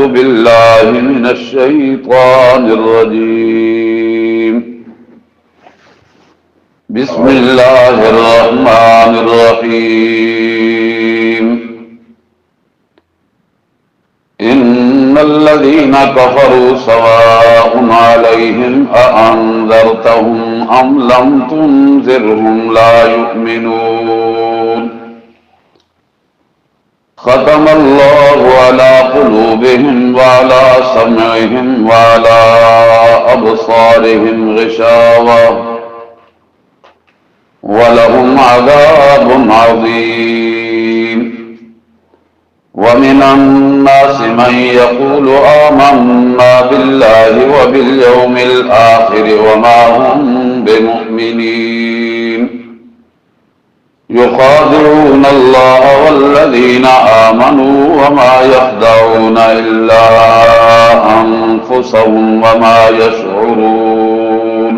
بالله من الشيطان الرجيم. بسم الله الرحمن الرحيم. إن الذين كفروا سواء عليهم أأنذرتهم أم لم تنذرهم لا يؤمنون. ختم الله على قلوبهم وعلى سمعهم وعلى أبصارهم غشاوة ولهم عذاب عظيم. ومن الناس من يقول آمنا بالله وباليوم الآخر وما هم بمؤمنين. يخادعون الله والذين آمنوا وما يخدعون إلا أنفسهم وما يشعرون.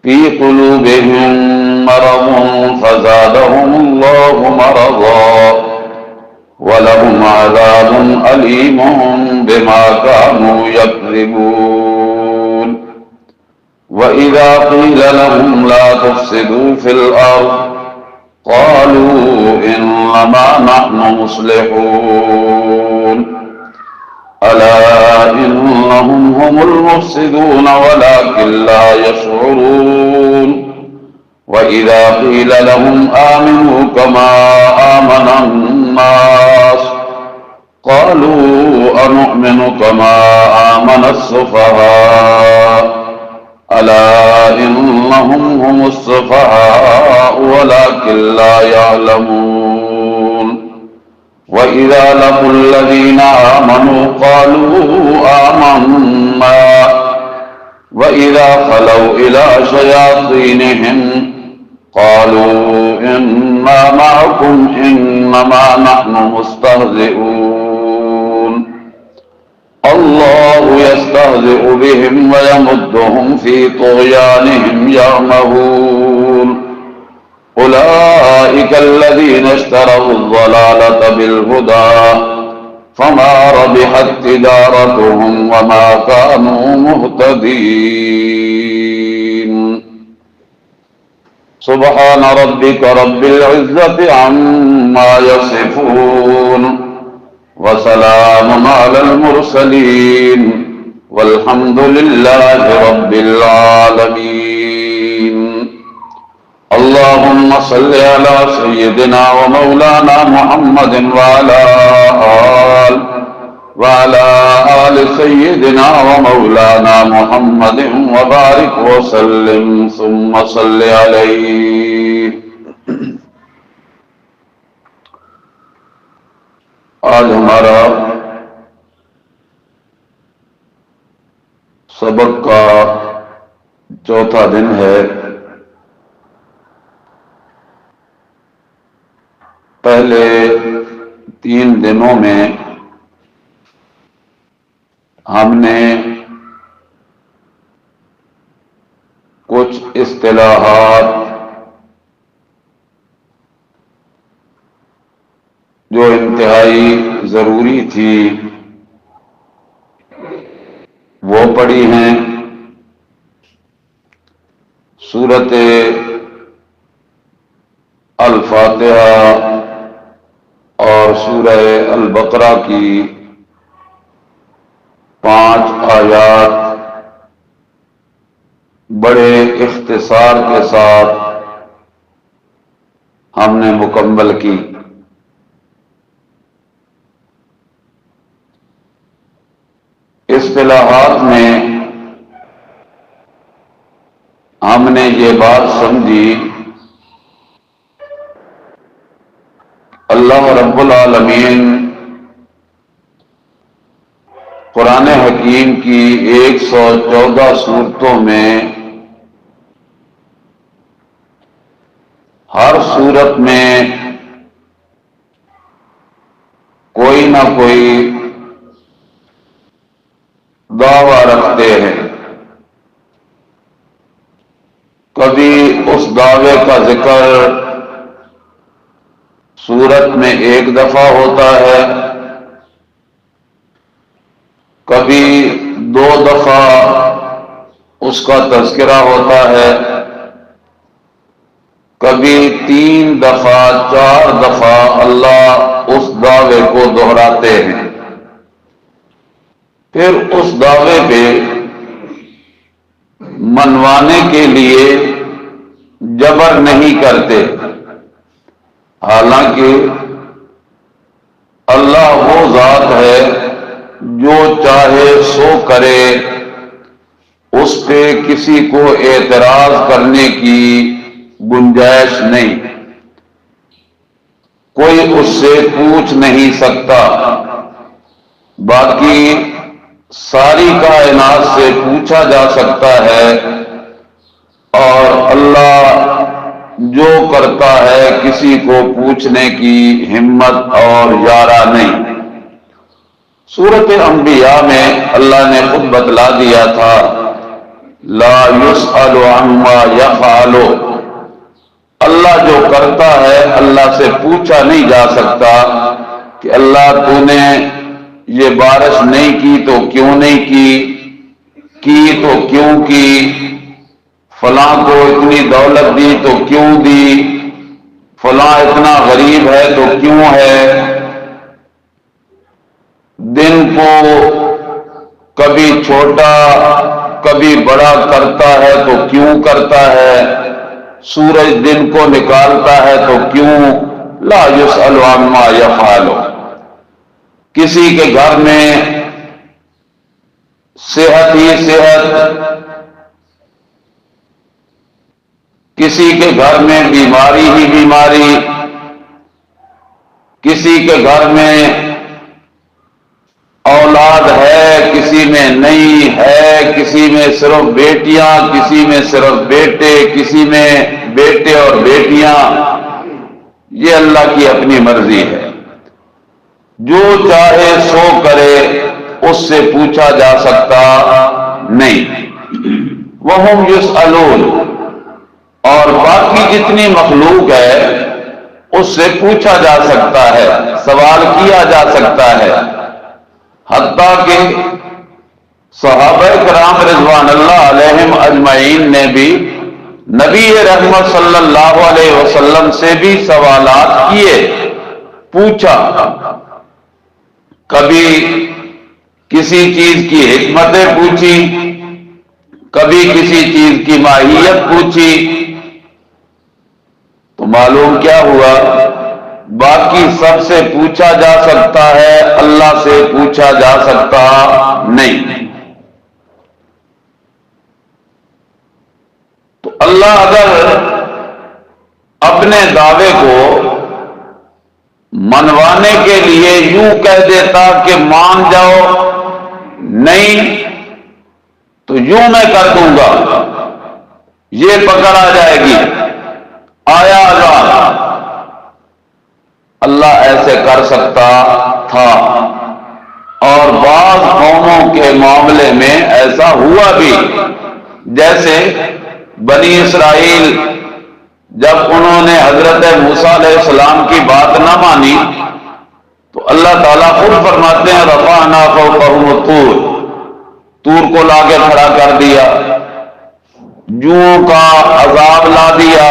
في قلوبهم مرض فزادهم الله مرضا ولهم عذاب أليم بما كانوا يكذبون. وإذا قيل لهم لا تفسدوا في الأرض قالوا إنما نحن مصلحون. ألا إنهم هم المفسدون ولكن لا يشعرون. وإذا قيل لهم آمنوا كما آمن الناس قالوا أنؤمن كما آمن السفهاء. ألا إنهم هم السفهاء ولكن لا يعلمون. وإذا لقوا الذين آمنوا قالوا آمنا وإذا خلوا إلى شياطينهم قالوا إنا معكم إنما نحن مستهزئون. الله يستهزئ بهم ويمدهم في طغيانهم يعمهون. أولئك الذين اشتروا الضلالة بالهدى فما ربحت تجارتهم وما كانوا مهتدين. سبحان ربك رب العزة عما يصفون وسلام على المرسلين والحمد لله رب العالمين. اللهم صل على سيدنا ومولانا محمد وعلى آل سيدنا ومولانا محمد وبارك وسلم ثم صل عليه. آج ہمارا سبق کا چوتھا دن ہے. پہلے 3 دنوں میں ہم نے کچھ اصطلاحات جو انتہائی ضروری تھی وہ پڑھی ہیں. سورۃ الفاتحہ اور سورہ البقرہ کی 5 آیات بڑے اختصار کے ساتھ ہم نے مکمل کی. اصطلاحات میں ہم نے یہ بات سمجھی اللہ رب العالمین قرآن حکیم کی 114 سورتوں میں ہر سورت میں کوئی نہ کوئی دعویٰ رکھتے ہیں. کبھی اس دعوے کا ذکر سورت میں ایک دفعہ ہوتا ہے کبھی 2 دفعہ اس کا تذکرہ ہوتا ہے، کبھی 3 دفعہ 4 دفعہ اللہ اس دعوے کو دہراتے ہیں، پھر اس دعوے پہ منوانے کے لیے جبر نہیں کرتے، حالانکہ اللہ وہ ذات ہے جو چاہے سو کرے، اس پہ کسی کو اعتراض کرنے کی گنجائش نہیں، کوئی اس سے پوچھ نہیں سکتا۔ باقی ساری کائنات سے پوچھا جا سکتا ہے، اور اللہ جو کرتا ہے کسی کو پوچھنے کی ہمت اور یارہ نہیں۔ سورۃ انبیاء میں اللہ نے خود بتلا دیا تھا، لا یسأل عما یفعل، اللہ جو کرتا ہے اللہ سے پوچھا نہیں جا سکتا کہ اللہ تو نے یہ بارش نہیں کی تو کیوں نہیں کی تو کیوں کی، فلاں کو اتنی دولت دی تو کیوں دی، فلاں اتنا غریب ہے تو کیوں ہے، دن کو کبھی چھوٹا کبھی بڑا کرتا ہے تو کیوں کرتا ہے، سورج دن کو نکالتا ہے تو کیوں، لا یسأل عما یفعل۔ کسی کے گھر میں صحت ہی صحت، کسی کے گھر میں بیماری ہی بیماری، کسی کے گھر میں اولاد ہے کسی میں نہیں ہے، کسی میں صرف بیٹیاں کسی میں صرف بیٹے، کسی میں بیٹے اور بیٹیاں، یہ اللہ کی اپنی مرضی ہے، جو چاہے سو کرے، اس سے پوچھا جا سکتا نہیں۔ وَهُمْ يُسْأَلُونَ، اور باقی جتنی مخلوق ہے اس سے پوچھا جا سکتا ہے، سوال کیا جا سکتا ہے، حتیٰ کہ صحابہ کرام رضوان اللہ علیہم اجمعین نے بھی نبی رحمت صلی اللہ علیہ وسلم سے بھی سوالات کیے، پوچھا، کبھی کسی چیز کی حکمتیں پوچھی، کبھی کسی چیز کی ماہیت پوچھی، تو معلوم کیا ہوا، باقی سب سے پوچھا جا سکتا ہے، اللہ سے پوچھا جا سکتا نہیں۔ تو اللہ اگر اپنے دعوے کو منوانے کے لیے یوں کہہ دیتا کہ مان جاؤ، نہیں تو یوں میں کر دوں گا، یہ پکڑ آ جائے گی، آیا عذاب، اللہ ایسے کر سکتا تھا، اور بعض قوموں کے معاملے میں ایسا ہوا بھی، جیسے بنی اسرائیل جب انہوں نے حضرت موسیٰ علیہ السلام کی بات نہ مانی تو اللہ تعالیٰ خود فرماتے ہیں رفعنا فوقہم الطور، طور کو لا کے کھڑا کر دیا، جوؤں کا عذاب لا دیا،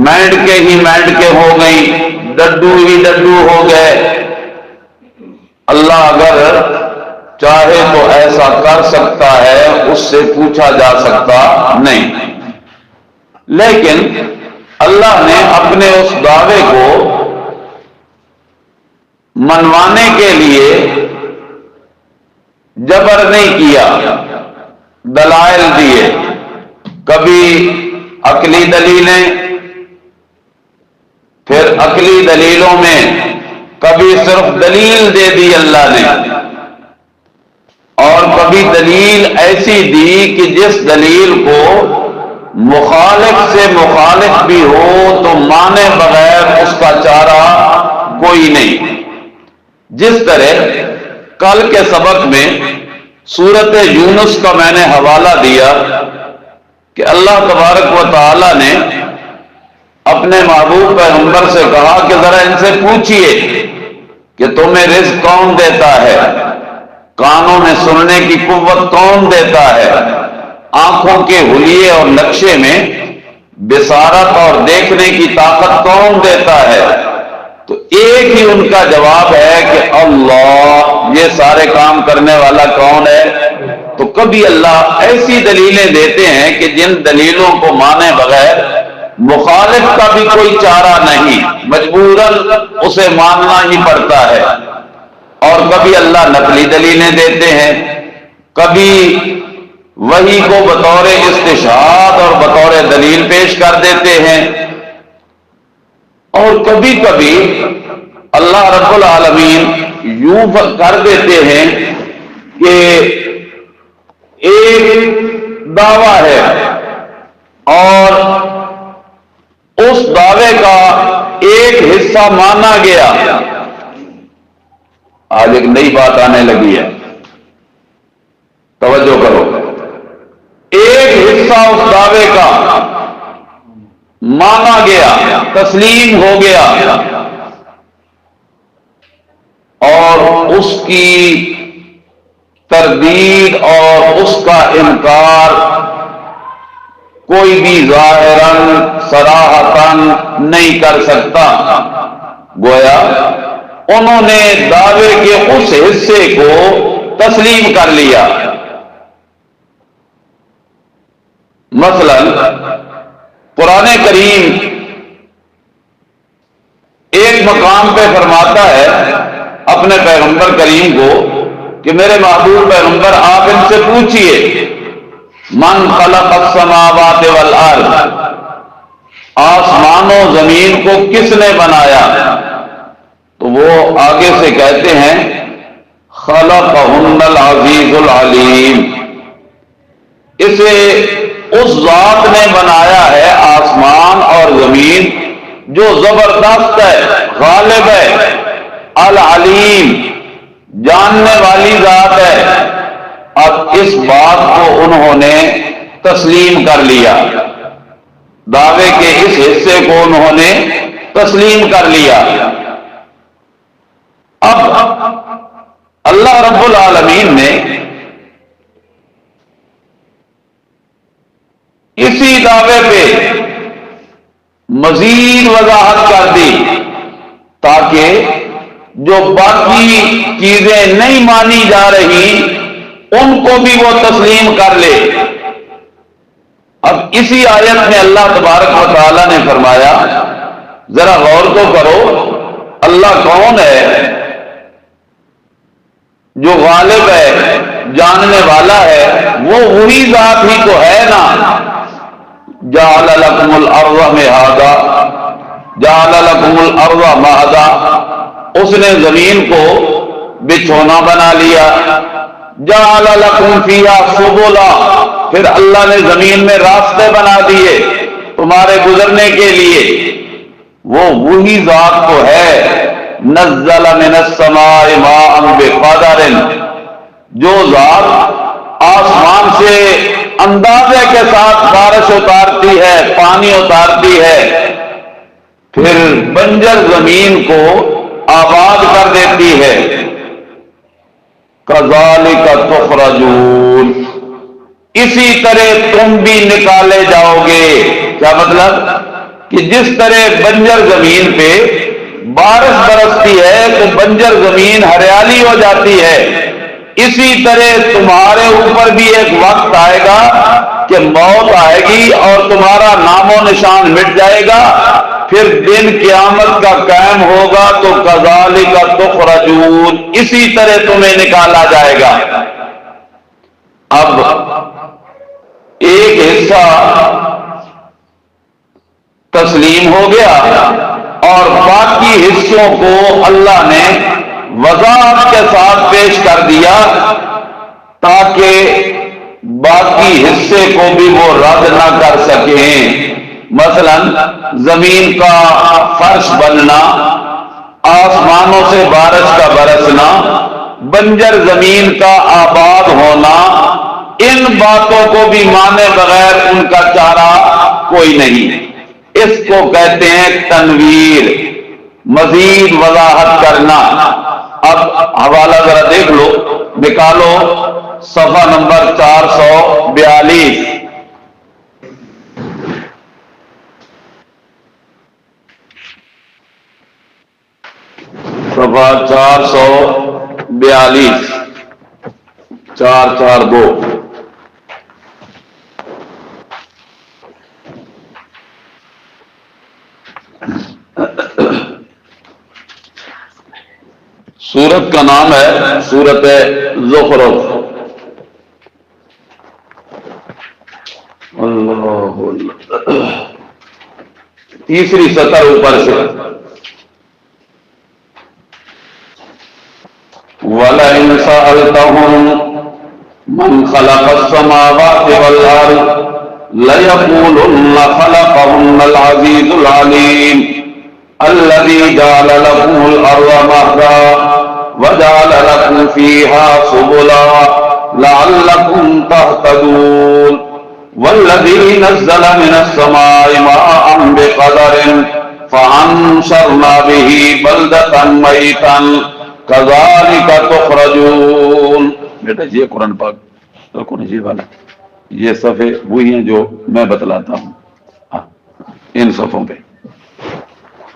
مینڈکیں ہی مینڈکیں ہو گئیں، ڈڈو ہی ڈڈو ہو گئے۔ اللہ اگر چاہے تو ایسا کر سکتا ہے، اس سے پوچھا جا سکتا نہیں، لیکن اللہ نے اپنے اس دعوے کو منوانے کے لیے جبر نہیں کیا، دلائل دیے، کبھی عقلی دلیلیں، پھر عقلی دلیلوں میں کبھی صرف دلیل دے دی اللہ نے، اور کبھی دلیل ایسی دی کہ جس دلیل کو مخالف سے مخالف بھی ہو تو مانے بغیر اس کا چارہ کوئی نہیں۔ جس طرح کل کے سبق میں سورۃ یونس کا میں نے حوالہ دیا کہ اللہ تبارک و تعالی نے اپنے محبوب پیغمبر سے کہا کہ ذرا ان سے پوچھئے کہ تمہیں رزق کون دیتا ہے، کانوں میں سننے کی قوت کون دیتا ہے؟ آنکھوں کے حلیے اور نقشے میں بصارت اور دیکھنے کی طاقت کون دیتا ہے؟ تو ایک ہی ان کا جواب ہے کہ اللہ۔ یہ سارے کام کرنے والا کون ہے؟ تو کبھی اللہ ایسی دلیلیں دیتے ہیں کہ جن دلیلوں کو مانے بغیر مخالف کا بھی کوئی چارہ نہیں، مجبوراً اسے ماننا ہی پڑتا ہے۔ اور کبھی اللہ نقلی دلیلیں دیتے ہیں، کبھی وحی کو بطور استشہاد اور بطور دلیل پیش کر دیتے ہیں، اور کبھی کبھی اللہ رب العالمین یوں کر دیتے ہیں کہ ایک دعویٰ ہے اور اس دعوے کا ایک حصہ مانا گیا۔ آج ایک نئی بات آنے لگی ہے، توجہ کرو۔ ایک حصہ اس دعوے کا مانا گیا، تسلیم ہو گیا، اور اس کی تردید اور اس کا انکار کوئی بھی ظاہراً صراحتاً نہیں کر سکتا۔ گویا انہوں نے دعوے کے اس حصے کو تسلیم کر لیا۔ مثلا قرآن کریم ایک مقام پہ فرماتا ہے اپنے پیغمبر کریم کو کہ میرے محبوب پیغمبر آپ ان سے پوچھئے من خلق السماوات والارض، آسمان و زمین کو کس نے بنایا؟ تو وہ آگے سے کہتے ہیں خلقہن العزیز العلیم، اسے اس ذات نے بنایا ہے آسمان اور زمین جو زبردست ہے، غالب ہے، العلیم جاننے والی ذات ہے۔ اب اس بات کو انہوں نے تسلیم کر لیا، دعوے کے اس حصے کو انہوں نے تسلیم کر لیا۔ اب اللہ رب العالمین نے اسی دعوے پہ مزید وضاحت کر دی تاکہ جو باقی چیزیں نہیں مانی جا رہی ان کو بھی وہ تسلیم کر لے۔ اب اسی آیت میں اللہ تبارک و تعالی نے فرمایا، ذرا غور تو کرو، اللہ کون ہے؟ جو غالب ہے، جاننے والا ہے، وہ وہی ذات ہی تو ہے نا۔ جعل لکم الارض مہادا، جعل لکم الارض مہدا، اس نے زمین کو بچھونا بنا لیا۔ جعل لکم فیہا سبلا، پھر اللہ نے زمین میں راستے بنا دیے تمہارے گزرنے کے لیے۔ وہ وہی ذات تو ہے نزل من السماء ماء بقدر، جو ذات آسمان سے اندازے کے ساتھ بارش اتارتی ہے، پانی اتارتی ہے، پھر بنجر زمین کو آباد کر دیتی ہے۔ کذالک تخرجون، اسی طرح تم بھی نکالے جاؤ گے۔ کیا مطلب؟ کہ جس طرح بنجر زمین پہ بارش برستی ہے تو بنجر زمین ہریالی ہو جاتی ہے، اسی طرح تمہارے اوپر بھی ایک وقت آئے گا کہ موت آئے گی اور تمہارا نام و نشان مٹ جائے گا، پھر دن قیامت کا قائم ہوگا تو کذالک تخرجون، اسی طرح تمہیں نکالا جائے گا۔ اب ایک حصہ تسلیم ہو گیا اور باقی حصوں کو اللہ نے وضاحت کے ساتھ پیش کر دیا تاکہ باقی حصے کو بھی وہ رد نہ کر سکیں۔ مثلا زمین کا فرش بننا، آسمانوں سے بارش کا برسنا، بنجر زمین کا آباد ہونا، ان باتوں کو بھی مانے بغیر ان کا چارہ کوئی نہیں۔ اس کو کہتے ہیں تنویر، مزید وضاحت کرنا۔ اب حوالہ ذرا دیکھ لو، نکالو صفحہ نمبر 442، صفحہ 442، 442۔ سورت کا نام ہے سورت زخرف۔ اللہ تیسری سطر اوپر سے، وَلَئِن سَأَلْتَهُم مَّنْ خَلَقَ السَّمَاوَاتِ وَالْأَرْضَ لَيَقُولُنَّ خَلَقَهُنَّ الْعَزِيزُ الْعَلِيمُ الَّذِي جَعَلَ لَكُمُ الْأَرْضَ مَهْدًا وَجَعَلَ لَكُمْ فِيهَا سُبُلًا لَعَلَّكُمْ تَهْتَدُونَ وَالَّذِي نَزَّلَ مِنَ السَّمَاءِ مَاءً بِقَدَرٍ فَأَنشَرْنَا بِهِ بَلْدَةً مَّيْتًا كَذَلِكَ تُخْرَجُونَ۔ بیٹا یہ قرآن پاک رکھو نا، یہ والا، یہ صفحے وہی ہیں جو میں بتلاتا ہوں، ان صفحوں پہ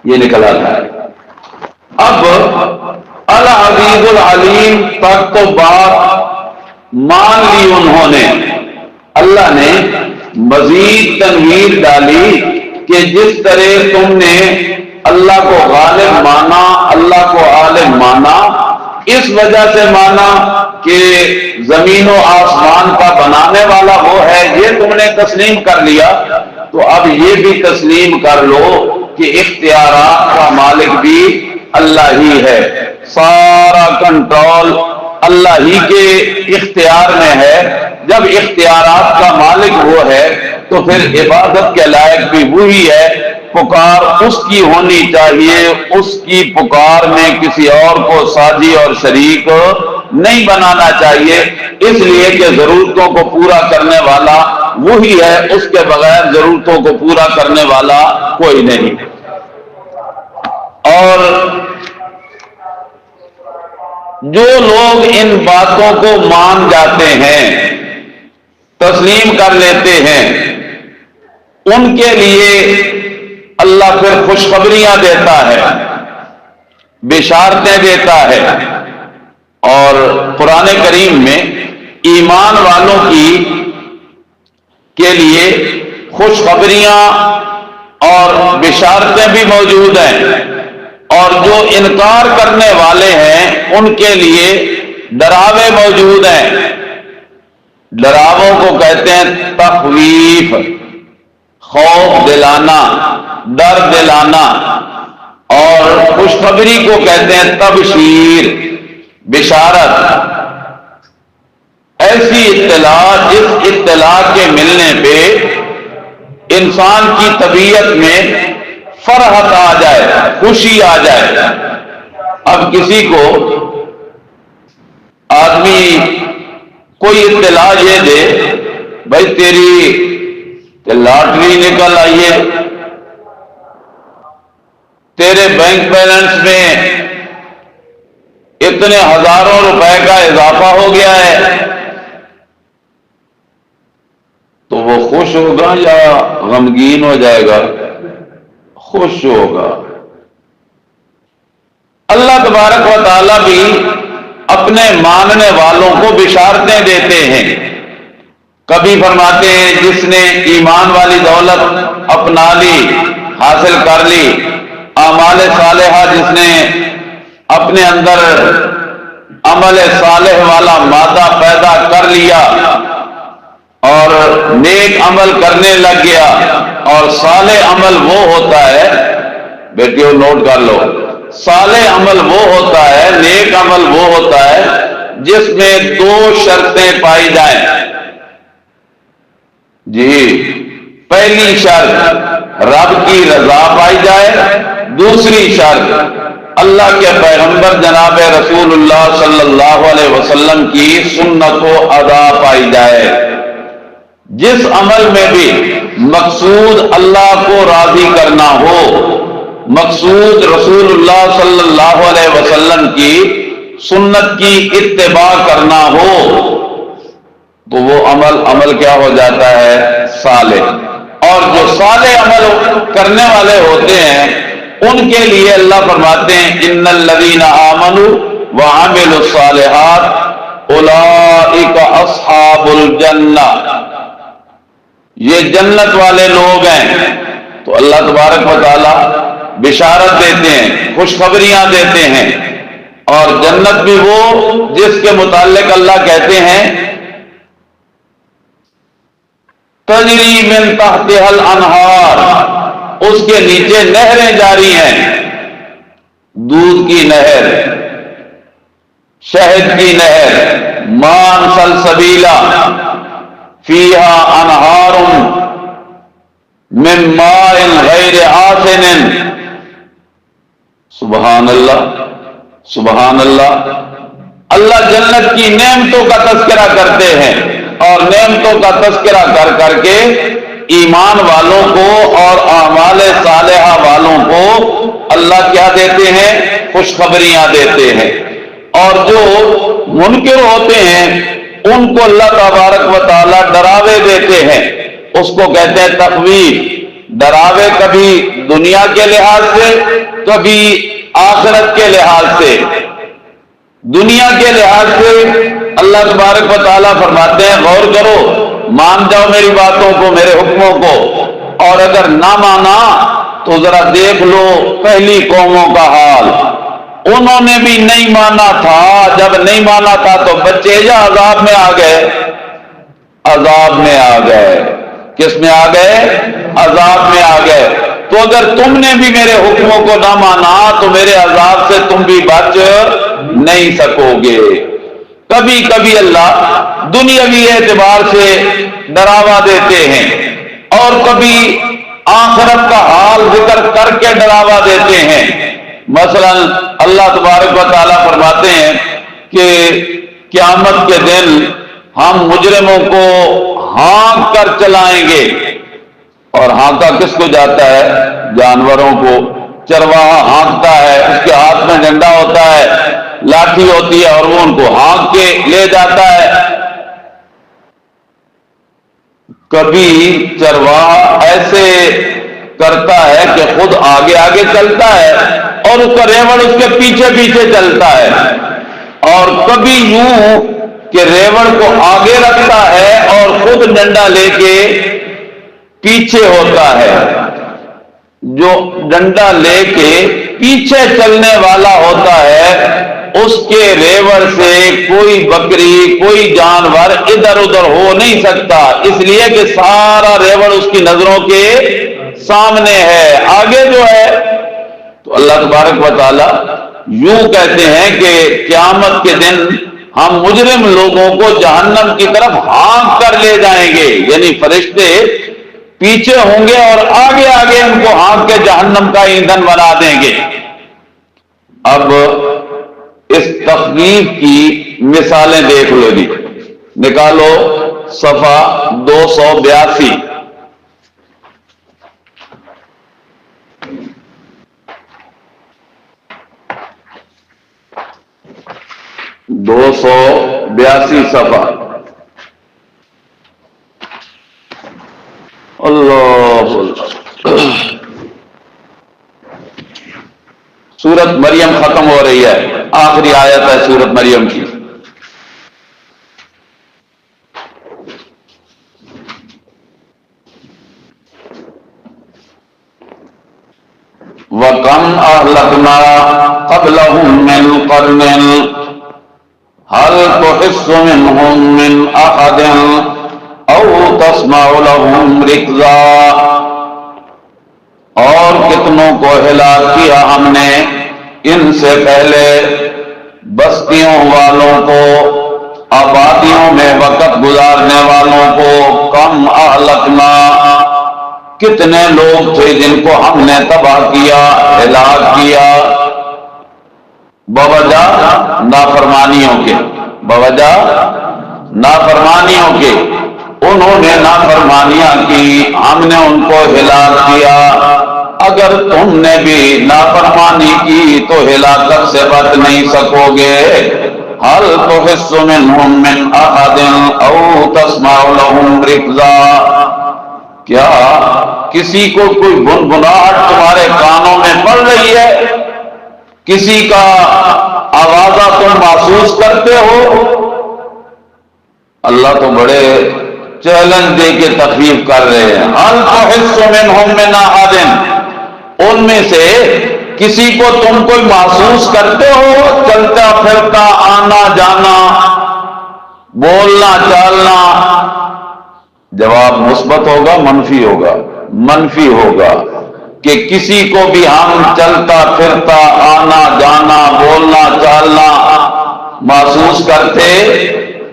یہ نکل آتا ہے۔ اب العزیز العلیم تک تو بات مان لی انہوں نے، اللہ نے مزید تنویر ڈالی کہ جس طرح تم نے اللہ کو غالب مانا، اللہ کو عالم مانا، اس وجہ سے مانا کہ زمین و آسمان کا بنانے والا وہ ہے، یہ تم نے تسلیم کر لیا، تو اب یہ بھی تسلیم کر لو کہ اختیارات کا مالک بھی اللہ ہی ہے، سارا کنٹرول اللہ ہی کے اختیار میں ہے۔ جب اختیارات کا مالک وہ ہے تو پھر عبادت کے لائق بھی وہی ہے، پکار اس کی ہونی چاہیے، اس کی پکار میں کسی اور کو ساجی اور شریک نہیں بنانا چاہیے، اس لیے کہ ضرورتوں کو پورا کرنے والا وہی ہے، اس کے بغیر ضرورتوں کو پورا کرنے والا کوئی نہیں۔ اور جو لوگ ان باتوں کو مان جاتے ہیں، تسلیم کر لیتے ہیں، ان کے لیے اللہ پھر خوشخبریاں دیتا ہے، بشارتیں دیتا ہے، اور قرآن کریم میں ایمان والوں کے لیے خوشخبریاں اور بشارتیں بھی موجود ہیں، اور جو انکار کرنے والے ہیں ان کے لیے ڈراوے موجود ہیں۔ ڈراووں کو کہتے ہیں تخویف، خوف دلانا، ڈر دلانا، اور خوشخبری کو کہتے ہیں تبشیر، بشارت۔ ایسی اطلاع جس اطلاع کے ملنے پہ انسان کی طبیعت میں فرحت آ جائے، خوشی آ جائے۔ اب کسی کو آدمی کوئی اطلاع یہ دے، بھائی تیری لاٹری نکل آئی ہے، تیرے بینک بیلنس میں اتنے ہزاروں روپے کا اضافہ ہو گیا ہے، تو وہ خوش ہوگا یا غمگین ہو جائے گا؟ خوش ہوگا۔ اللہ تبارک و تعالیٰ بھی اپنے ماننے والوں کو بشارتیں دیتے ہیں، کبھی فرماتے ہیں جس نے ایمان والی دولت اپنا لی، حاصل کر لی، اعمال صالحہ جس نے اپنے اندر عمل صالح والا مادہ پیدا کر لیا اور نیک عمل کرنے لگ گیا، اور صالح عمل وہ ہوتا ہے، بیٹیوں نوٹ کر لو، صالح عمل وہ ہوتا ہے، نیک عمل وہ ہوتا ہے جس میں دو شرطیں پائی جائیں۔ جی، پہلی شرط رب کی رضا پائی جائے، دوسری شرط اللہ کے پیغمبر جناب رسول اللہ صلی اللہ علیہ وسلم کی سنت و ادا پائی جائے۔ جس عمل میں بھی مقصود اللہ کو راضی کرنا ہو، مقصود رسول اللہ صلی اللہ علیہ وسلم کی سنت کی اتباع کرنا ہو تو وہ عمل کیا ہو جاتا ہے؟ صالح۔ اور جو صالح عمل کرنے والے ہوتے ہیں ان کے لیے اللہ فرماتے ہیں ان الذین آمنوا وعملوا الصالحات اولئک اصحاب الجنہ، یہ جنت والے لوگ ہیں۔ تو اللہ تبارک و تعالی بشارت دیتے ہیں، خوشخبریاں دیتے ہیں، اور جنت بھی وہ جس کے متعلق اللہ کہتے ہیں تجری من تحتها الانہار، اس کے نیچے نہریں جاری ہیں، دودھ کی نہر، شہد کی نہر، مان سلسبیلا فیہا انہار من ماء غیر آسن۔ سبحان اللہ، سبحان اللہ۔ اللہ جنت کی نعمتوں کا تذکرہ کرتے ہیں، اور نعمتوں کا تذکرہ کر کر کے ایمان والوں کو اور اعمال صالحہ والوں کو اللہ کیا دیتے ہیں؟ خوشخبریاں دیتے ہیں۔ اور جو منکر ہوتے ہیں ان کو اللہ تبارک و تعالی ڈراوے دیتے ہیں، اس کو کہتے ہیں تخویف۔ ڈراوے کبھی دنیا کے لحاظ سے، کبھی آخرت کے لحاظ سے۔ دنیا کے لحاظ سے اللہ تبارک و تعالیٰ فرماتے ہیں غور کرو، مان جاؤ میری باتوں کو، میرے حکموں کو، اور اگر نہ مانا تو ذرا دیکھ لو پہلی قوموں کا حال، انہوں نے بھی نہیں مانا تھا۔ جب نہیں مانا تھا تو بچے جا عذاب میں آ گئے، عذاب میں آ گئے۔ کس میں آ گئے؟ عذاب میں آ گئے۔ تو اگر تم نے بھی میرے حکموں کو نہ مانا تو میرے عذاب سے تم بھی بچ نہیں سکو گے۔ کبھی کبھی اللہ دنیاوی اعتبار سے ڈراوا دیتے ہیں، اور کبھی آخرت کا حال ذکر کر کے ڈراوا دیتے ہیں۔ مثلا اللہ تبارک و تعالیٰ فرماتے ہیں کہ قیامت کے دن ہم مجرموں کو ہانک کر چلائیں گے، اور ہانکا کس کو جاتا ہے؟ جانوروں کو۔ چرواہا ہانکتا ہے، اس کے ہاتھ میں ڈنڈا ہوتا ہے، لاٹھی ہوتی ہے، اور وہ ان کو ہانک کے لے جاتا ہے۔ کبھی چرواہا ایسے کرتا ہے کہ خود آگے آگے چلتا ہے اور اس کا ریوڑ اس کے پیچھے پیچھے چلتا ہے، اور کبھی یوں کہ ریوڑ کو آگے رکھتا ہے اور خود ڈنڈا لے کے پیچھے ہوتا ہے۔ جو ڈنڈا لے کے پیچھے چلنے والا ہوتا ہے اس کے ریوڑ سے کوئی بکری، کوئی جانور ادھر ادھر ہو نہیں سکتا، اس لیے کہ سارا ریوڑ اس کی نظروں کے سامنے ہے، آگے جو ہے۔ تو اللہ تبارک و تعالی یوں کہتے ہیں کہ قیامت کے دن ہم مجرم لوگوں کو جہنم کی طرف ہانک کر لے جائیں گے، یعنی فرشتے پیچھے ہوں گے اور آگے آگے ان کو ہانک کے جہنم کا ایندھن بنا دیں گے۔ اب اس تخویف کی مثالیں دیکھ لو جی، نکالو صفحہ 282۔ صفحہ اللہ سورت مریم ختم ہو رہی ہے، آخری آیت ہے سورت مریم کی۔ وَكَمْ أَهْلَكْنَا قَبْلَهُم مِّنْ قَرْنٍ هَلْ تُحِسُّ مِنْهُم مِّنْ أَحَدٍ أَوْ تَسْمَعُ لَهُمْ رِكْزًا۔ اور کتنوں کو ہلاک کیا ہم نے ان سے پہلے، بستیوں والوں کو، آبادیوں میں وقت گزارنے والوں کو۔ کم اہلکنا، کتنے لوگ تھے جن کو ہم نے تباہ کیا، ہلاک کیا، بوجہ نافرمانیوں کے، بوجہ نافرمانیوں کے۔ انہوں نے نافرمانیاں کی، ہم نے ان کو ہلاک کیا۔ اگر تم نے بھی نافرمانی کی تو ہلاکت سے بچ نہیں سکو گے. هل تحس منهم من احد او تسمع لهم رکزا. کیا کسی کو کوئی بنبناہٹ تمہارے کانوں میں پڑ رہی ہے؟ کسی کا آوازہ تم محسوس کرتے ہو؟ اللہ تو بڑے چیلنج دے کے تخفیف کر رہے ہیں. هل تحس منهم من احد. ان میں سے کسی کو تم کوئی محسوس کرتے ہو؟ چلتا پھرتا، آنا جانا، بولنا چالنا. جواب مثبت ہوگا منفی ہوگا؟ منفی ہوگا کہ کسی کو بھی ہم چلتا پھرتا، آنا جانا، بولنا چالنا محسوس کرتے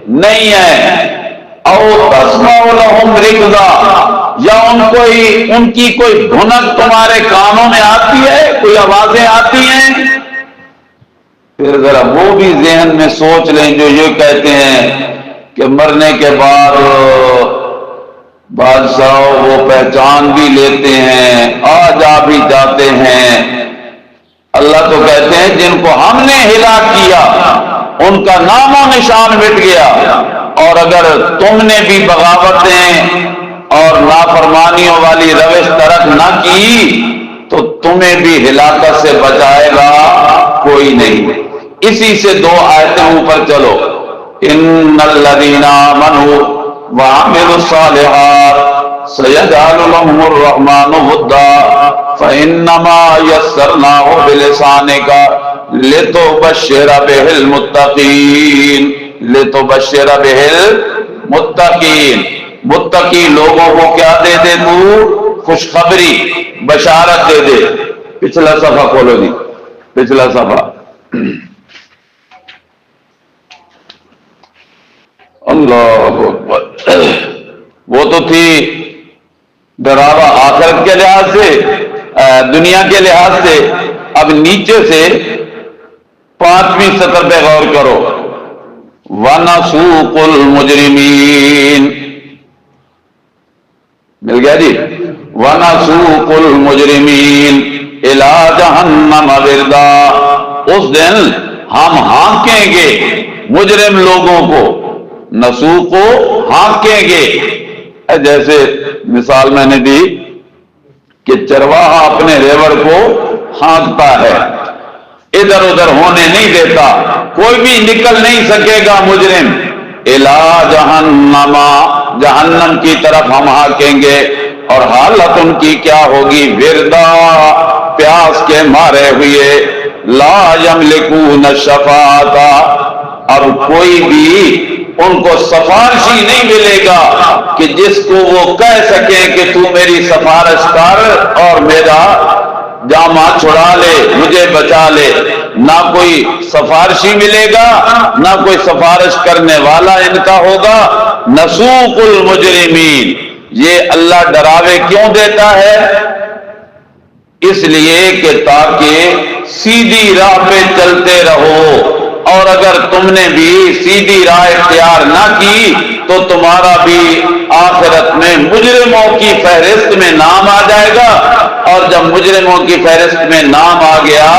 نہیں ہیں. او تسمع لهم رکزا. یا ان کی کوئی دھنک تمہارے کانوں میں آتی ہے، کوئی آوازیں آتی ہیں؟ پھر ذرا وہ بھی ذہن میں سوچ لیں جو یہ کہتے ہیں کہ مرنے کے بعد بادشاہ وہ پہچان بھی لیتے ہیں، آ جا بھی جاتے ہیں. اللہ تو کہتے ہیں جن کو ہم نے ہلاک کیا ان کا نام و نشان مٹ گیا. اور اگر تم نے بھی بغاوتیں اور نافرمانیوں والی روش ترک نہ کی تو تمہیں بھی ہلاکت سے بچائے گا کوئی نہیں. اسی سے 2 آیتیں اوپر چلو. ان الذین آمنوا وعملوا الصالحات سیجعل لهم الرحمن ودا فانما یسرناہ بلسانک لتبشر بہ المتقین. لتبشر بہ المتقین. متقی لوگوں کو کیا دے دے تو؟ خوشخبری، بشارت دے دے. پچھلا صفحہ کھولو جی، پچھلا صفحہ. اللہ اکبر. وہ تو تھی ڈراوا آخرت کے لحاظ سے، دنیا کے لحاظ سے. اب نیچے سے 5ویں سطر پہ غور کرو. وَنَسُوقُ الْمُجْرِمِينَ. مل گیا جی. وَنَسُوقُ الْمُجْرِمِينَ إِلَىٰ جَهَنَّمَ وِرْدًا. اس دن ہم ہانکیں گے مجرم لوگوں کو. نسوق کو ہانکیں گے. جیسے مثال میں نے دی کہ چرواہا اپنے ریوڑ کو ہانکتا ہے، ادھر ادھر ہونے نہیں دیتا، کوئی بھی نکل نہیں سکے گا مجرم. الی جہنم. جہنم کی طرف ہم ہانکیں گے. اور حالت ان کی کیا ہوگی؟ وردا، پیاس کے مارے ہوئے. لا یملکون الشفاعۃ. اب کوئی بھی ان کو سفارشی نہیں ملے گا کہ جس کو وہ کہہ سکیں کہ تو میری سفارش کر اور میرا جامہ چھڑا لے، مجھے بچا لے. نہ کوئی سفارشی ملے گا، نہ کوئی سفارش کرنے والا ان کا ہوگا. نسوق المجرمین. یہ اللہ ڈراوے کیوں دیتا ہے؟ اس لیے کہ تاکہ سیدھی راہ پہ چلتے رہو. اور اگر تم نے بھی سیدھی راہ اختیار نہ کی تو تمہارا بھی آخرت میں مجرموں کی فہرست میں نام آ جائے گا. اور جب مجرموں کی فہرست میں نام آ گیا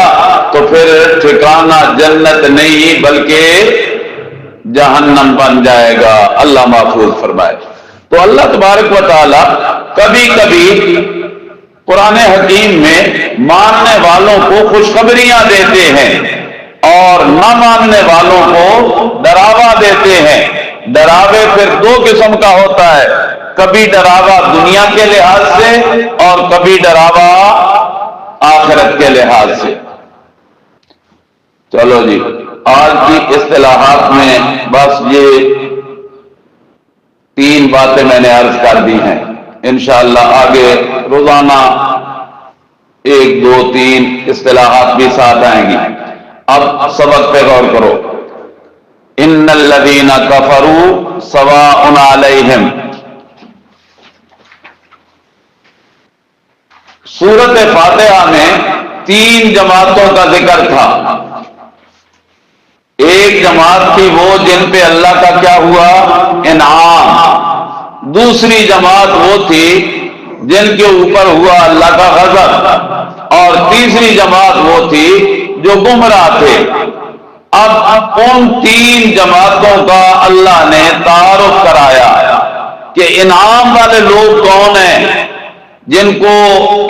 تو پھر ٹھکانہ جنت نہیں بلکہ جہنم بن جائے گا. اللہ محفوظ فرمائے. تو اللہ تبارک و تعالی کبھی کبھی قرآن حکیم میں ماننے والوں کو خوشخبریاں دیتے ہیں اور نہ ماننے والوں کو ڈراوا دیتے ہیں. ڈراوے پھر 2 قسم کا ہوتا ہے. کبھی ڈراوا دنیا کے لحاظ سے اور کبھی ڈراوا آخرت کے لحاظ سے. چلو جی، آج کی اصطلاحات میں بس یہ 3 باتیں میں نے عرض کر دی ہیں. انشاءاللہ آگے روزانہ 1 2 3 اصطلاحات بھی ساتھ آئیں گی. اب سبق پہ غور کرو. ان الذین کفروا سواء علیہم. سورۃ فاتحہ میں 3 جماعتوں کا ذکر تھا. ایک جماعت تھی وہ جن پہ اللہ کا کیا ہوا؟ انعام. دوسری جماعت وہ تھی جن کے اوپر ہوا اللہ کا غضب، اور تیسری جماعت وہ تھی جو گمراہ تھے۔ اب ان تین جماعتوں کا اللہ نے تعارف کرایا کہ انعام والے لوگ کون ہیں، جن کو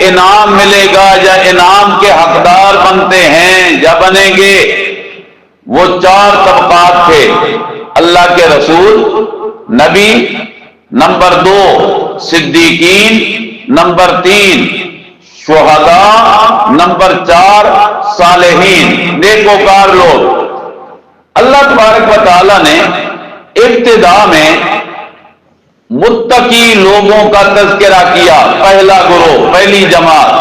انعام ملے گا یا انعام کے حقدار بنتے ہیں یا بنیں گے۔ وہ چار طبقات تھے: اللہ کے رسول، نبی، نمبر 2 صدیقین، نمبر 3 شہداء، نمبر 4 صالحین، نیکوکار لوگ۔ اللہ تبارک و تعالی نے ابتدا میں متقی لوگوں کا تذکرہ کیا، پہلا گروہ، پہلی جماعت،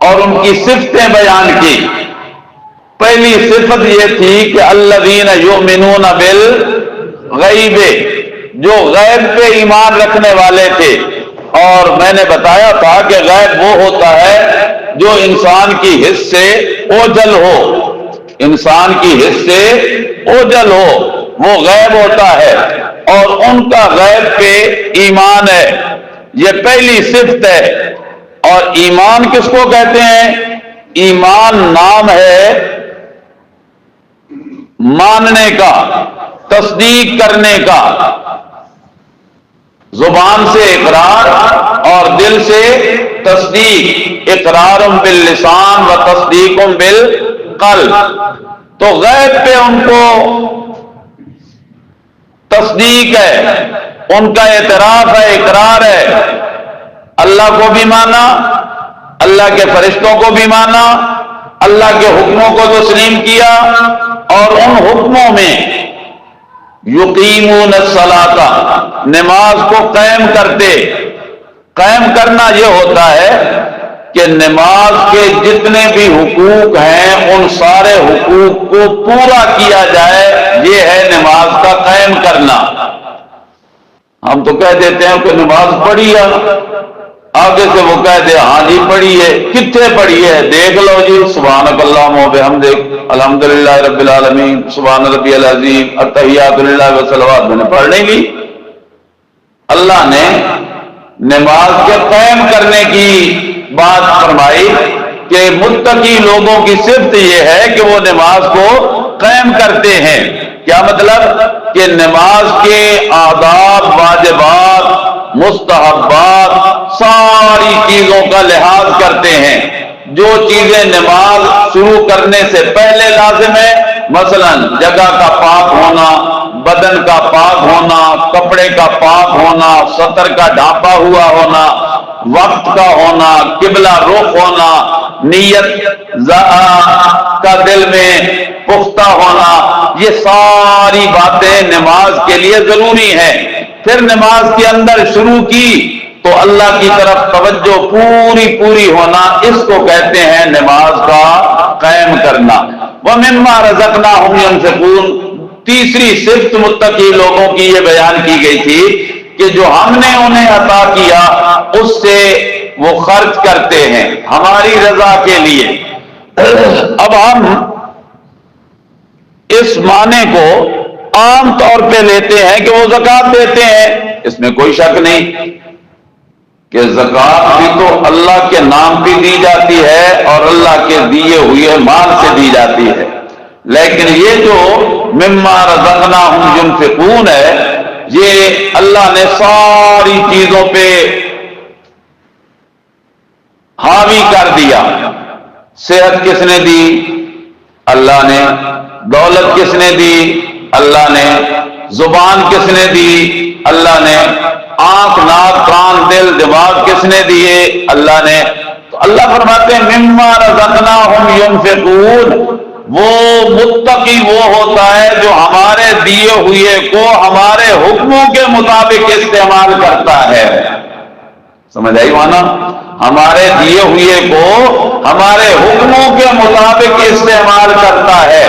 اور ان کی صفتیں بیان کی۔ پہلی صفت یہ تھی کہ الذین یؤمنون بالغیب، جو غیب پہ ایمان رکھنے والے تھے۔ اور میں نے بتایا تھا کہ غیب وہ ہوتا ہے جو انسان کی حس سے اوجھل ہو، انسان کی حس سے اوجھل ہو، وہ غیب ہوتا ہے، اور ان کا غیب پہ ایمان ہے۔ یہ پہلی صفت ہے۔ اور ایمان کس کو کہتے ہیں؟ ایمان نام ہے ماننے کا، تصدیق کرنے کا، زبان سے اقرار اور دل سے تصدیق، اقرار باللسان و تصدیق بالقلب۔ تو غیب پہ ان کو تصدیق ہے، ان کا اعتراف ہے، اقرار ہے۔ اللہ کو بھی مانا، اللہ کے فرشتوں کو بھی مانا، اللہ کے حکموں کو تسلیم کیا، اور ان حکموں میں یقیمون الصلاۃ، نماز کو قائم کرتے۔ قائم کرنا یہ ہوتا ہے کہ نماز کے جتنے بھی حقوق ہیں ان سارے حقوق کو پورا کیا جائے، یہ ہے نماز کا قائم کرنا۔ ہم تو کہہ دیتے ہیں کہ نماز پڑھی ہے، آگے سے وہ کہہ دے ہاں جی پڑھی ہے، کتنے پڑھی ہے دیکھ لو جی، سبحانک اللہم و بحمدک، الحمدللہ رب العالمین، سبحان ربی العظیم، التحیات للہ والصلوات، میں نے پڑھ نہیں لی۔ اللہ نے نماز کے قائم کرنے کی بات فرمائی کہ متقی لوگوں کی صفت یہ ہے کہ وہ نماز کو قائم کرتے ہیں۔ کیا مطلب؟ کہ نماز کے آداب، واجبات، مستحبات، ساری چیزوں کا لحاظ کرتے ہیں۔ جو چیزیں نماز شروع کرنے سے پہلے لازم ہے، مثلا جگہ کا پاک ہونا، بدن کا پاک ہونا، کپڑے کا پاک ہونا، سطر کا ڈھانپا ہوا ہونا، وقت کا ہونا، قبلہ رخ ہونا، نیت کا دل میں پختہ ہونا، یہ ساری باتیں نماز کے لیے ضروری ہیں۔ پھر نماز کے اندر شروع کی تو اللہ کی طرف توجہ پوری ہونا، اس کو کہتے ہیں نماز کا قائم کرنا۔ وَمِمَّا رَزَقْنَاهُمْ يُنْفِقُونَ، تیسری صفت متقی لوگوں کی یہ بیان کی گئی تھی کہ جو ہم نے انہیں عطا کیا اس سے وہ خرچ کرتے ہیں ہماری رضا کے لیے۔ اب ہم اس معنی کو عام طور پہ لیتے ہیں کہ وہ زکوٰۃ دیتے ہیں، اس میں کوئی شک نہیں کہ زکوٰۃ بھی تو اللہ کے نام بھی دی جاتی ہے اور اللہ کے دیے ہوئے مال سے دی جاتی ہے، لیکن یہ جو مما رزقناہم ینفقون ہے، یہ اللہ نے ساری چیزوں پہ حاوی کر دیا۔ صحت کس نے دی؟ اللہ نے۔ دولت کس نے دی؟ اللہ نے۔ زبان کس نے دی؟ اللہ نے۔ آنکھ، ناک، کان، دل، دماغ کس نے دیے؟ اللہ نے۔ تو اللہ فرماتے ہیں مما رزقناہم ینفقون، وہ متقی وہ ہوتا ہے جو ہمارے دیے ہوئے کو ہمارے حکموں کے مطابق استعمال کرتا ہے۔ سمجھ آئی مانا؟ ہمارے دیے ہوئے کو ہمارے حکموں کے مطابق استعمال کرتا ہے۔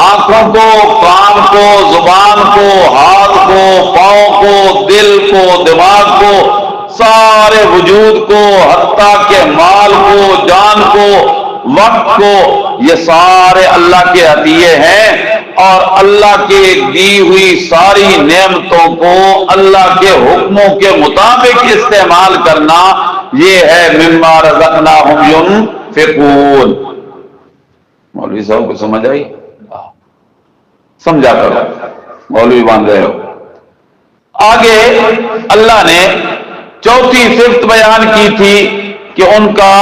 آنکھوں کو، کان کو، زبان کو، ہاتھ کو، پاؤں کو، دل کو، دماغ کو، سارے وجود کو، حتیٰ کہ مال کو، جان کو، وقت کو، یہ سارے اللہ کے عطیے ہیں اور اللہ کے دی ہوئی ساری نعمتوں کو اللہ کے حکموں کے مطابق استعمال کرنا، یہ ہے مما رزقناہم ينفقون۔ مولوی صاحب کو سمجھ آئی؟ سمجھا کرو، مولوی باندھ رہے ہو۔ آگے اللہ نے چوتھی صفت بیان کی تھی کہ ان کا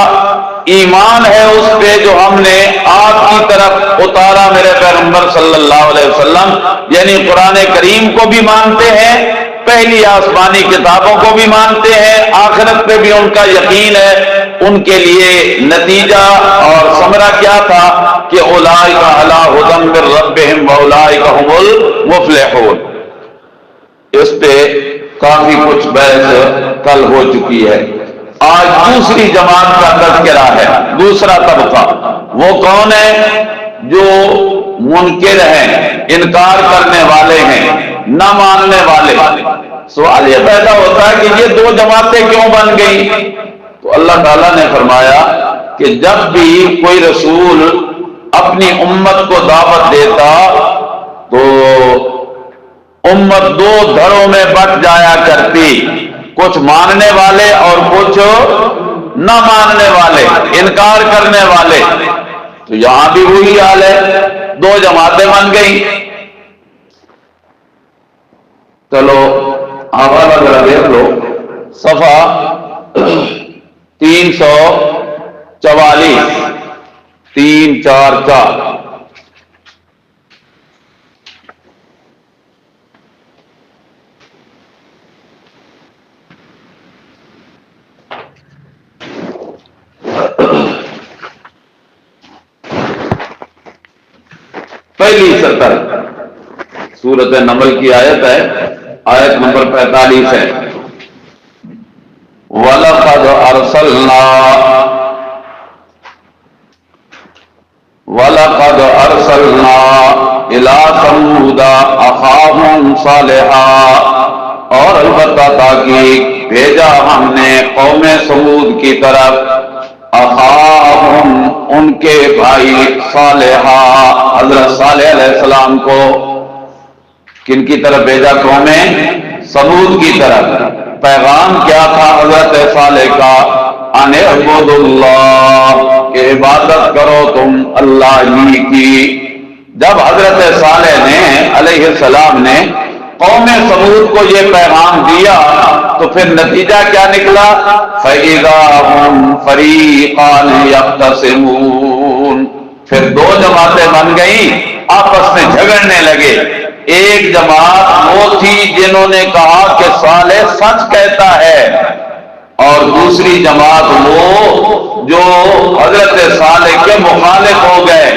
ایمان ہے اس پہ جو ہم نے آپ کی طرف اتارا میرے پیغمبر صلی اللہ علیہ وسلم، یعنی قرآن کریم کو بھی مانتے ہیں، پہلی آسمانی کتابوں کو بھی مانتے ہیں، آخرت پہ بھی ان کا یقین ہے۔ ان کے لیے نتیجہ اور ثمرہ کیا تھا کہ اولئک علی ھدی من ربہم واولئک ھم المفلحون۔ اس پہ کافی کچھ بحث کل ہو چکی ہے۔ آج دوسری جماعت کا تذکرہ ہے، دوسرا طبقہ۔ وہ کون ہے؟ جو منکر ہیں، انکار کرنے والے ہیں، نہ ماننے والے۔ سوال یہ پیدا ہوتا ہے کہ یہ دو جماعتیں کیوں بن گئی؟ تو اللہ تعالیٰ نے فرمایا کہ جب بھی کوئی رسول اپنی امت کو دعوت دیتا تو امت دو دھڑوں میں بٹ جایا کرتی، کچھ ماننے والے اور کچھ نہ ماننے والے، انکار کرنے والے۔ تو یہاں بھی وہی حال ہے، دو جماعتیں بن گئی۔ چلو حوالہ ذرا دیکھ لو، صفحہ 344، 344۔ پہلی سطر سورۃ نمل کی آیت ہے، آیت نمبر 45 ہے۔ وَلَقَدْ أَرْسَلْنَا إِلَىٰ ثَمُودَ أَخَاهُمْ صَالِحًا، اور البتہ تاکہ بھیجا ہم نے قوم ثمود کی طرف اخاہم ان کے بھائی صالحا، حضرت صالح علیہ السلام کو۔ کن کی طرف بھیجا؟ قوم ثمود کی طرف۔ پیغام کیا تھا حضرت صالح کا؟ ان اعبدوا اللہ، کہ عبادت کرو تم اللہ ہی کی۔ جب حضرت صالح نے علیہ السلام نے قوم ثمود کو یہ پیغام دیا تو پھر نتیجہ کیا نکلا؟ فَإِذَا هُمْ فَرِيقَانِ يَخْتَصِمُونَ، پھر دو جماعتیں بن گئیں، آپس میں جھگڑنے لگے۔ ایک جماعت وہ تھی جنہوں نے کہا کہ صالح سچ کہتا ہے، اور دوسری جماعت وہ جو حضرت صالح کے مخالف ہو گئے۔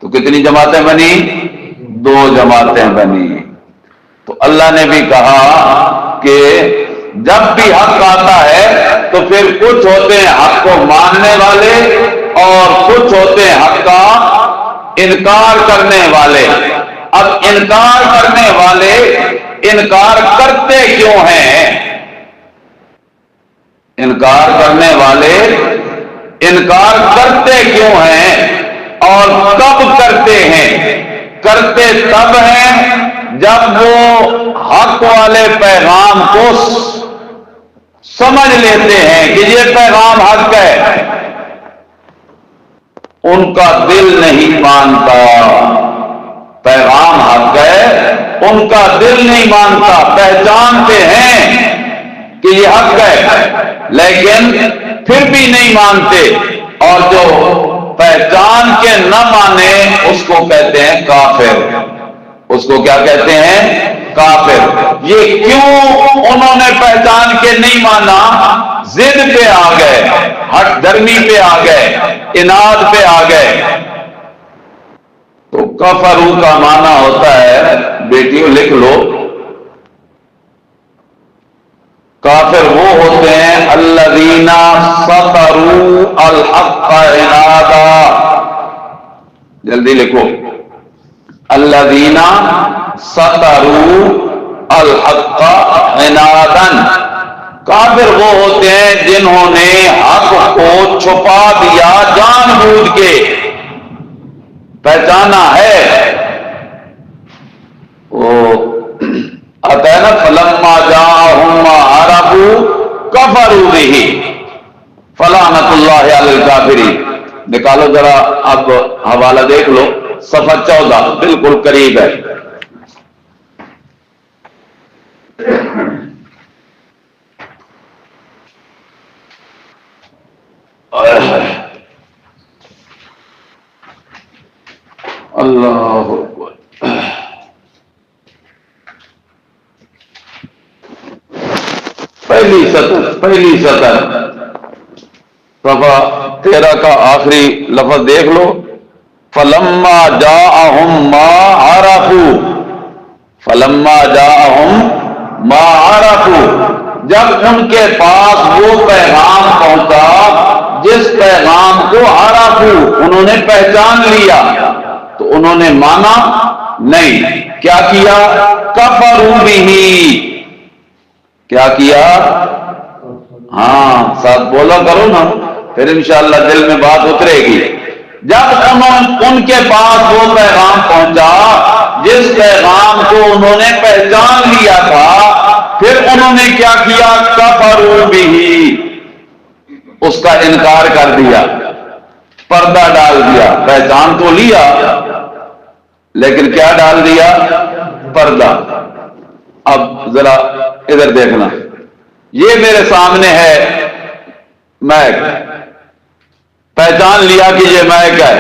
تو کتنی جماعتیں بنی؟ دو جماعتیں بنی۔ تو اللہ نے بھی کہا کہ جب بھی حق آتا ہے تو پھر کچھ ہوتے ہیں حق کو ماننے والے اور کچھ ہوتے ہیں حق کا انکار کرنے والے۔ اب انکار کرنے والے انکار کرتے کیوں ہیں؟ انکار کرنے والے انکار کرتے کیوں ہیں اور کب کرتے ہیں؟ کرتے تب ہیں جب وہ حق والے پیغام کو سمجھ لیتے ہیں کہ یہ پیغام حق ہے، ان کا دل نہیں مانتا۔ پیغام حق ہے، ان کا دل نہیں مانتا، پہچانتے ہیں کہ یہ حق ہے لیکن پھر بھی نہیں مانتے، اور جو پہچان کے نہ مانے اس کو کہتے ہیں کافر۔ اس کو کیا کہتے ہیں؟ کافر۔ یہ کیوں انہوں نے پہچان کے نہیں مانا؟ ضد پہ آ گئے، ہٹ درمی پہ آ گئے، اناد پہ آ گئے۔ تو کفرو کا معنی ہوتا ہے، بیٹیوں لکھ لو، کافر وہ ہوتے ہیں الذین سطروا الحق عنادا۔ جلدی لکھو، الذین سطروا الحق عنادا۔ کافر وہ ہوتے ہیں جنہوں نے حق کو چھپا دیا جان بوجھ کے۔ پہچانا ہے آتا ہے نا فلما جاءہم ما عرفوا کفروا بہ فلعنۃ اللہ علی الکافرین. نکالو ذرا اب حوالہ دیکھ لو، صفحہ 14 بالکل قریب ہے. اللہ اکبر. پہلی سطر صفحہ 13 کا آخری لفظ دیکھ لو. فلما جاءہم ما عرفوا، فلما جاءہم ما عرفوا، جب ان کے پاس وہ پیغام پہنچا جس پیغام کو عرفوا انہوں نے پہچان لیا، تو انہوں نے مانا نہیں. کیا کیا؟ کفروا بہ. کیا کیا؟ ہاں ساتھ بولا کرو نا، پھر انشاءاللہ دل میں بات اترے گی. جب ان کے پاس وہ پیغام پہنچا جس پیغام کو انہوں نے پہچان لیا تھا، پھر انہوں نے کیا کیا؟ کفروا بہ، اس کا انکار کر دیا، پردہ ڈال دیا. پہچان تو لیا لیکن کیا ڈال دیا؟ پردہ. اب ذرا ادھر دیکھنا، یہ میرے سامنے ہے میک، پہچان لیا کہ یہ میک ہے.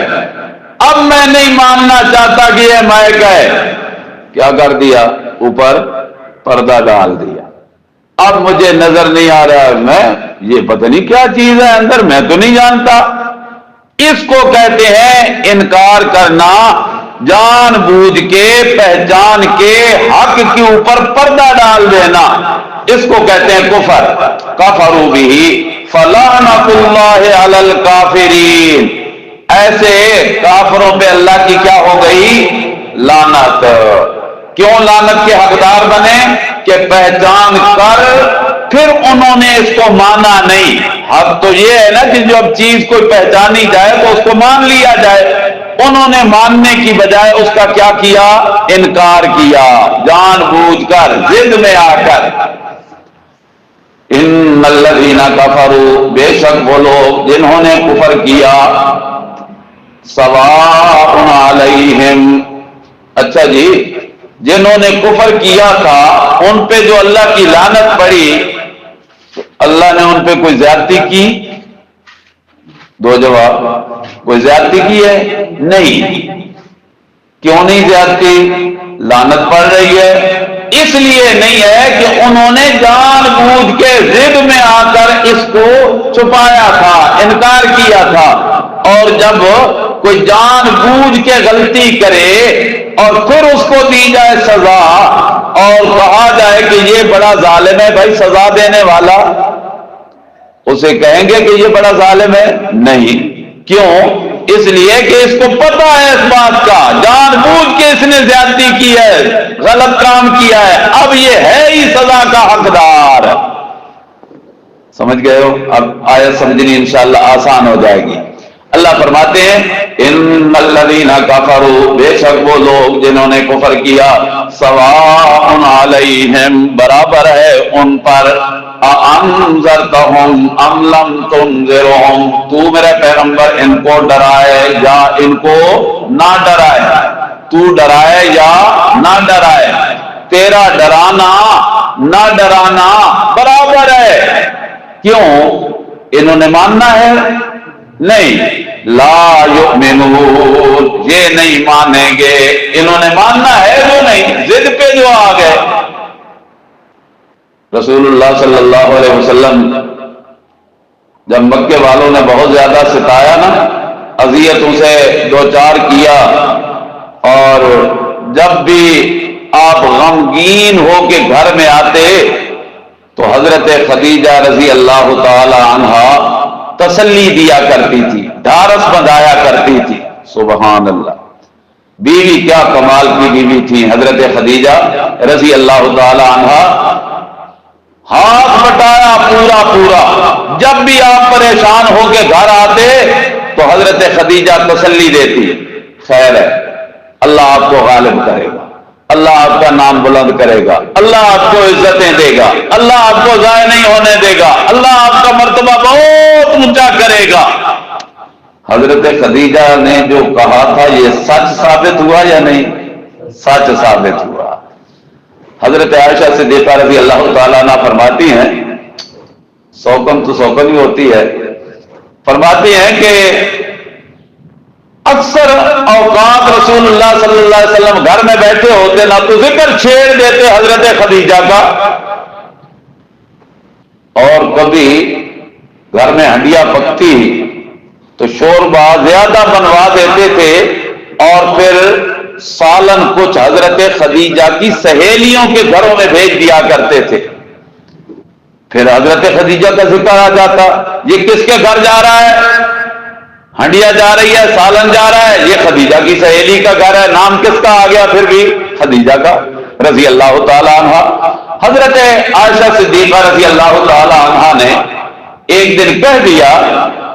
اب میں نہیں ماننا چاہتا کہ یہ میک ہے، کیا کر دیا؟ اوپر پردہ ڈال دیا. اب مجھے نظر نہیں آ رہا ہے، میں یہ پتہ نہیں کیا چیز ہے اندر، میں تو نہیں جانتا. اس کو کہتے ہیں انکار کرنا، جان بوجھ کے پہچان کے حق کے اوپر پردہ ڈال دینا. اس کو کہتے ہیں کفر. کفروا بہ فلعنۃ اللہ علی الکافرین. ایسے کافروں پہ اللہ کی کیا ہو گئی؟ لعنت. کیوں لعنت کے حقدار بنے؟ کہ پہچان کر پھر انہوں نے اس کو مانا نہیں. حق تو یہ ہے نا کہ جب چیز کوئی پہچانی جائے تو اس کو مان لیا جائے. انہوں نے ماننے کی بجائے اس کا کیا کیا؟ انکار کیا، جان بوجھ کر، ضد میں آ کر. ان الذین کفروا، بے شک وہ لوگ جنہوں نے کفر کیا، سواء علیہم. اچھا جی، جنہوں نے کفر کیا تھا ان پہ جو اللہ کی لعنت پڑی، اللہ نے ان پہ کوئی زیادتی کی؟ دو جواب. کوئی زیادتی کی ہے؟ نہیں. کیوں نہیں زیادتی؟ لعنت پڑ رہی ہے. اس لیے نہیں ہے کہ انہوں نے جان بوجھ کے ضد میں آ کر اس کو چھپایا تھا، انکار کیا تھا. اور جب کوئی جان بوجھ کے غلطی کرے اور پھر اس کو دی جائے سزا اور کہا جائے کہ یہ بڑا ظالم ہے، بھائی سزا دینے والا، اسے کہیں گے کہ یہ بڑا ظالم ہے؟ نہیں. کیوں؟ اس لیے کہ اس کو پتہ ہے اس بات کا، جان بوجھ کے اس نے زیادتی کی ہے، غلط کام کیا ہے، اب یہ ہے ہی سزا کا حقدار. سمجھ گئے ہو؟ اب آیت سمجھنی انشاءاللہ آسان ہو جائے گی. اللہ فرماتے ہیں ان الذین کفروا، بے شک وہ لوگ جنہوں نے کفر کیا، سواء علیہم، برابر ہے ان پر، انذرتہم ام لم تنذرہم، تو میرے پیغمبر ان کو ڈرائے یا ان کو نہ ڈرائے، تو ڈرائے یا نہ ڈرائے، تیرا ڈرانا نہ ڈرانا برابر ہے. کیوں؟ انہوں نے ماننا ہے؟ نہیں. لا یؤمنون، یہ نہیں مانیں گے. انہوں نے ماننا ہے جو نہیں، ضد پہ جو آ گئے. رسول اللہ صلی اللہ علیہ وسلم جب مکے والوں نے بہت زیادہ ستایا نا، اذیتوں سے دوچار کیا، اور جب بھی آپ غمگین ہو کے گھر میں آتے تو حضرت خدیجہ رضی اللہ تعالی عنہا تسلی دیا کرتی تھی، ڈھارس بندھایا کرتی تھی. سبحان اللہ. بیوی کیا کمال کی بیوی تھی حضرت خدیجہ رضی اللہ تعالی عنہا. ہاتھ بٹایا پورا پورا. جب بھی آپ پریشان ہو کے گھر آتے تو حضرت خدیجہ تسلی دیتی، خیر ہے، اللہ آپ کو غالب کرے گا، اللہ آپ کا نام بلند کرے گا، اللہ آپ کو عزتیں دے گا، اللہ آپ کو ضائع نہیں ہونے دے گا، اللہ آپ کا مرتبہ بہت اونچا کرے گا۔ حضرت خدیجہ نے جو کہا تھا یہ سچ ثابت ہوا یا نہیں؟ سچ ثابت ہوا۔ حضرت عائشہ صدیقہ رضی اللہ تعالیٰ عنہ فرماتی ہیں، سوکن تو سوکن ہی ہوتی ہے، فرماتی ہیں کہ اکثر اوقات رسول اللہ صلی اللہ علیہ وسلم گھر میں بیٹھے ہوتے نا تو ذکر چھیڑ دیتے حضرت خدیجہ کا، اور کبھی گھر میں ہنڈیا پکتی تو شوربہ زیادہ بنوا دیتے تھے اور پھر سالن کچھ حضرت خدیجہ کی سہیلیوں کے گھروں میں بھیج دیا کرتے تھے۔ پھر حضرت خدیجہ کا ذکر آ جاتا، یہ کس کے گھر جا رہا ہے؟ ہنڈیا جا رہی ہے، سالن جا رہا ہے، یہ خدیجہ کی سہیلی کا گھر ہے، نام کس کا آ گیا پھر بھی؟ خدیجہ کا رضی اللہ تعالی عنہ۔ حضرت عائشہ صدیقہ رضی اللہ تعالی عنہ نے ایک دن کہہ دیا،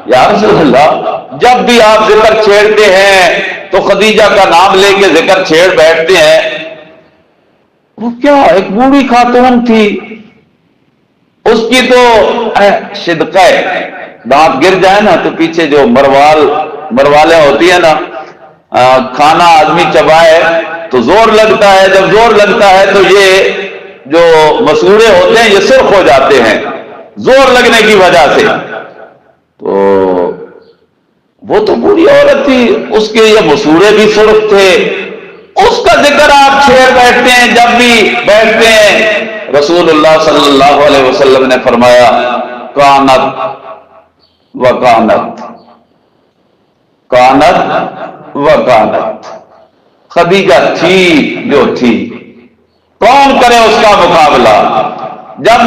یا رسول اللہ جب بھی آپ ذکر چھیڑتے ہیں تو خدیجہ کا نام لے کے ذکر چھیڑ بیٹھتے ہیں۔ وہ کیا ایک بوڑھی خاتون تھی، اس کی تو شدقہ دانت گر جائے نا تو پیچھے جو مروالیں ہوتی ہیں نا، کھانا آدمی چبائے تو زور لگتا ہے، جب زور لگتا ہے تو یہ جو مسوڑے ہوتے ہیں یہ سرخ ہو جاتے ہیں زور لگنے کی وجہ سے۔ تو وہ تو بوڑھی عورت تھی، اس کے یہ مسوڑے بھی سرخ تھے، اس کا ذکر آپ چھیڑ بیٹھتے ہیں جب بھی بیٹھتے ہیں۔ رسول اللہ صلی اللہ علیہ وسلم نے فرمایا، کانت وکانت، کانت وکانت، خدیجہ تھی جو تھی، کون کرے اس کا مقابلہ؟ جب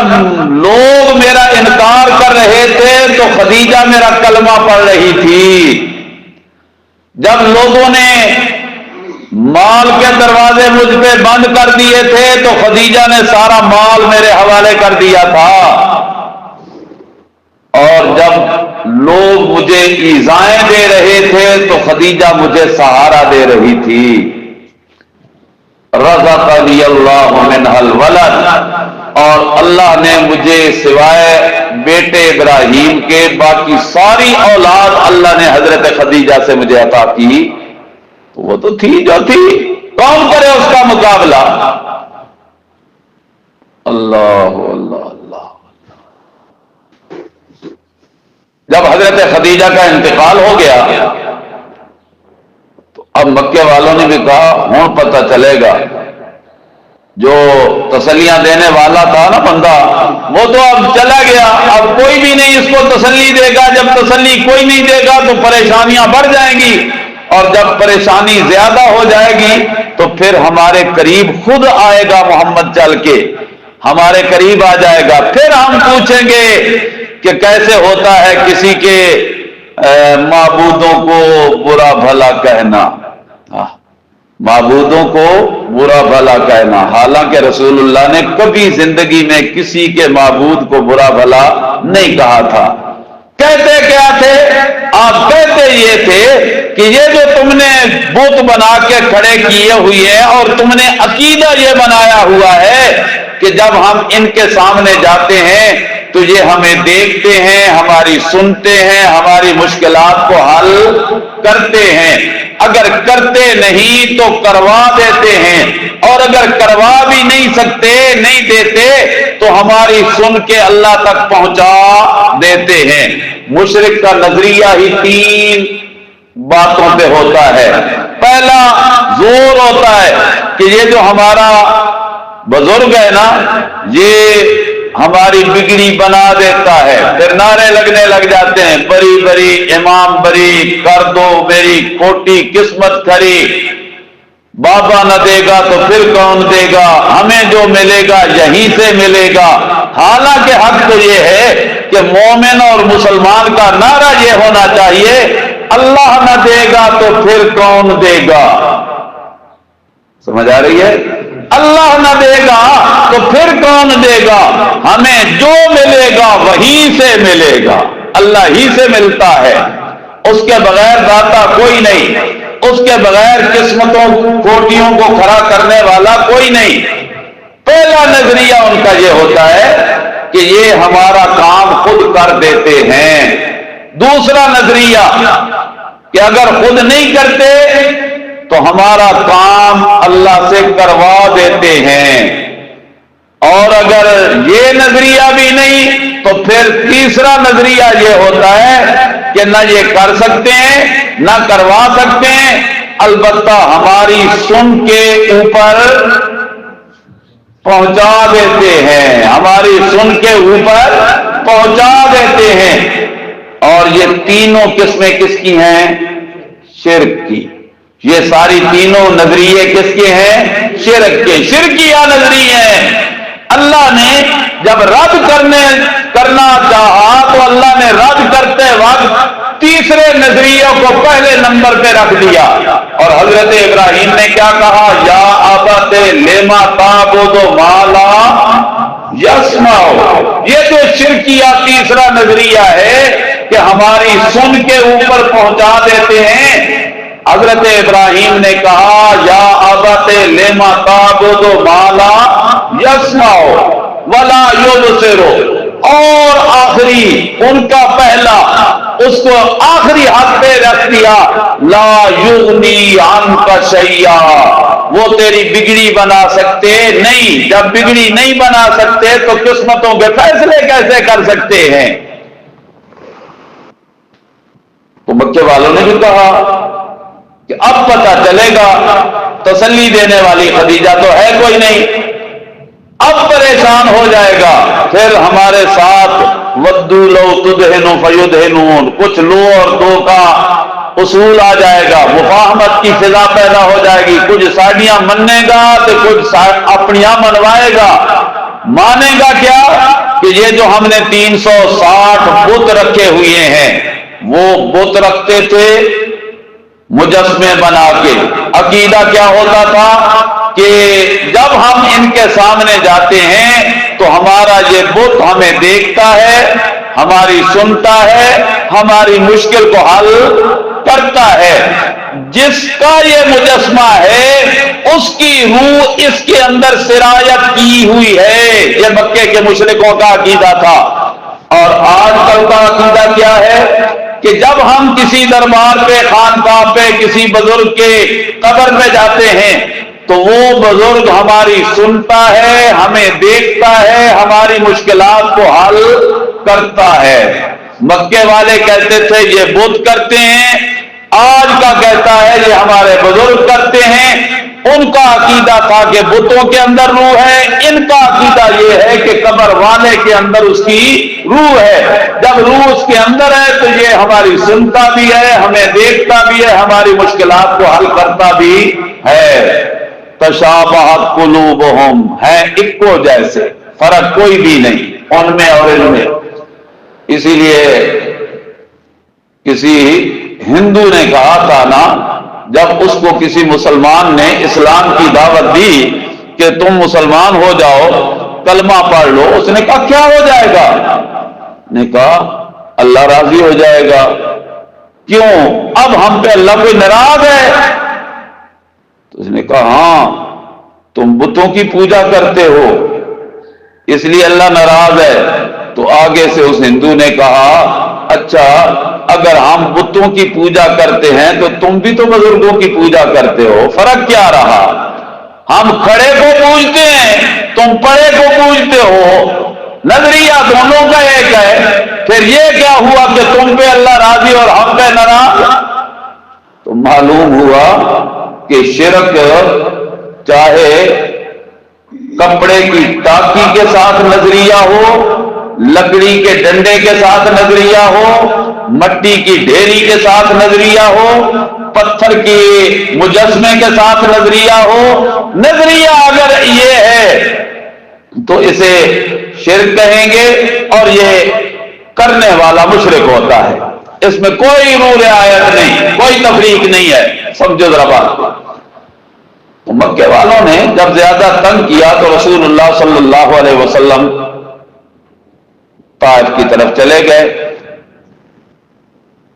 لوگ میرا انکار کر رہے تھے تو خدیجہ میرا کلمہ پڑھ رہی تھی، جب لوگوں نے مال کے دروازے مجھ پہ بند کر دیے تھے تو خدیجہ نے سارا مال میرے حوالے کر دیا تھا، اور جب لوگ مجھے ایذائیں دے رہے تھے تو خدیجہ مجھے سہارا دے رہی تھی۔ رزقنی اللہ منہ الولد، اور اللہ نے مجھے سوائے بیٹے ابراہیم کے باقی ساری اولاد اللہ نے حضرت خدیجہ سے مجھے عطا کی۔ تو وہ تو تھی جو تھی، کون کرے اس کا مقابلہ؟ اللہ اللہ اللہ۔ جب حضرت خدیجہ کا انتقال ہو گیا تو اب مکے والوں نے بھی کہا ہوں پتہ چلے گا، جو تسلیاں دینے والا تھا نا بندہ وہ تو اب چلا گیا، اب کوئی بھی نہیں اس کو تسلی دے گا، جب تسلی کوئی نہیں دے گا تو پریشانیاں بڑھ جائیں گی، اور جب پریشانی زیادہ ہو جائے گی تو پھر ہمارے قریب خود آئے گا محمد چل کے، ہمارے قریب آ جائے گا، پھر ہم پوچھیں گے کہ کیسے ہوتا ہے کسی کے معبودوں کو برا بھلا کہنا، معبودوں کو برا بھلا کہنا، حالانکہ رسول اللہ نے کبھی زندگی میں کسی کے معبود کو برا بھلا نہیں کہا تھا۔ کہتے کیا تھے؟ آپ کہتے یہ تھے کہ یہ جو تم نے بت بنا کے کھڑے کیے ہوئے ہیں اور تم نے عقیدہ یہ بنایا ہوا ہے کہ جب ہم ان کے سامنے جاتے ہیں تو یہ ہمیں دیکھتے ہیں، ہماری سنتے ہیں، ہماری مشکلات کو حل کرتے ہیں، اگر کرتے نہیں تو کروا دیتے ہیں، اور اگر کروا بھی نہیں سکتے نہیں دیتے تو ہماری سن کے اللہ تک پہنچا دیتے ہیں۔ مشرک کا نظریہ ہی تین باتوں پہ ہوتا ہے۔ پہلا زور ہوتا ہے کہ یہ جو ہمارا بزرگ ہے نا یہ ہماری بگڑی بنا دیتا ہے، پھر نعرے لگنے لگ جاتے ہیں، بری بری امام بری کر دو میری کھوٹی قسمت کھری، بابا نہ دے گا تو پھر کون دے گا، ہمیں جو ملے گا یہیں سے ملے گا۔ حالانکہ حق تو یہ ہے کہ مومن اور مسلمان کا نعرہ یہ ہونا چاہیے، اللہ نہ دے گا تو پھر کون دے گا۔ سمجھ آ رہی ہے؟ اللہ نہ دے گا تو پھر کون دے گا، ہمیں جو ملے گا وہیں سے ملے گا، اللہ ہی سے ملتا ہے، اس کے بغیر داتا کوئی نہیں۔ اس کے بغیر قسمتوں کوٹیوں کو کھڑا کرنے والا کوئی نہیں۔ پہلا نظریہ ان کا یہ ہوتا ہے کہ یہ ہمارا کام خود کر دیتے ہیں۔ دوسرا نظریہ کہ اگر خود نہیں کرتے تو ہمارا کام اللہ سے کروا دیتے ہیں۔ اور اگر یہ نظریہ بھی نہیں تو پھر تیسرا نظریہ یہ ہوتا ہے کہ نہ یہ کر سکتے ہیں نہ کروا سکتے ہیں، البتہ ہماری سن کے اوپر پہنچا دیتے ہیں، ہماری سن کے اوپر پہنچا دیتے ہیں۔ اور یہ تینوں قسمیں کس کی ہیں؟ شرک کی۔ یہ ساری تینوں نظریے کس کے ہیں؟ شرک کے، شرکیہ نظریے ہیں۔ اللہ نے جب رد کرنا چاہا تو اللہ نے رد کرتے وقت تیسرے نظریے کو پہلے نمبر پہ رکھ دیا، اور حضرت ابراہیم نے کیا کہا؟ یا ابت لما تعبد ما لا یسمع۔ یہ جو شرکیہ تیسرا نظریہ ہے کہ ہماری سن کے اوپر پہنچا دیتے ہیں، حضرت ابراہیم نے کہا یا ابت لما تعبد ما لا یسمع ولا یبصر، اور آخری ان کا پہلا اس کو آخری حد پہ رکھ دیا، لا یغنی عنک شیئا، وہ تیری بگڑی بنا سکتے نہیں۔ جب بگڑی نہیں بنا سکتے تو قسمتوں کے فیصلے کیسے کر سکتے ہیں؟ تو مکے والوں نے بھی کہا کہ اب پتہ چلے گا، تسلی دینے والی خدیجہ تو ہے کوئی نہیں، اب پریشان ہو جائے گا، پھر ہمارے ساتھ ودو لو تدہنو فیدہنون، کچھ لو اور دو کا اصول آ جائے گا، مفاہمت کی فضا پیدا ہو جائے گی، کچھ ساڑیاں مننے گا تو کچھ اپنیاں منوائے گا۔ مانے گا کیا؟ کہ یہ جو ہم نے 360 بت رکھے ہوئے ہیں، وہ بت رکھتے تھے مجسمے بنا کے۔ عقیدہ کیا ہوتا تھا کہ جب ہم ان کے سامنے جاتے ہیں تو ہمارا یہ بت ہمیں دیکھتا ہے، ہماری سنتا ہے، ہماری مشکل کو حل کرتا ہے۔ جس کا یہ مجسمہ ہے اس کی روح اس کے اندر سرایت کی ہوئی ہے، یہ مکے کے مشرکوں کا عقیدہ تھا۔ اور آج کل کا عقیدہ کیا ہے کہ جب ہم کسی دربار پہ، خانقاہ پہ، کسی بزرگ کے قبر پہ جاتے ہیں تو وہ بزرگ ہماری سنتا ہے، ہمیں دیکھتا ہے، ہماری مشکلات کو حل کرتا ہے۔ مکے والے کہتے تھے یہ بت کرتے ہیں، آج کا کہتا ہے یہ ہمارے بزرگ کرتے ہیں۔ ان کا عقیدہ تھا کہ بتوں کے اندر روح ہے، ان کا عقیدہ یہ ہے کہ قبر والے کے اندر اس کی روح ہے۔ جب روح اس کے اندر ہے تو یہ ہماری سنتا بھی ہے، ہمیں دیکھتا بھی ہے، ہماری مشکلات کو حل کرتا بھی ہے۔ تشابہت قلوبہم، ہے اکو جیسے، فرق کوئی بھی نہیں ان میں اور ان میں۔ اسی لیے کسی ہندو نے کہا تھا نا، جب اس کو کسی مسلمان نے اسلام کی دعوت دی کہ تم مسلمان ہو جاؤ، کلمہ پڑھ لو، اس نے کہا کیا ہو جائے گا؟ نے کہا اللہ راضی ہو جائے گا۔ کیوں؟ اب ہم پہ اللہ کوئی ناراض ہے؟ تو اس نے کہا ہاں، تم بتوں کی پوجا کرتے ہو اس لیے اللہ ناراض ہے۔ تو آگے سے اس ہندو نے کہا اچھا اگر ہم بتوں کی پوجا کرتے ہیں تو تم بھی تو بزرگوں کی پوجا کرتے ہو، فرق کیا رہا؟ ہم کھڑے کو پوجتے ہیں، تم پڑے کو پوجتے ہو، نظریہ دونوں کا ایک ہے، پھر یہ کیا ہوا کہ تم پہ اللہ راضی اور ہم پہ ناراض؟ تو معلوم ہوا کہ شرک چاہے کپڑے کی ٹاکی کے ساتھ نظریہ ہو، لکڑی کے ڈنڈے کے ساتھ نظریہ ہو، مٹی کی ڈھیری کے ساتھ نظریہ ہو، پتھر کی مجسمے کے ساتھ نظریہ ہو، نظریہ اگر یہ ہے تو اسے شرک کہیں گے، اور یہ کرنے والا مشرک ہوتا ہے۔ اس میں کوئی رو رعایت نہیں، کوئی تفریق نہیں ہے، سمجھو ذرا بات کو۔ تو مکے والوں نے جب زیادہ تنگ کیا تو رسول اللہ صلی اللہ علیہ وسلم طائف کی طرف چلے گئے۔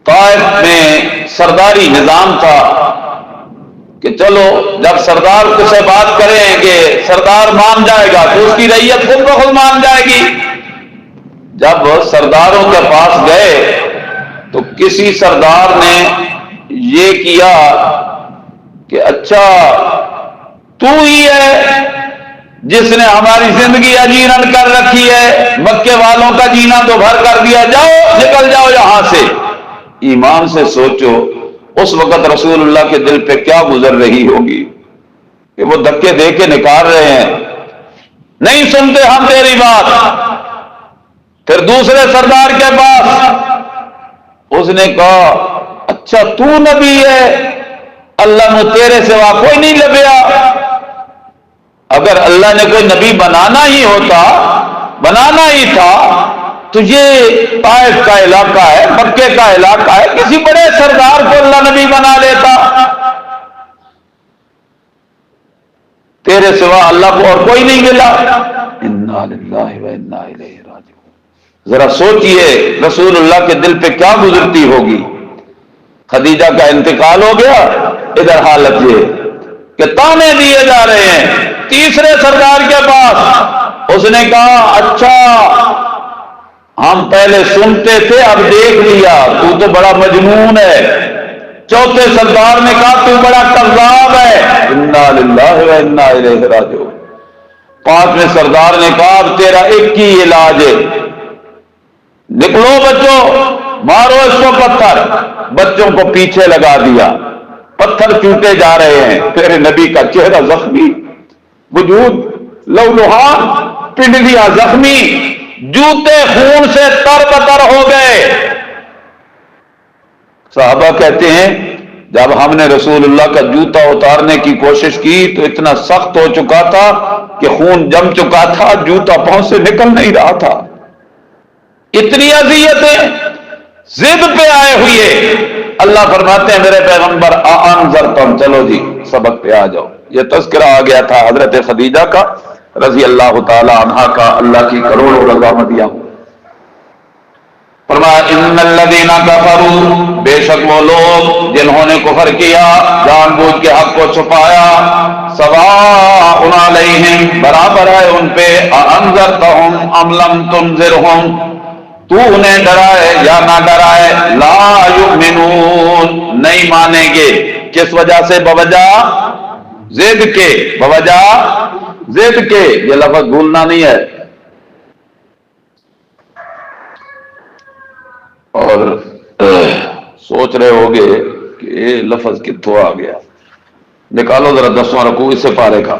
طائف میں سرداری نظام تھا، کہ چلو جب سردار سے بات کریں کہ سردار مان جائے گا تو اس کی رعیت خود بخود مان جائے گی۔ جب سرداروں کے پاس گئے تو کسی سردار نے یہ کیا کہ اچھا تو ہی ہے جس نے ہماری زندگی اجیرن کر رکھی ہے، مکے والوں کا جینا تو بھر کر دیا، جاؤ نکل جاؤ یہاں سے۔ ایمان سے سوچو اس وقت رسول اللہ کے دل پہ کیا گزر رہی ہوگی کہ وہ دھکے دے کے نکال رہے ہیں، نہیں سنتے ہم تیری بات۔ پھر دوسرے سردار کے پاس اس نے کہا اچھا تو نبی ہے، اللہ نے تیرے سوا کوئی نہیں لبیا۔ اگر اللہ نے کوئی نبی بنانا ہی تھا تو یہ طائف کا علاقہ ہے، مکے کا علاقہ ہے، کسی بڑے سردار کو اللہ نبی بنا لیتا، تیرے سوا اللہ کو اور کوئی نہیں ملا۔ انا للہ و انا الیہ راجعون۔ ذرا سوچئے رسول اللہ کے دل پہ کیا گزرتی ہوگی۔ خدیجہ کا انتقال ہو گیا، ادھر حالت یہ کہ تانے دیے جا رہے ہیں۔ تیسرے سردار کے پاس اس نے کہا اچھا ہم پہلے سنتے تھے اب دیکھ لیا، تو بڑا مجنون ہے۔ چوتھے سردار نے کہا تو بڑا کذاب ہے۔ انا للہ و انا الیہ راجعون۔ پانچویں سردار نے کہا اب تیرا ایک ہی علاج ہے، نکلو بچوں مارو اس کو پتھر۔ بچوں کو پیچھے لگا دیا، پتھر چوٹے جا رہے ہیں، تیرے نبی کا چہرہ زخمی، وجود لولہان، پنڈلیاں زخمی، جوتے خون سے تر بتر ہو گئے۔ صحابہ کہتے ہیں جب ہم نے رسول اللہ کا جوتا اتارنے کی کوشش کی تو اتنا سخت ہو چکا تھا کہ خون جم چکا تھا، جوتا پاؤں سے نکل نہیں رہا تھا۔ اتنی اذیتیں، ضد پہ آئے ہوئے اللہ فرماتے ہیں میرے پیغمبر انذرتم، چلو جی سبق پہ آ جاؤ۔ یہ تذکرہ آ گیا تھا حضرت خدیجہ کا رضی اللہ تعالی عنہا کا، اللہ کی کروڑوں رضا مدیہ۔ فرمایا ان الذین کفروا، بے شک وہ لوگ جنہوں نے کفر کیا، جان بوجھ کے حق کو چھپایا، سواء علیہم، برابر ہے ان پہ، انذرتہم ام لم تنذرہم، تو انہیں ڈرائے یا نہ ڈرائے، لا یؤمنون، نہیں مانیں گے۔ کس وجہ سے؟ بوجہ ضد کے، بوجہ ضد کے، یہ لفظ بھولنا نہیں ہے۔ اور سوچ رہے ہوگے کہ یہ لفظ کتوں آ گیا، نکالو ذرا 10واں رکوع اس سے پارے کا،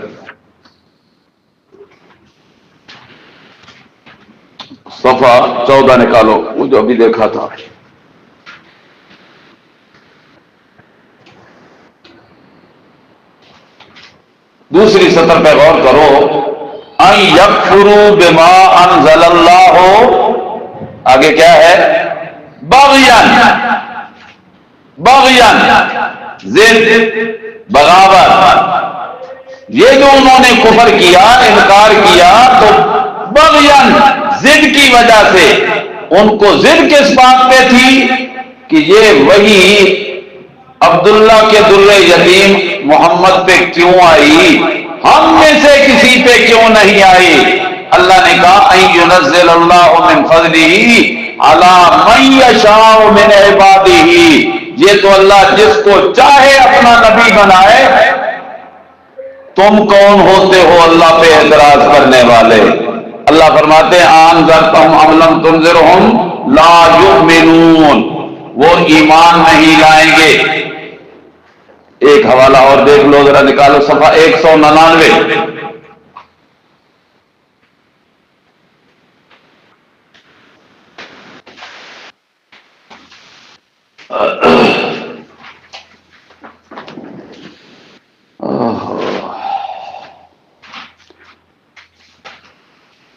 صفحہ 14 نکالو، وہ جو ابھی دیکھا تھا۔ دوسری سطر پہ غور کرو، ان یکفروا بما انزل اللہ، آگے کیا ہے؟ بغیاً، بغیاً، ضد، بغاوت، یہ جو انہوں نے کفر کیا، انکار کیا، تو بغیاً، ضد کی وجہ سے۔ ان کو ضد کس بات پہ تھی کہ یہ وہی عبداللہ کے در یتیم محمد پہ کیوں آئی، ہم میں سے کسی پہ کیوں نہیں آئی؟ اللہ نے کہا ان ینزل اللہ من فضلہ علی من یشاء من عبادہ، یہ تو اللہ جس کو چاہے اپنا نبی بنائے۔ تم کون ہوتے ہو اللہ پہ اعتراض کرنے والے؟ اللہ فرماتے ہیں انذرتہم ام لم تنذرہم لا یؤمنون، وہ ایمان نہیں لائیں گے۔ ایک حوالہ اور دیکھ لو ذرا، نکالو صفحہ 199۔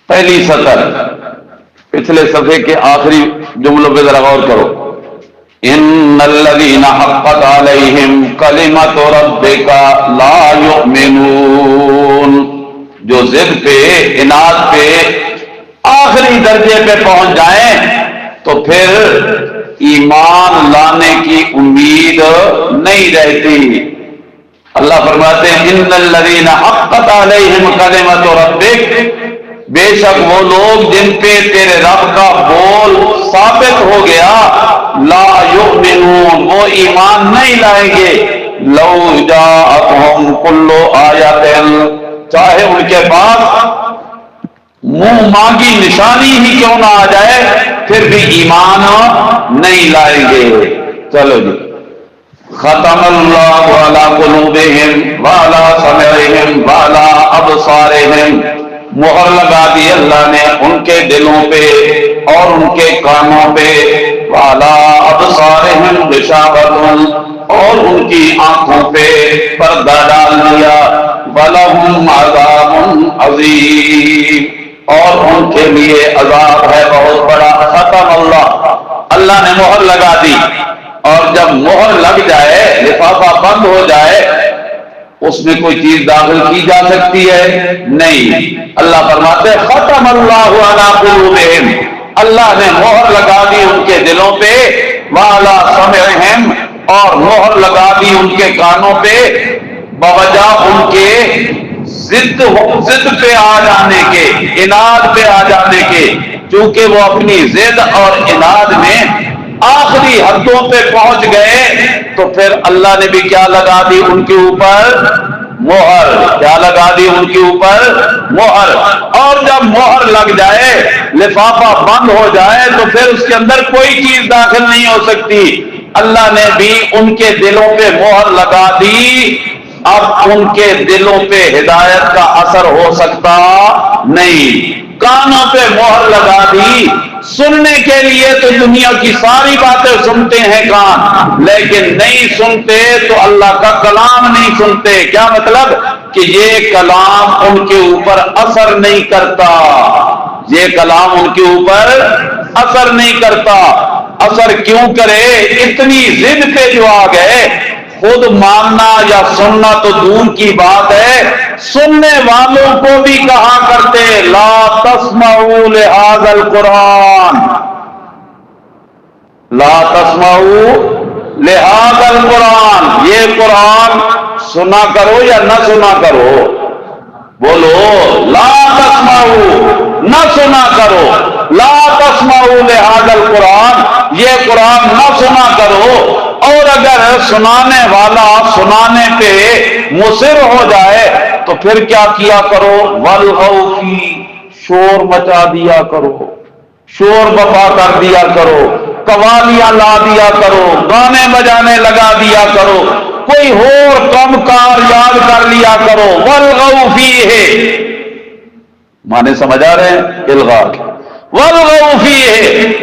پہلی سطر، پچھلے صفحے کے آخری جملوں پہ ذرا غور کرو، ان الذین حقت علیہم کلمۃ ربک لا یؤمنون، جو ضد پہ، عناد پہ آخری درجے پہ پہنچ جائیں تو پھر ایمان لانے کی امید نہیں رہتی۔ اللہ فرماتے ہیں ان الذین حقت علیہم کلمۃ ربک، بے شک وہ لوگ جن پہ تیرے رب کا بول ثابت ہو گیا، لا یؤمنون، وہ ایمان نہیں لائیں گے، لو جاءتہم کل آیۃ، چاہے ان کے پاس منہ مانگی نشانی ہی کیوں نہ آ جائے پھر بھی ایمان نہیں لائیں گے۔ چلو جی، ختم اللہ علی قلوبہم وعلی سمعہم وعلی ابصارہم، مہر لگا دی اللہ نے ان کے دلوں پہ اور ان کے کانوں پہ، وعلی ابصارہم غشاوۃ، اور ان کی آنکھوں پہ پردہ ڈال دیا، وَلَهُمْ عَذَابٌ عَظِيمٌ، اور ان کے لیے عذاب ہے بہت بڑا۔ ختم اللہ، اللہ نے مہر لگا دی، اور جب مہر لگ جائے، لفافہ بند ہو جائے، اس میں کوئی چیز داخل کی جا سکتی ہے؟ نہیں۔ اللہ فرماتے ختم اللہ علی قلوبہم، اللہ نے مہر لگا دی ان کے دلوں پہ، وعلی سمعہم، اور مہر لگا دی ان کے کانوں پہ، بوجہ ان کے ضد پہ آ جانے کے، اناد پہ آ جانے کے، چونکہ وہ اپنی ضد اور اناد میں آخری حدوں پہ پہنچ گئے، تو پھر اللہ نے بھی کیا لگا دی ان کے اوپر؟ مہر۔ کیا لگا دی ان کے اوپر؟ مہر۔ اور جب مہر لگ جائے، لفافہ بند ہو جائے، تو پھر اس کے اندر کوئی چیز داخل نہیں ہو سکتی۔ اللہ نے بھی ان کے دلوں پہ مہر لگا دی، اب ان کے دلوں پہ ہدایت کا اثر ہو سکتا نہیں۔ کانوں پہ مہر لگا دی، سننے کے لیے تو دنیا کی ساری باتیں سنتے ہیں کان، لیکن نہیں سنتے تو اللہ کا کلام نہیں سنتے۔ کیا مطلب؟ کہ یہ کلام ان کے اوپر اثر نہیں کرتا، یہ کلام ان کے اوپر اثر نہیں کرتا۔ اثر کیوں کرے؟ اتنی ضد پہ جو آ گئے، خود ماننا یا سننا تو دور کی بات ہے، سننے والوں کو بھی کہا کرتے لا تسمعوا لہذا القرآن، لا تسمعوا لہذا القرآن، یہ قرآن سنا کرو یا نہ سنا کرو؟ بولو، لا تسمعوا، نہ سنا کرو، لا تسمعوا لہذا القرآن، یہ قرآن نہ سنا کرو۔ اور اگر سنانے والا سنانے پہ مصر ہو جائے تو پھر کیا کیا کرو؟ وَالْغَوْا فِي، شور مچا دیا کرو، شور بپا کر دیا کرو، قوالیاں لا دیا کرو، گانے بجانے لگا دیا کرو، کوئی اور کم کار یاد کر لیا کرو۔ وَالْغَوْا فِيهِ، معنی سمجھ آ رہے ہیں؟ الغا کے وَالْغَوْا فِيهِ،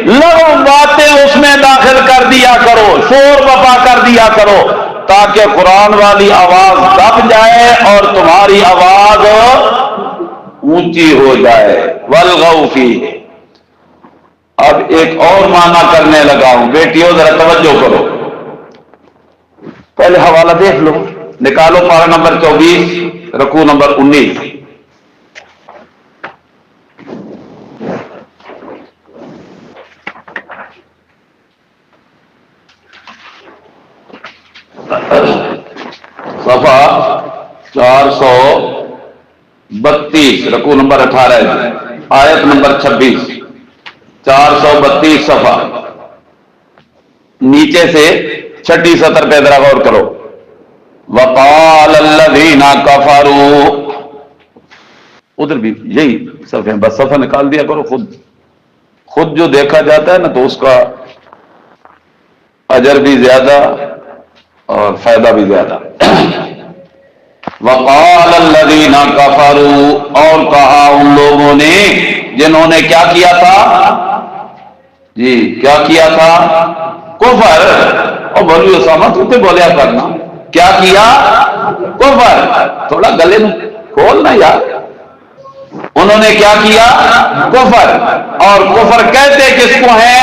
لغو باتیں اس میں داخل کر دیا کرو، شور بپا کر دیا کرو، تاکہ قرآن والی آواز دب جائے اور تمہاری آواز اونچی ہو جائے۔ وَالْغَوْا فِيهِ۔ اب ایک اور معنی کرنے لگا ہوں، بیٹیوں ذرا توجہ کرو، پہلے حوالہ دیکھ لو، نکالو پارہ نمبر 24 رکوع نمبر 19۔ صفحہ 432 رکوع نمبر 18 آیت نمبر 26، 432 صفحہ نیچے سے چھٹی سطر پہ ذرا غور کرو۔ وقال الذین کفروا، ادھر بھی یہی صفحے، بس صفحہ نکال دیا کرو، خود جو دیکھا جاتا ہے نا تو اس کا اجر بھی زیادہ اور فائدہ بھی زیادہ۔ وقال الذین کفروا، اور کہا ان لوگوں نے جنہوں نے کیا کیا تھا؟ جی کیا کیا تھا؟ کفر۔ اور بولی اسامہ تو تے بولیا کرنا، کیا کیا؟ کفر۔ تھوڑا گلے میں کھولنا یار۔ انہوں نے کیا کیا؟ کفر۔ اور کفر کہتے کس کو ہیں؟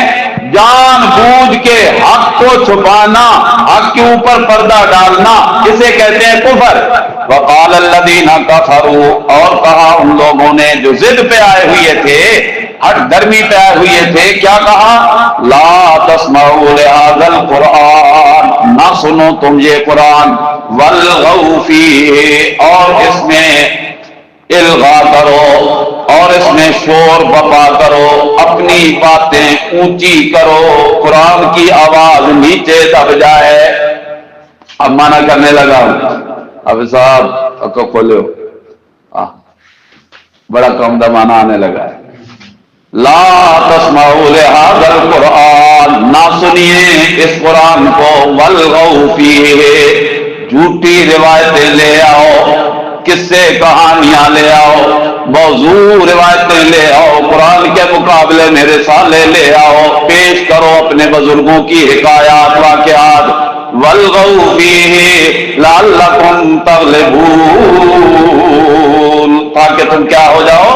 جان بوجھ کے حق کو چھپانا، حق کے اوپر پردہ ڈالنا، اسے کہتے ہیں کفر۔ وقال الذین کفروا، اور کہا ان لوگوں نے جو ضد پہ آئے ہوئے تھے، ہٹ درمی پہ آئے ہوئے تھے، کیا کہا؟ لا تسمعوا لہذا القرآن، نہ سنو تم یہ قرآن، والغوا فیہ، اور اس میں الغا کرو، اور اس میں شور بپا کرو، اپنی باتیں اونچی کرو، قرآن کی آواز نیچے دب جائے۔ اب مانا کرنے لگا ہوں، اب صاحب کو کھولو، بڑا کم دمانہ آنے لگا ہے۔ لا تسمعوا لہذا القرآن، نہ سنیے اس قرآن کو، والغوا فیہ، جھوٹی روایتیں لے آؤ، قصے کہانیاں لے آؤ، موضوع روایتیں لے آؤ، قرآن کے مقابلے میں رسالے لے آؤ، پیش کرو اپنے بزرگوں کی حکایات واقعات، والغوا فیہ لعلکم تغلبون، تاکہ تم کیا ہو جاؤ؟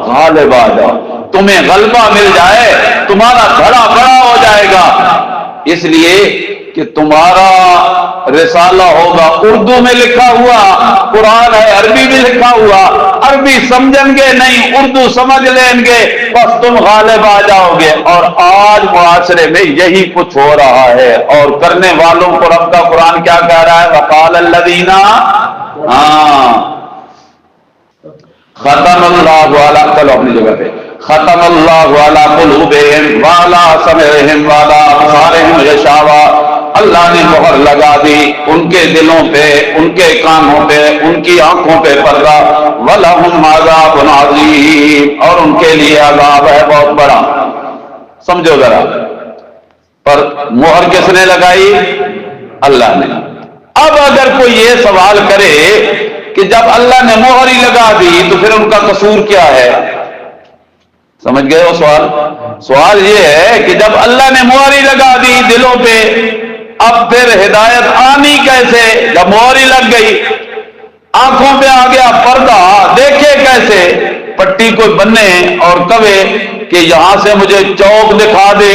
غالب آ جاؤ، تمہیں غلبہ مل جائے، تمہارا دھڑا بڑا ہو جائے گا، اس لیے کہ تمہارا رسالہ ہوگا اردو میں لکھا ہوا، قرآن ہے عربی میں لکھا ہوا، عربی سمجھیں گے نہیں، اردو سمجھ لیں گے، بس تم غالب آ جاؤ گے۔ اور آج معاشرے میں یہی کچھ ہو رہا ہے، اور کرنے والوں کو رب کا قرآن کیا کہہ رہا ہے؟ وقال الذین، ختم اللہ علی، چلو اپنی جگہ پہ، ختم اللہ علی قلوبہم وعلی سمعہم وعلی ابصارہم غشاوہ، اللہ نے مہر لگا دی ان کے دلوں پہ، ان کے کانوں پہ، ان کی آنکھوں پہ پردہ، وَلَهُمْ عَذَابٌ عَظِيمٌ، اور ان کے لیے عذاب ہے بہت بڑا۔ سمجھو ذرا، پر مہر کس نے لگائی؟ اللہ نے۔ اب اگر کوئی یہ سوال کرے کہ جب اللہ نے مہر ہی لگا دی تو پھر ان کا قصور کیا ہے؟ سمجھ گئے وہ سوال؟ سوال یہ ہے کہ جب اللہ نے مہر ہی لگا دی دلوں پہ، اب پھر ہدایت آنی کیسے؟ جب مہر ہی لگ گئی، آنکھوں پہ آ گیا پردہ، دیکھے کیسے؟ پٹی کوئی بننے اور کہے کہ یہاں سے مجھے چوک دکھا دے،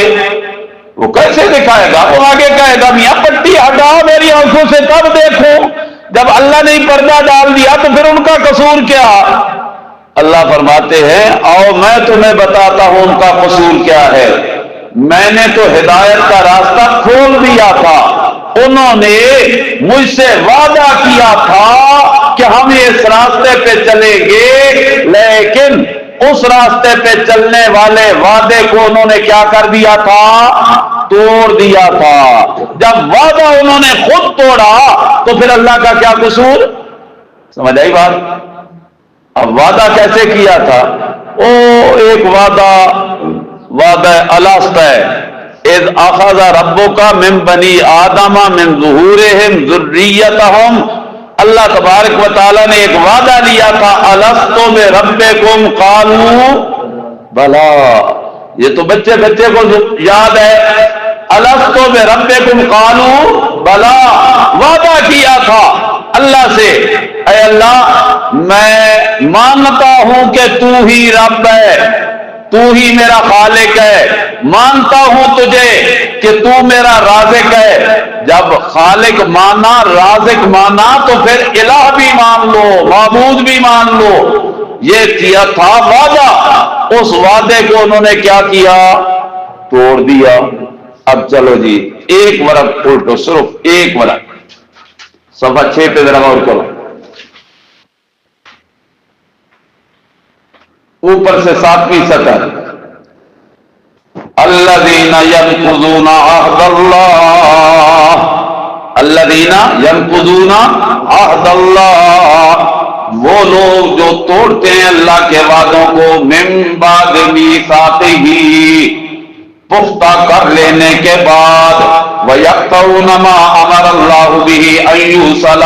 وہ کیسے دکھائے گا؟ وہ آگے کہے گا میاں پٹی ہٹا میری آنکھوں سے تب دیکھوں۔ جب اللہ نے پردہ ڈال دیا تو پھر ان کا قصور کیا؟ اللہ فرماتے ہیں آؤ میں تمہیں بتاتا ہوں ان کا قصور کیا ہے۔ میں نے تو ہدایت کا راستہ کھول دیا تھا، انہوں نے مجھ سے وعدہ کیا تھا کہ ہم اس راستے پہ چلیں گے، لیکن اس راستے پہ چلنے والے وعدے کو انہوں نے کیا کر دیا تھا؟ توڑ دیا تھا۔ جب وعدہ انہوں نے خود توڑا تو پھر اللہ کا کیا قصور؟ سمجھ آئی بات؟ اب وعدہ کیسے کیا تھا؟ ایک وعدہ الست ہے، اذ اخذ ربک من بنی آدم من ظہورہم ذریتہم، اللہ تبارک و تعالیٰ نے ایک وعدہ لیا تھا، الست بربکم قالوا بلا، یہ تو بچے کو یاد ہے، الست بربکم قالوا بلا، وعدہ کیا تھا اللہ سے، اے اللہ میں مانتا ہوں کہ تو ہی رب ہے، تو ہی میرا خالق ہے، مانتا ہوں تجھے کہ تو میرا رازق ہے۔ جب خالق مانا، رازق مانا تو پھر الہ بھی مان لو، معبود بھی مان لو، یہ کیا تھا وعدہ، اس وعدے کو انہوں نے کیا کیا؟ توڑ دیا۔ اب چلو جی ایک ورق الٹو، صرف ایک ورق، صفحہ 6 پہ ذرا غور کرو، اوپر سے 7ویں سطر، الذین ینقضون عہد اللہ، الذین ینقضون عہد اللہ، وہ لوگ جو توڑتے ہیں اللہ کے وعدوں کو، من بعد میثاقہ، پختہ کر لینے کے بعد، وَيَقْطَعُونَ مَا أَمَرَ اللَّهُ بِهِ أَن يُوصَلَ،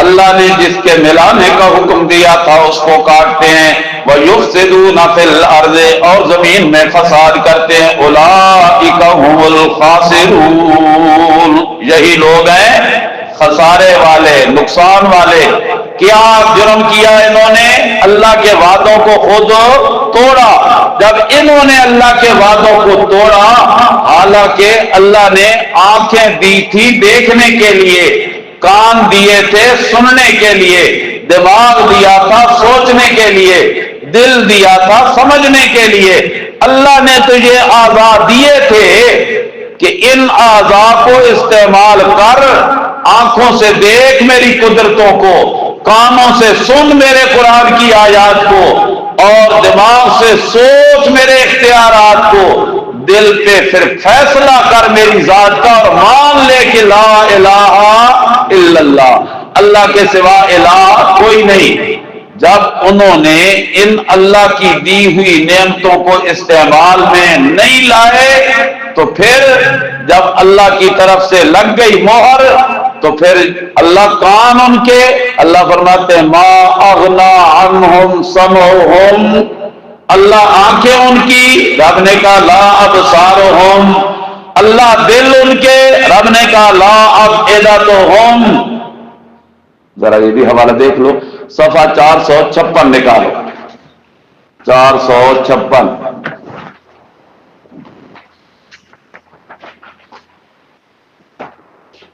اللہ نے جس کے ملانے کا حکم دیا تھا اس کو کاٹتے ہیں، وَيُفْسِدُونَ فِي الْأَرْضِ، اور زمین میں فساد کرتے ہیں، أُولَٰئِكَ هُمُ الْخَاسِرُونَ، یہی لوگ ہیں خسارے والے، نقصان والے۔ کیا جرم کیا انہوں نے؟ اللہ کے وعدوں کو خود توڑا۔ جب انہوں نے اللہ کے وعدوں کو توڑا، حالانکہ اللہ نے آنکھیں دی تھی دیکھنے کے لیے، کان دیے تھے سننے کے لیے، دماغ دیا تھا سوچنے کے لیے، دل دیا تھا سمجھنے کے لیے، اللہ نے تو یہ آزاد دیے تھے، کہ ان اعضاء کو استعمال کر، آنکھوں سے دیکھ میری قدرتوں کو، کانوں سے سن میرے قرآن کی آیات کو، اور دماغ سے سوچ میرے اختیارات کو، دل پہ پھر فیصلہ کر میری ذات کا، اور مان لے کہ لا الہ الا اللہ، اللہ کے سوا الہ کوئی نہیں۔ جب انہوں نے ان اللہ کی دی ہوئی نعمتوں کو استعمال میں نہیں لائے تو پھر جب اللہ کی طرف سے لگ گئی مہر تو پھر اللہ کان ان کے، اللہ فرماتے ہیں ما اغنا عنہم سمعہم، اللہ آنکھیں ان کی، رب نے کہا لا ابصارہم، اللہ دل ان کے، رب نے کہا لا افئدتہم۔ ذرا یہ بھی حوالہ دیکھ لو، صفحہ 456 نکالو، 456،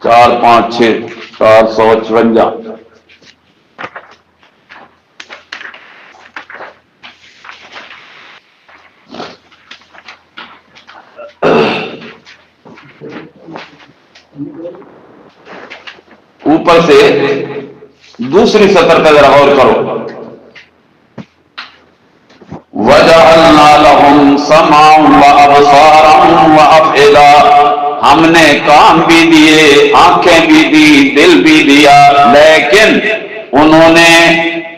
4 5 6 456۔ اوپر سے دوسری سطر کا ذرا غور کرو، وَجَعَلْنَا لَهُمْ سَمْعًا وَأَبْصَارًا وَأَفْئِدَةً، ہم نے کان بھی دیے، آنکھیں بھی دی، دل بھی دیا، لیکن انہوں نے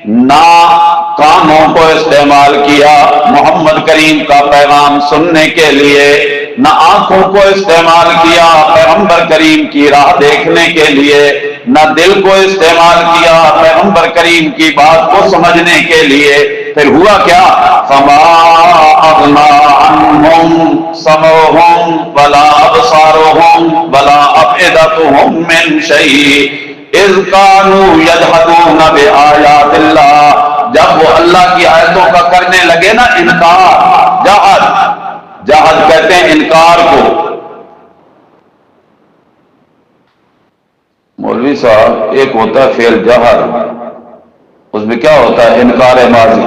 نہ کانوں کو استعمال کیا محمد کریم کا پیغام سننے کے لیے، نہ آنکھوں کو استعمال کیا پیغمبر کریم کی راہ دیکھنے کے لیے، نہ دل کو استعمال کیا پیغمبر کریم کی بات کو سمجھنے کے لیے۔ پھر ہوا کیا؟ فما اغنا عنہم سمعہم ولا ابصارہم ولا افئدتہم من شیء اذ کانوا یجحدون بآیات اللہ، جب وہ اللہ کی آیتوں کا کرنے لگے نا انکار، جہد کہتے ہیں انکار کو۔ مولوی صاحب ایک ہوتا ہے فعل جہر، اس میں کیا ہوتا ہے؟ انکار ماضی۔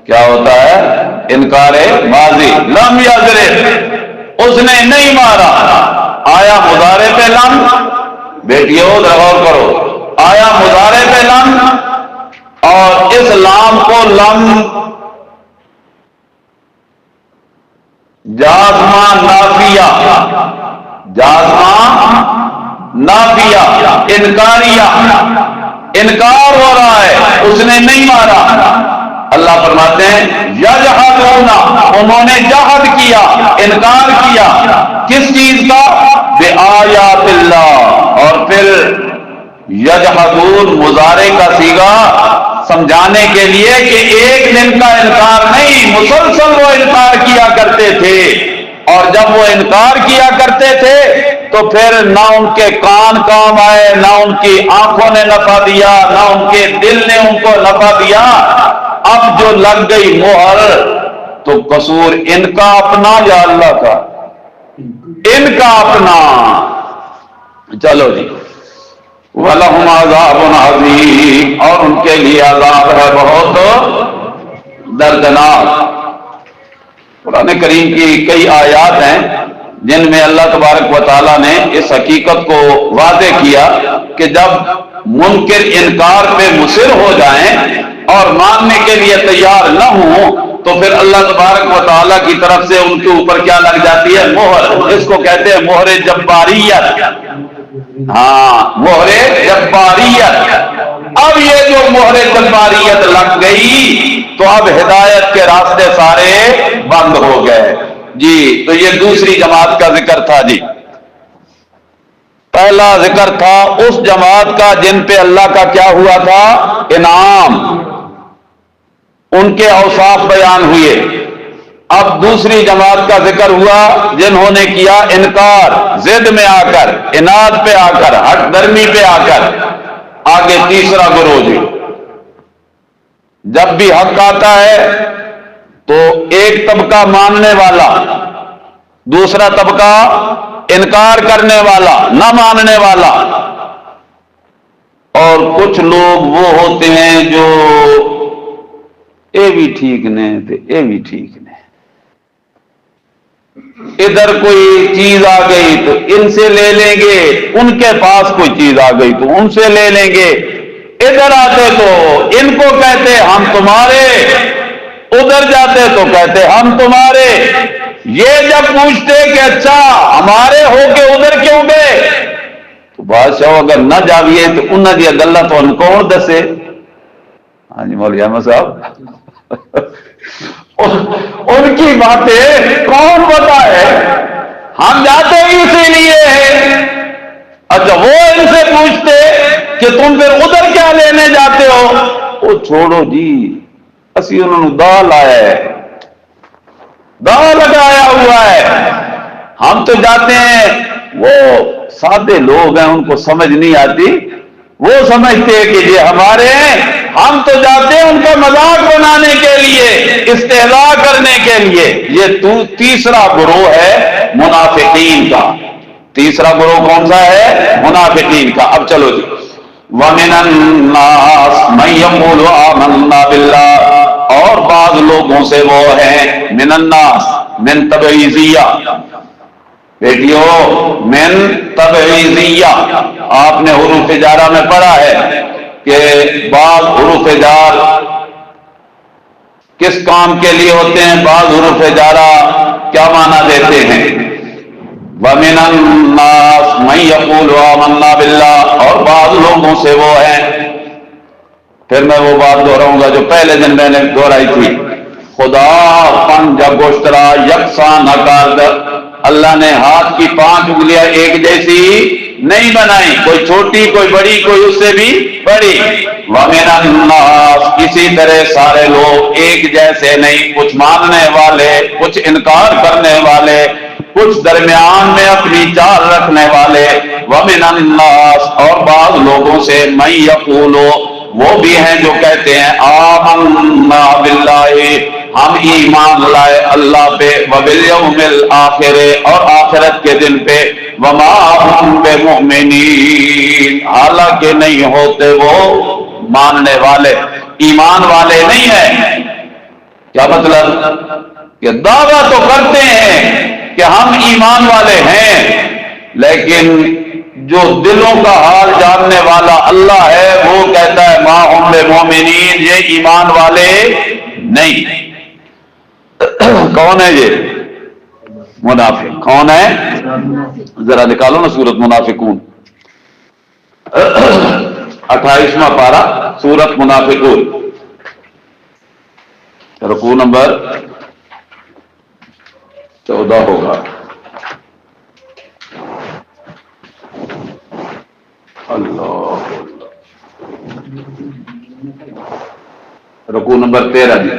کیا ہوتا ہے؟ انکار ماضی۔ لم یضرب، اس نے نہیں مارا، آیا مضارع پہ لم، بیٹیوں غور کرو، آیا مضارع پہ لم، اور اس لام کو لم جازمہ نافیہ، جازمہ نافیہ انکاریہ، انکار ہو رہا ہے، اس نے نہیں مارا۔ اللہ فرماتے ہیں یجحدون، انہوں نے جہد کیا، انکار کیا، کس چیز کا؟ بآیات اللہ۔ اور پھر یجحدون مضارع کا صیغہ سمجھانے کے لیے کہ ایک دن کا انکار نہیں، مسلسل وہ انکار کیا کرتے تھے، اور جب وہ انکار کیا کرتے تھے تو پھر نہ ان کے کان کام آئے، نہ ان کی آنکھوں نے نفع دیا، نہ ان کے دل نے ان کو نفع دیا۔ اب جو لگ گئی مہر تو قصور ان کا اپنا یا اللہ کا؟ ان کا اپنا۔ چلو جی، وَلَهُمْ عَذَابٌ عَظِيمٌ، اور ان کے لیے عذاب ہے بہت دردناک۔ قرآن کریم کی کئی آیات ہیں جن میں اللہ تبارک و تعالیٰ نے اس حقیقت کو واضح کیا کہ جب منکر انکار پہ مصر ہو جائیں اور ماننے کے لیے تیار نہ ہوں تو پھر اللہ تبارک و تعالیٰ کی طرف سے ان کے اوپر کیا لگ جاتی ہے؟ مہر۔ اس کو کہتے ہیں مہر جباریت۔ ہاں، مہر جباریت۔ اب یہ جو مہر جباریت لگ گئی تو اب ہدایت کے راستے سارے بند ہو گئے جی۔ تو یہ دوسری جماعت کا ذکر تھا جی۔ پہلا ذکر تھا اس جماعت کا جن پہ اللہ کا کیا ہوا تھا؟ انعام، ان کے اوصاف بیان ہوئے۔ اب دوسری جماعت کا ذکر ہوا جنہوں نے کیا انکار، ضد میں آ کر، اناد پہ آ کر، ہٹ درمی پہ آ کر۔ آگے تیسرا گروہ جی، جب بھی حق آتا ہے تو ایک طبقہ ماننے والا، دوسرا طبقہ انکار کرنے والا، نہ ماننے والا، اور کچھ لوگ وہ ہوتے ہیں جو اے بھی ٹھیک نے تے اے بھی ٹھیک نے، ادھر کوئی چیز آ گئی تو ان سے لے لیں گے، ان کے پاس کوئی چیز آ گئی تو ان سے لے لیں گے، ادھر آتے تو ان کو کہتے ہم تمہارے، ادھر جاتے تو کہتے ہم تمہارے۔ یہ جب پوچھتے کہ اچھا ہمارے ہو کے ادھر کیوں گئے، تو بادشاہ اگر نہ جاویے تو انہوں نے گلا تو ان کون دسے؟ ہاں جی مولوی احمد صاحب ان کی باتیں کون بتا ہے؟ ہم جاتے ہی اسی لیے ہیں۔ اچھا وہ ان سے پوچھتے کہ تم پھر ادھر کیا لینے جاتے ہو؟ وہ چھوڑو جی، اسی انہوں نے دال آیا ہے، دال لگایا ہوا ہے، ہم تو جاتے ہیں۔ وہ سادے لوگ ہیں، ان کو سمجھ نہیں آتی، وہ سمجھتے کہ یہ ہمارے ہیں، ہم تو جاتے ہیں ان کا مذاق بنانے کے لیے، استہزاء کرنے کے لیے۔ یہ تیسرا گروہ ہے منافقین کا۔ تیسرا گروہ کون سا ہے؟ منافقین کا۔ اب چلو جی، وَمِنَ النَّاسِ مَن يَقُولُ آمَنَّا بِاللَّهِ، اور بعض لوگوں سے وہ ہیں، من الناس، من تبعیضیہ، بیٹیو من تبعیضیہ، آپ نے حروف جارہ میں پڑھا ہے کہ بعض حروف جار کس کام کے لیے ہوتے ہیں، بعض حروف جارہ کیا معنی دیتے ہیں۔ وَمِنَ النَّاسِ مَن يَقُولُ آمَنَّا بِاللَّهِ، اور بعض لوگوں سے وہ ہیں، پھر میں وہ بات دہراؤں گا جو پہلے دن میں نے دہرائی تھی، خدا پنج گوشترا یکساں نہ کر، اللہ نے ہاتھ کی 5 انگلیاں ایک جیسی نہیں بنائی، کوئی چھوٹی کوئی بڑی کوئی اس سے بھی بڑی۔ وَمِنَ النَّاسِ، اسی طرح سارے لوگ ایک جیسے نہیں، کچھ ماننے والے، کچھ انکار کرنے والے، کچھ درمیان میں اپنی چال رکھنے والے۔ وَمِنَ النَّاسِ، اور بعض لوگوں سے مَن یقول، وہ بھی ہیں جو کہتے ہیں آمنا باللہ، ہم ایمان لائے اللہ پہ، وبالیوم الآخر، اور آخرت کے دن پہ، وما ہم بمؤمنین، حالانکہ نہیں ہوتے وہ ماننے والے، ایمان والے نہیں ہیں۔ کیا مطلب؟ کہ دعویٰ تو کرتے ہیں کہ ہم ایمان والے ہیں، لیکن جو دلوں کا حال جاننے والا اللہ ہے وہ کہتا ہے ما ہم بمؤمنین، یہ ایمان والے نہیں۔ کون ہے یہ؟ منافق۔ کون ہے؟ ذرا نکالو نا سورت منافقون، 28واں پارہ، سورت منافقون، رکوع نمبر 14 ہوگا۔ اللہ، رکوع نمبر 13 جی،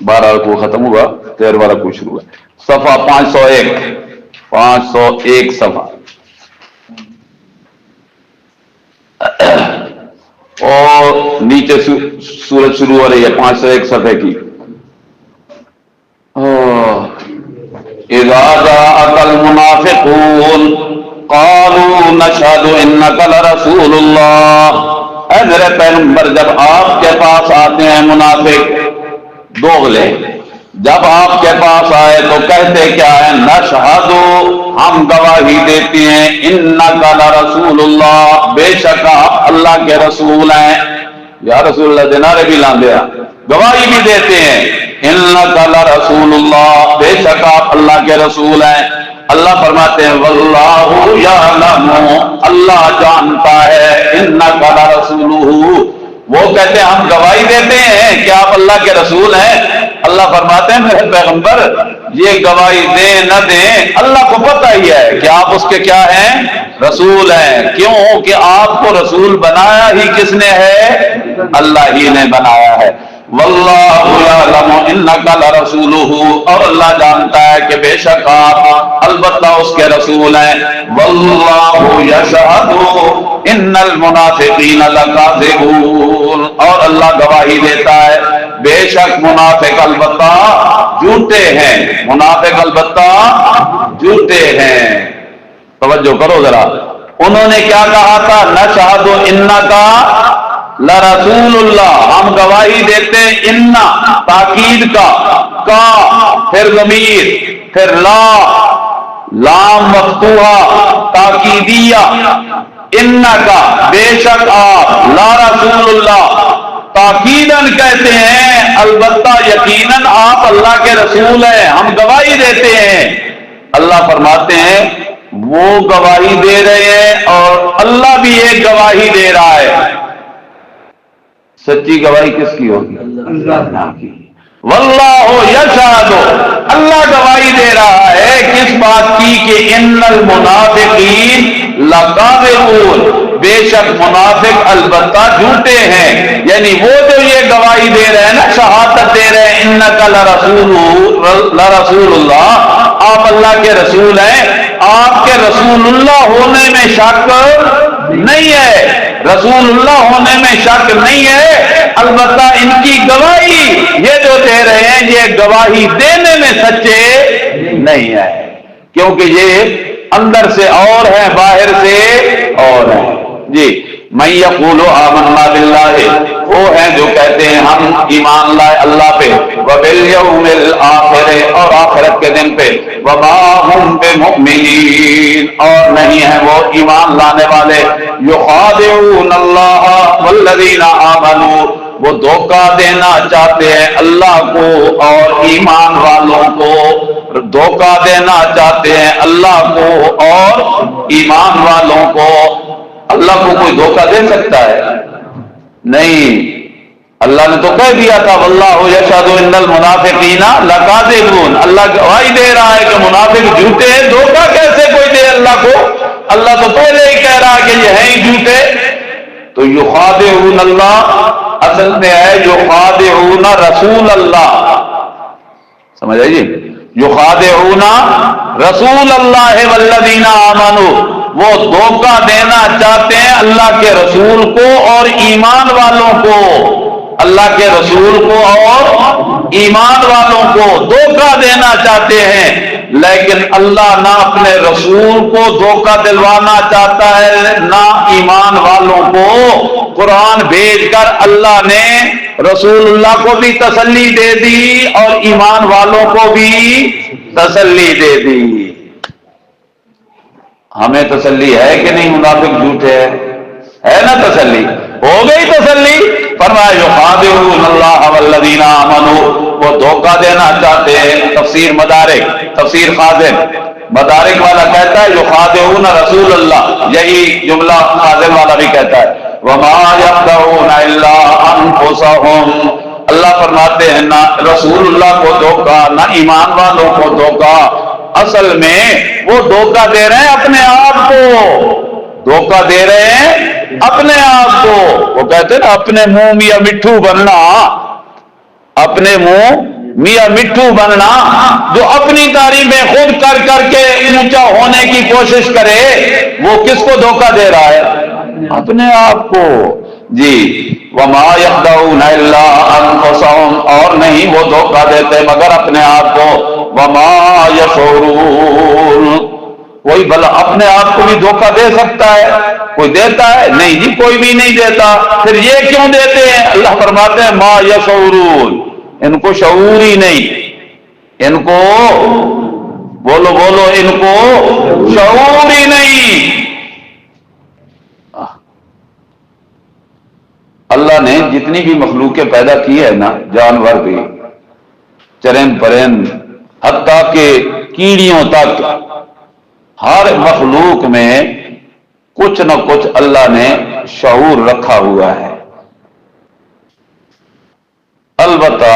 12 رکوع ختم ہوا، 13واں رکوع شروع ہے۔ صفحہ 501 صفحہ، اور نیچے سورت شروع ہو رہی ہے 501 صفحے کی۔ اذا جاءك المنافقون قالوا نشهد انك لرسول اللہ، اے میرے پیغمبر جب آپ کے پاس آتے ہیں منافق دوغلے، جب آپ کے پاس آئے تو کہتے کیا ہے؟ نشہد، ہم گواہی دیتے ہیں، انک لرسول اللہ، بے شک آپ اللہ کے رسول ہیں۔ یا رسول اللہ دینارے بھی لاندیا، گواہی بھی دیتے ہیں، انک لرسول اللہ، بے شک آپ اللہ کے رسول ہیں۔ اللہ فرماتے ہیں واللہ یعلم، اللہ جانتا ہے، انک لرسولہ، وہ کہتے ہیں ہم گواہی دیتے ہیں کہ آپ اللہ کے رسول ہیں۔ اللہ فرماتے ہیں میرے پیغمبر یہ گواہی دیں نہ دیں اللہ کو پتہ ہی ہے کہ آپ اس کے کیا ہیں؟ رسول ہیں۔ کیوں کہ آپ کو رسول بنایا ہی کس نے ہے؟ اللہ ہی نے بنایا ہے۔ واللہ یعلم انک لرسولہ، اور اللہ جانتا ہے کہ بے شک آپ البتہ اس کے رسول ہیں۔ واللہ یشہد ان المنافقین لکاذبون، اور اللہ گواہی دیتا ہے بے شک منافق البتہ جھوٹے ہیں، منافق البتہ جھوٹے ہیں۔ توجہ کرو ذرا، انہوں نے کیا کہا تھا؟ نشہد انک لرسول اللہ، ہم گواہی دیتے ہیں انا تاکید کا پھر ضمیر پھر لام مفتوحہ تاکیدیہ، انا کا بے شک آپ، لا رسول اللہ تاکیداً کہتے ہیں البتہ یقیناً آپ اللہ کے رسول ہیں، ہم گواہی دیتے ہیں۔ اللہ فرماتے ہیں وہ گواہی دے رہے ہیں اور اللہ بھی ایک گواہی دے رہا ہے۔ سچی گواہی کس کی ہوگی؟ اللہ کی۔ واللہ یشہد، اللہ گواہی دے رہا ہے کس بات کی کہ ان المنافقین لکاذبون، بے شک منافق البتہ جھوٹے ہیں، یعنی وہ جو یہ گواہی دے رہے ہیں نا، شہادت دے رہے ہیں انک لرسول اللہ، آپ اللہ کے رسول ہیں، آپ کے رسول اللہ ہونے میں شک نہیں ہے، رسول اللہ ہونے میں شک نہیں ہے، البتہ ان کی گواہی یہ جو دے رہے ہیں یہ گواہی دینے میں سچے نہیں ہے، کیونکہ یہ اندر سے اور ہے باہر سے اور ہے۔ جی من یقول آمنا باللہ، وہ ہیں جو کہتے ہیں ہم ایمان لائے اللہ پہ، وبالیوم الآخر، اور آخرت کے دن پہ، وما ہم بمؤمنین، اور نہیں ہیں وہ ایمان لانے والے، یخادعون اللہ والذین آمنوا، وہ دھوکہ دینا چاہتے ہیں اللہ کو اور ایمان والوں کو، دھوکہ دینا چاہتے ہیں اللہ کو اور ایمان والوں کو۔ اللہ کو کوئی دھوکہ دے سکتا ہے؟ نہیں، اللہ نے تو کہہ دیا تھا واللہ یشہد ان المنافقین لکاذبون، اللہ گواہی دے رہا ہے کہ منافق جھوٹے ہیں، دھوکہ کیسے کوئی دے اللہ کو؟ اللہ تو پہلے ہی کہہ رہا ہے کہ یہ ہیں ہی جھوٹے۔ تو یخادعون اللہ اصل میں ہے یخادعون رسول اللہ، سمجھ آئیے، یخادعون رسول اللہ والذین آمنوا، وہ دھوکہ دینا چاہتے ہیں اللہ کے رسول کو اور ایمان والوں کو، اللہ کے رسول کو اور ایمان والوں کو دھوکہ دینا چاہتے ہیں، لیکن اللہ نہ اپنے رسول کو دھوکہ دلوانا چاہتا ہے نہ ایمان والوں کو۔ قرآن بھیج کر اللہ نے رسول اللہ کو بھی تسلی دے دی اور ایمان والوں کو بھی تسلی دے دی۔ ہمیں تسلی ہے کہ نہیں منافق جھوٹے ہے نا؟ تسلی ہو گئی، تسلی۔ فرمایا یخادعون اللہ والذین آمنوا، وہ دھوکہ دینا چاہتے ہیں۔ تفسیر مدارک، تفسیر خازن، مدارک والا کہتا ہے یخادعون رسول اللہ، یہی جملہ خازن والا بھی کہتا ہے وما یخدعون الا انفسہم، اللہ فرماتے ہیں نہ رسول اللہ کو دھوکہ نہ ایمان والوں کو دھوکہ، اصل میں وہ دھوکہ دے رہے ہیں اپنے آپ کو، دھوکہ دے رہے ہیں اپنے آپ کو۔ وہ کہتے ہیں نا اپنے منہ میاں مٹھو بننا، اپنے منہ میاں مٹھو بننا، جو اپنی تعریفیں خود کر کر کے اونچا ہونے کی کوشش کرے وہ کس کو دھوکہ دے رہا ہے؟ اپنے آپ کو۔ جی وما یخدعون الا انفسہم، اور نہیں وہ دھوکہ دیتے مگر اپنے آپ کو، وما یشعرون، کوئی بھلا اپنے آپ کو بھی دھوکہ دے سکتا ہے؟ کوئی دیتا ہے؟ نہیں جی، کوئی بھی نہیں دیتا۔ پھر یہ کیوں دیتے ہیں؟ اللہ فرماتے ہیں ما یشعرون، ان کو شعور ہی نہیں، ان کو بولو بولو، ان کو شعور ہی نہیں۔ اللہ نے جتنی بھی مخلوقیں پیدا کی ہے نا، جانور بھی، چرند پرند، حتیٰ کہ کیڑیوں تک، ہر مخلوق میں کچھ نہ کچھ اللہ نے شعور رکھا ہوا ہے۔ البتہ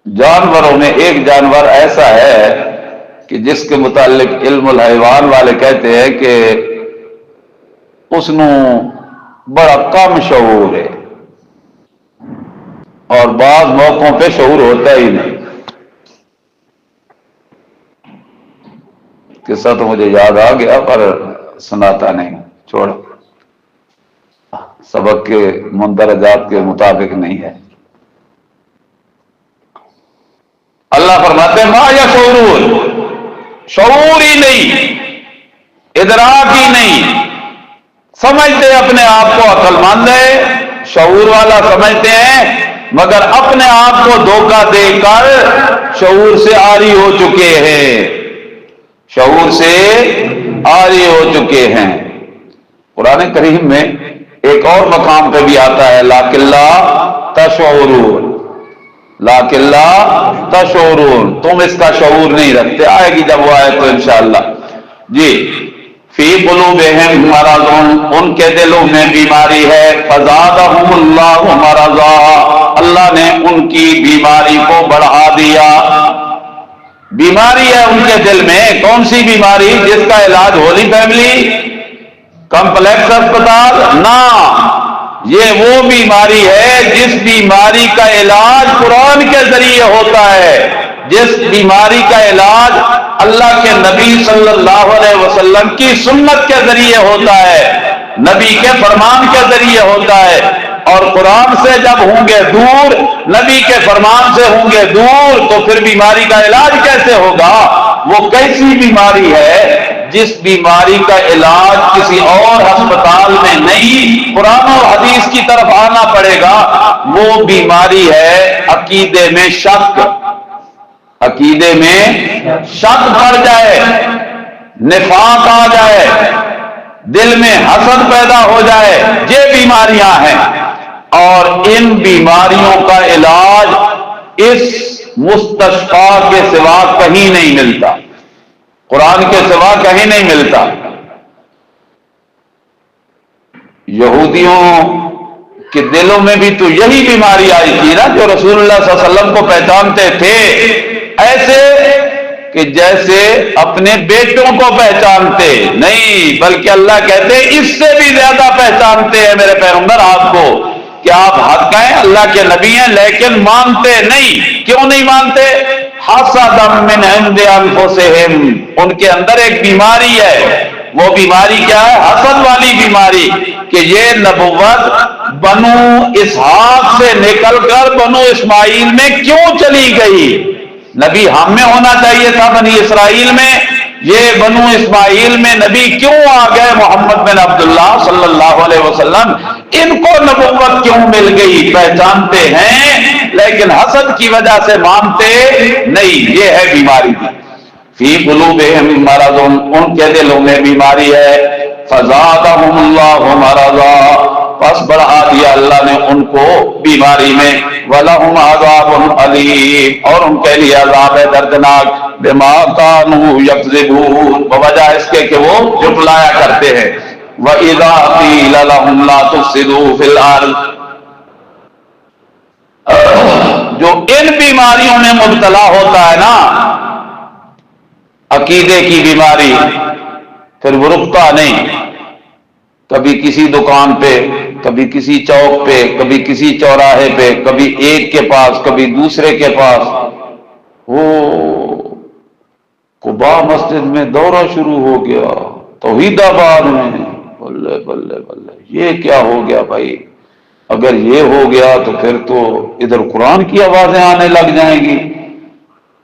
جانوروں میں ایک جانور ایسا ہے کہ جس کے متعلق علم الحیوان والے کہتے ہیں کہ اس نو بڑا کم شعور ہے اور بعض موقعوں پہ شعور ہوتا ہی نہیں۔ قصہ تو مجھے یاد آ گیا پر سناتا نہیں، چھوڑ، سبق کے مندرجات کے مطابق نہیں ہے۔ اللہ فرماتے ہیں ما یشعرون، شعور ہی نہیں، ادراک ہی نہیں، سمجھتے اپنے آپ کو عقل مند ہے، شعور والا سمجھتے ہیں، مگر اپنے آپ کو دھوکہ دے کر شعور سے عاری ہو چکے ہیں، شعور سے عاری ہو چکے ہیں۔ قرآن کریم میں ایک اور مقام پہ بھی آتا ہے لیکن لا تشعرون، لیکن لا تشعرون، تم اس کا شعور نہیں رکھتے۔ آئے گی جب وہ آئے تو انشاءاللہ۔ جی، فی قلوبہم مرض، ان کے دلوں میں بیماری ہے، فزادہم اللہ مرضا، اللہ نے ان کی بیماری کو بڑھا دیا۔ بیماری ہے ان کے دل میں، کون سی بیماری؟ جس کا علاج ہولی فیملی کمپلیکس اسپتال نہ، یہ وہ بیماری ہے جس بیماری کا علاج قرآن کے ذریعے ہوتا ہے، جس بیماری کا علاج اللہ کے نبی صلی اللہ علیہ وسلم کی سنت کے ذریعے ہوتا ہے، نبی کے فرمان کے ذریعے ہوتا ہے۔ اور قرآن سے جب ہوں گے دور، نبی کے فرمان سے ہوں گے دور، تو پھر بیماری کا علاج کیسے ہوگا؟ وہ کیسی بیماری ہے جس بیماری کا علاج کسی اور ہسپتال میں نہیں، قرآن اور حدیث کی طرف آنا پڑے گا؟ وہ بیماری ہے عقیدے میں شک، عقیدے میں شک پڑ جائے، نفاق آ جائے، دل میں حسد پیدا ہو جائے، یہ بیماریاں ہیں۔ اور ان بیماریوں کا علاج اس مستشفیٰ کے سوا کہیں نہیں ملتا، قرآن کے سوا کہیں نہیں ملتا۔ یہودیوں کے دلوں میں بھی تو یہی بیماری آئی تھی نا، جو رسول اللہ صلی اللہ علیہ وسلم کو پہچانتے تھے ایسے کہ جیسے اپنے بیٹوں کو پہچانتے، نہیں بلکہ اللہ کہتے اس سے بھی زیادہ پہچانتے ہیں میرے پیغمبر آپ کو، کہ آپ حق ہیں، اللہ کے نبی ہیں، لیکن مانتے نہیں۔ کیوں نہیں مانتے؟ حسدا من عند انفسہم، ان کے اندر ایک بیماری ہے۔ وہ بیماری کیا ہے؟ حسد والی بیماری، کہ یہ نبوت بنو اسحاق سے نکل کر بنو اسماعیل میں کیوں چلی گئی؟ نبی ہم میں ہونا چاہیے تھا بنی اسرائیل میں، یہ بنو اسماعیل میں نبی کیوں آ گئے محمد بن عبداللہ صلی اللہ علیہ وسلم؟ ان کو نبوت کیوں مل گئی؟ پہچانتے ہیں لیکن حسد کی وجہ سے مانتے نہیں، یہ ہے بیماری۔ فی قلوبہم مرض، ان کے دلوں میں بیماری ہے، فزادہم اللہ مرضا، پس بڑھا دیا اللہ نے ان کو بیماری میں، وَلَهُمْ عَذَابٌ عَلِيمٌ، اور ان کے لیے عذاب ہے دردناک، بِمَا كَانُوا يَكْذِبُونَ، بوجہ اس کے کہ وہ جھٹلایا کرتے ہیں۔ وَإِذَا قِيلَ لَهُمْ لَا تُفْسِدُوا فِي الْأَرْضِ، جو ان بیماریوں میں مبتلا ہوتا ہے نا، عقیدے کی بیماری، پھر وہ رکتا نہیں، کبھی کسی دکان پہ، کبھی کسی چوک پہ، کبھی کسی چوراہے پہ، کبھی ایک کے پاس، کبھی دوسرے کے پاس، وہ قباء مسجد میں دورہ شروع ہو گیا، توحید آباد میں، بلے بلے بلے، یہ کیا ہو گیا بھائی؟ اگر یہ ہو گیا تو پھر تو ادھر قرآن کی آوازیں آنے لگ جائیں گی۔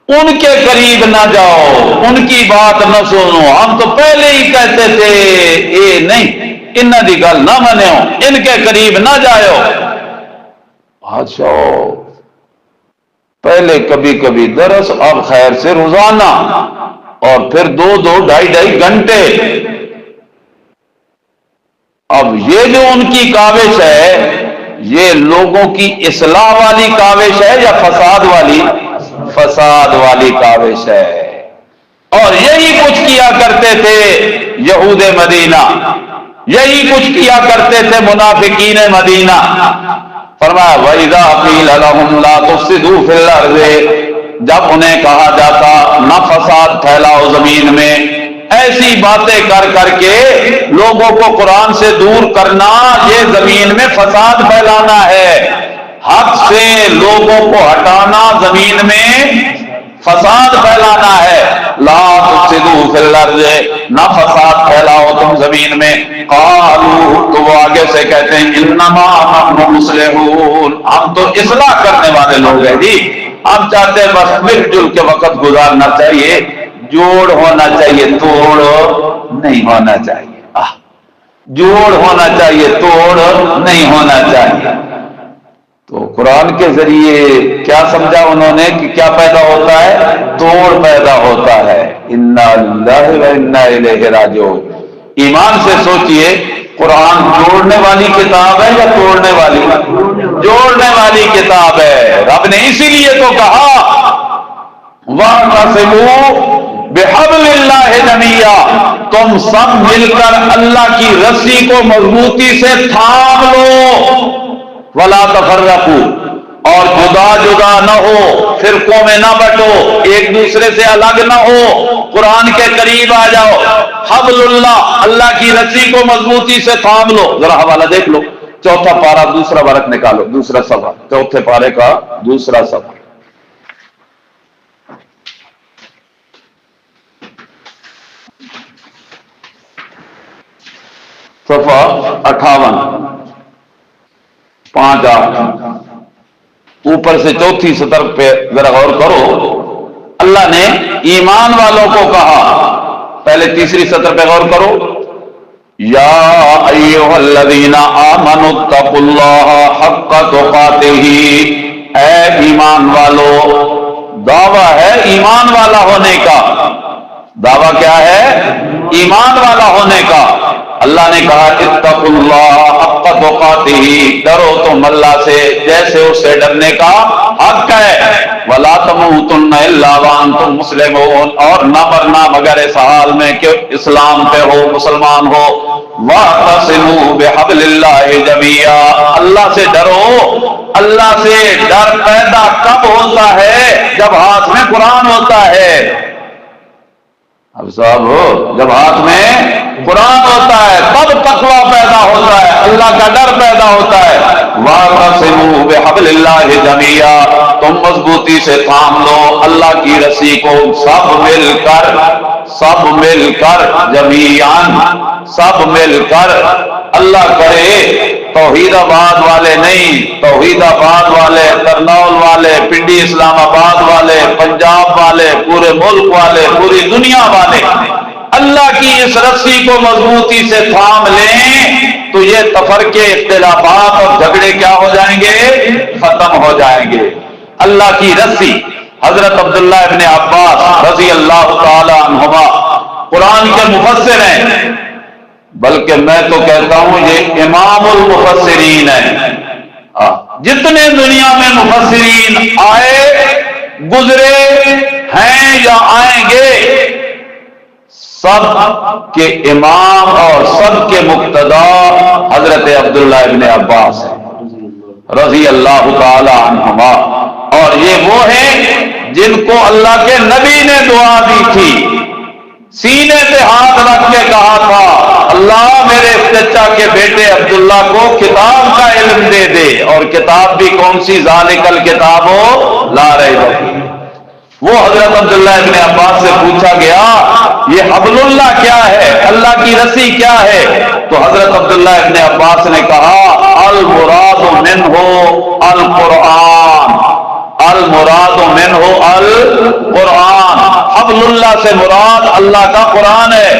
ان کے قریب نہ جاؤ، ان کی بات نہ سنو، ہم تو پہلے ہی کہتے تھے اے نہیں، انہاں دی گل نہ منو، ان کے قریب نہ جاؤ۔ بادشاہ پہلے کبھی کبھی درس، اب خیر سے روزانہ، اور پھر 2-2 ڈھائی گھنٹے۔ اب یہ جو ان کی کاوش ہے، یہ لوگوں کی اصلاح والی کاوش ہے یا فساد والی؟ فساد والی کاوش ہے۔ اور یہی کچھ کیا کرتے تھے یہود مدینہ، یہی کچھ کیا کرتے تھے منافقین مدینہ۔ فرمایا وَإِذَا قِيلَ لَهُمْ لَا تُفْسِدُوا فِي الْأَرْضِ، جب انہیں کہا جاتا نہ فساد پھیلاؤ زمین میں، ایسی باتیں کر کر کے لوگوں کو قرآن سے دور کرنا، یہ زمین میں فساد پھیلانا ہے، حق سے لوگوں کو ہٹانا زمین میں فساد پھیلانا ہے۔ لا تفسدوا فی الارض، نہ فساد پھیلاؤ تم زمین میں۔ قالوا، تو وہ آگے سے کہتے ہیں انما نحن مصلحون، ہم تو اصلاح کرنے والے لوگ ہیں جی، ہم چاہتے ہیں بس مل جل کے وقت گزارنا چاہیے، جوڑ ہونا چاہیے، توڑ نہیں ہونا چاہیے۔ جوڑ ہونا چاہیے، توڑ نہیں ہونا چاہیے۔ تو قرآن کے ذریعے کیا سمجھا انہوں نے کہ کیا پیدا ہوتا ہے؟ توڑ پیدا ہوتا ہے۔ انا للہ و انا الیہ راجعون۔ ایمان سے سوچئے، قرآن جوڑنے والی کتاب ہے یا توڑنے والی؟ جوڑنے والی کتاب ہے۔ رب نے اسی لیے تو کہا وَاعْتَصِمُوا بِحَبْلِ اللَّهِ جَمِيعًا، تم سب مل کر اللہ کی رسی کو مضبوطی سے تھام لو، وَلَا تَفَرَّقُوا، اور جدا جدا نہ ہو، فرقوں میں نہ بٹو، ایک دوسرے سے الگ نہ ہو، قرآن کے قریب آ جاؤ۔ حبل اللہ، اللہ کی رسی کو مضبوطی سے تھام لو۔ ذرا حوالہ دیکھ لو، چوتھا پارہ دوسرا ورق نکالو، دوسرا صفحہ، چوتھے پارے کا دوسرا صفحہ، صفحہ 58، 5-8، اوپر سے چوتھی سطر پہ ذرا غور کرو۔ اللہ نے ایمان والوں کو کہا، پہلے تیسری سطر پہ غور کرو، یا ایھا الذین آمنوا اتقوا اللہ حق تقاتہ، اے ایمان والو، دعویٰ ہے ایمان والا ہونے کا۔ دعویٰ کیا ہے؟ ایمان والا ہونے کا۔ اللہ نے کہا اتقوا اللہ حق تقاتہ، ڈرو تم اللہ سے جیسے اس سے ڈرنے کا حق ہے۔ ولا تموتن الا وانتم مسلمون، اور نہ مرنا مگر اس حال میں کہ اسلام پہ ہو، مسلمان ہو۔ واعتصموا بحبل اللہ جميعا، اللہ سے ڈرو۔ اللہ سے ڈر پیدا کب ہوتا ہے؟ جب ہاتھ میں قرآن ہوتا ہے۔ اب صاحب، جب ہاتھ میں قرآن ہوتا ہے تب تقویٰ پیدا ہوتا ہے، اللہ کا ڈر پیدا ہوتا ہے۔ وَاعْتَصِمُوا بِحَبْلِ اللَّهِ جَمِيعًا، تم مضبوطی سے تھام لو اللہ کی رسی کو، سب مل کر، سب مل کر، جمیعاً، سب مل کر۔ اللہ کرے توحید آباد والے نہیں، توحید آباد والے، کرنول والے، پنڈی اسلام آباد والے، پنجاب والے، پورے ملک والے، پوری دنیا والے اللہ کی اس رسی کو مضبوطی سے تھام لیں تو یہ تفرقے، اختلافات اور جھگڑے کیا ہو جائیں گے؟ ختم ہو جائیں گے۔ اللہ کی رسی، حضرت عبداللہ ابن عباس رضی اللہ تعالی عنہما قرآن کے مفسر ہیں، بلکہ میں تو کہتا ہوں یہ امام المفسرین ہیں۔ جتنے دنیا میں مفسرین آئے، گزرے ہیں یا آئیں گے، سب کے امام اور سب کے مقتدا حضرت عبداللہ ابن عباس ہیں رضی اللہ تعالی عنہما، اور یہ وہ ہیں جن کو اللہ کے نبی نے دعا دی تھی، سینے پہ ہاتھ رکھ کے کہا تھا اللہ میرے چچا کے بیٹے عبداللہ کو کتاب کا علم دے دے، اور کتاب بھی کون سی؟ ذالک الکتاب لا ریب فیہ۔ وہ حضرت عبداللہ ابن عباس سے پوچھا گیا یہ حبل اللہ کیا ہے، اللہ کی رسی کیا ہے؟ تو حضرت عبداللہ ابن عباس نے کہا المراد منہ القرآن، المراد منہ القرآن، حبل اللہ سے مراد اللہ کا قرآن ہے،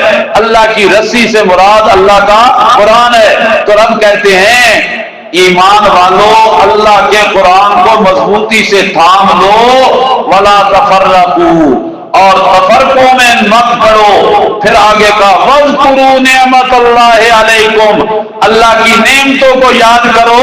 اللہ کی رسی سے مراد اللہ کا قرآن ہے۔ تو رب کہتے ہیں ایمان والو اللہ کے قرآن کو مضبوطی سے تھام لو، ولا تفرقوا، اور تفرقوں میں مت پڑو۔ پھر آگے کا وَاذْكُرُوا نِعْمَتَ اللَّهِ عَلَيْكُمْ، اللہ کی نعمتوں کو یاد کرو۔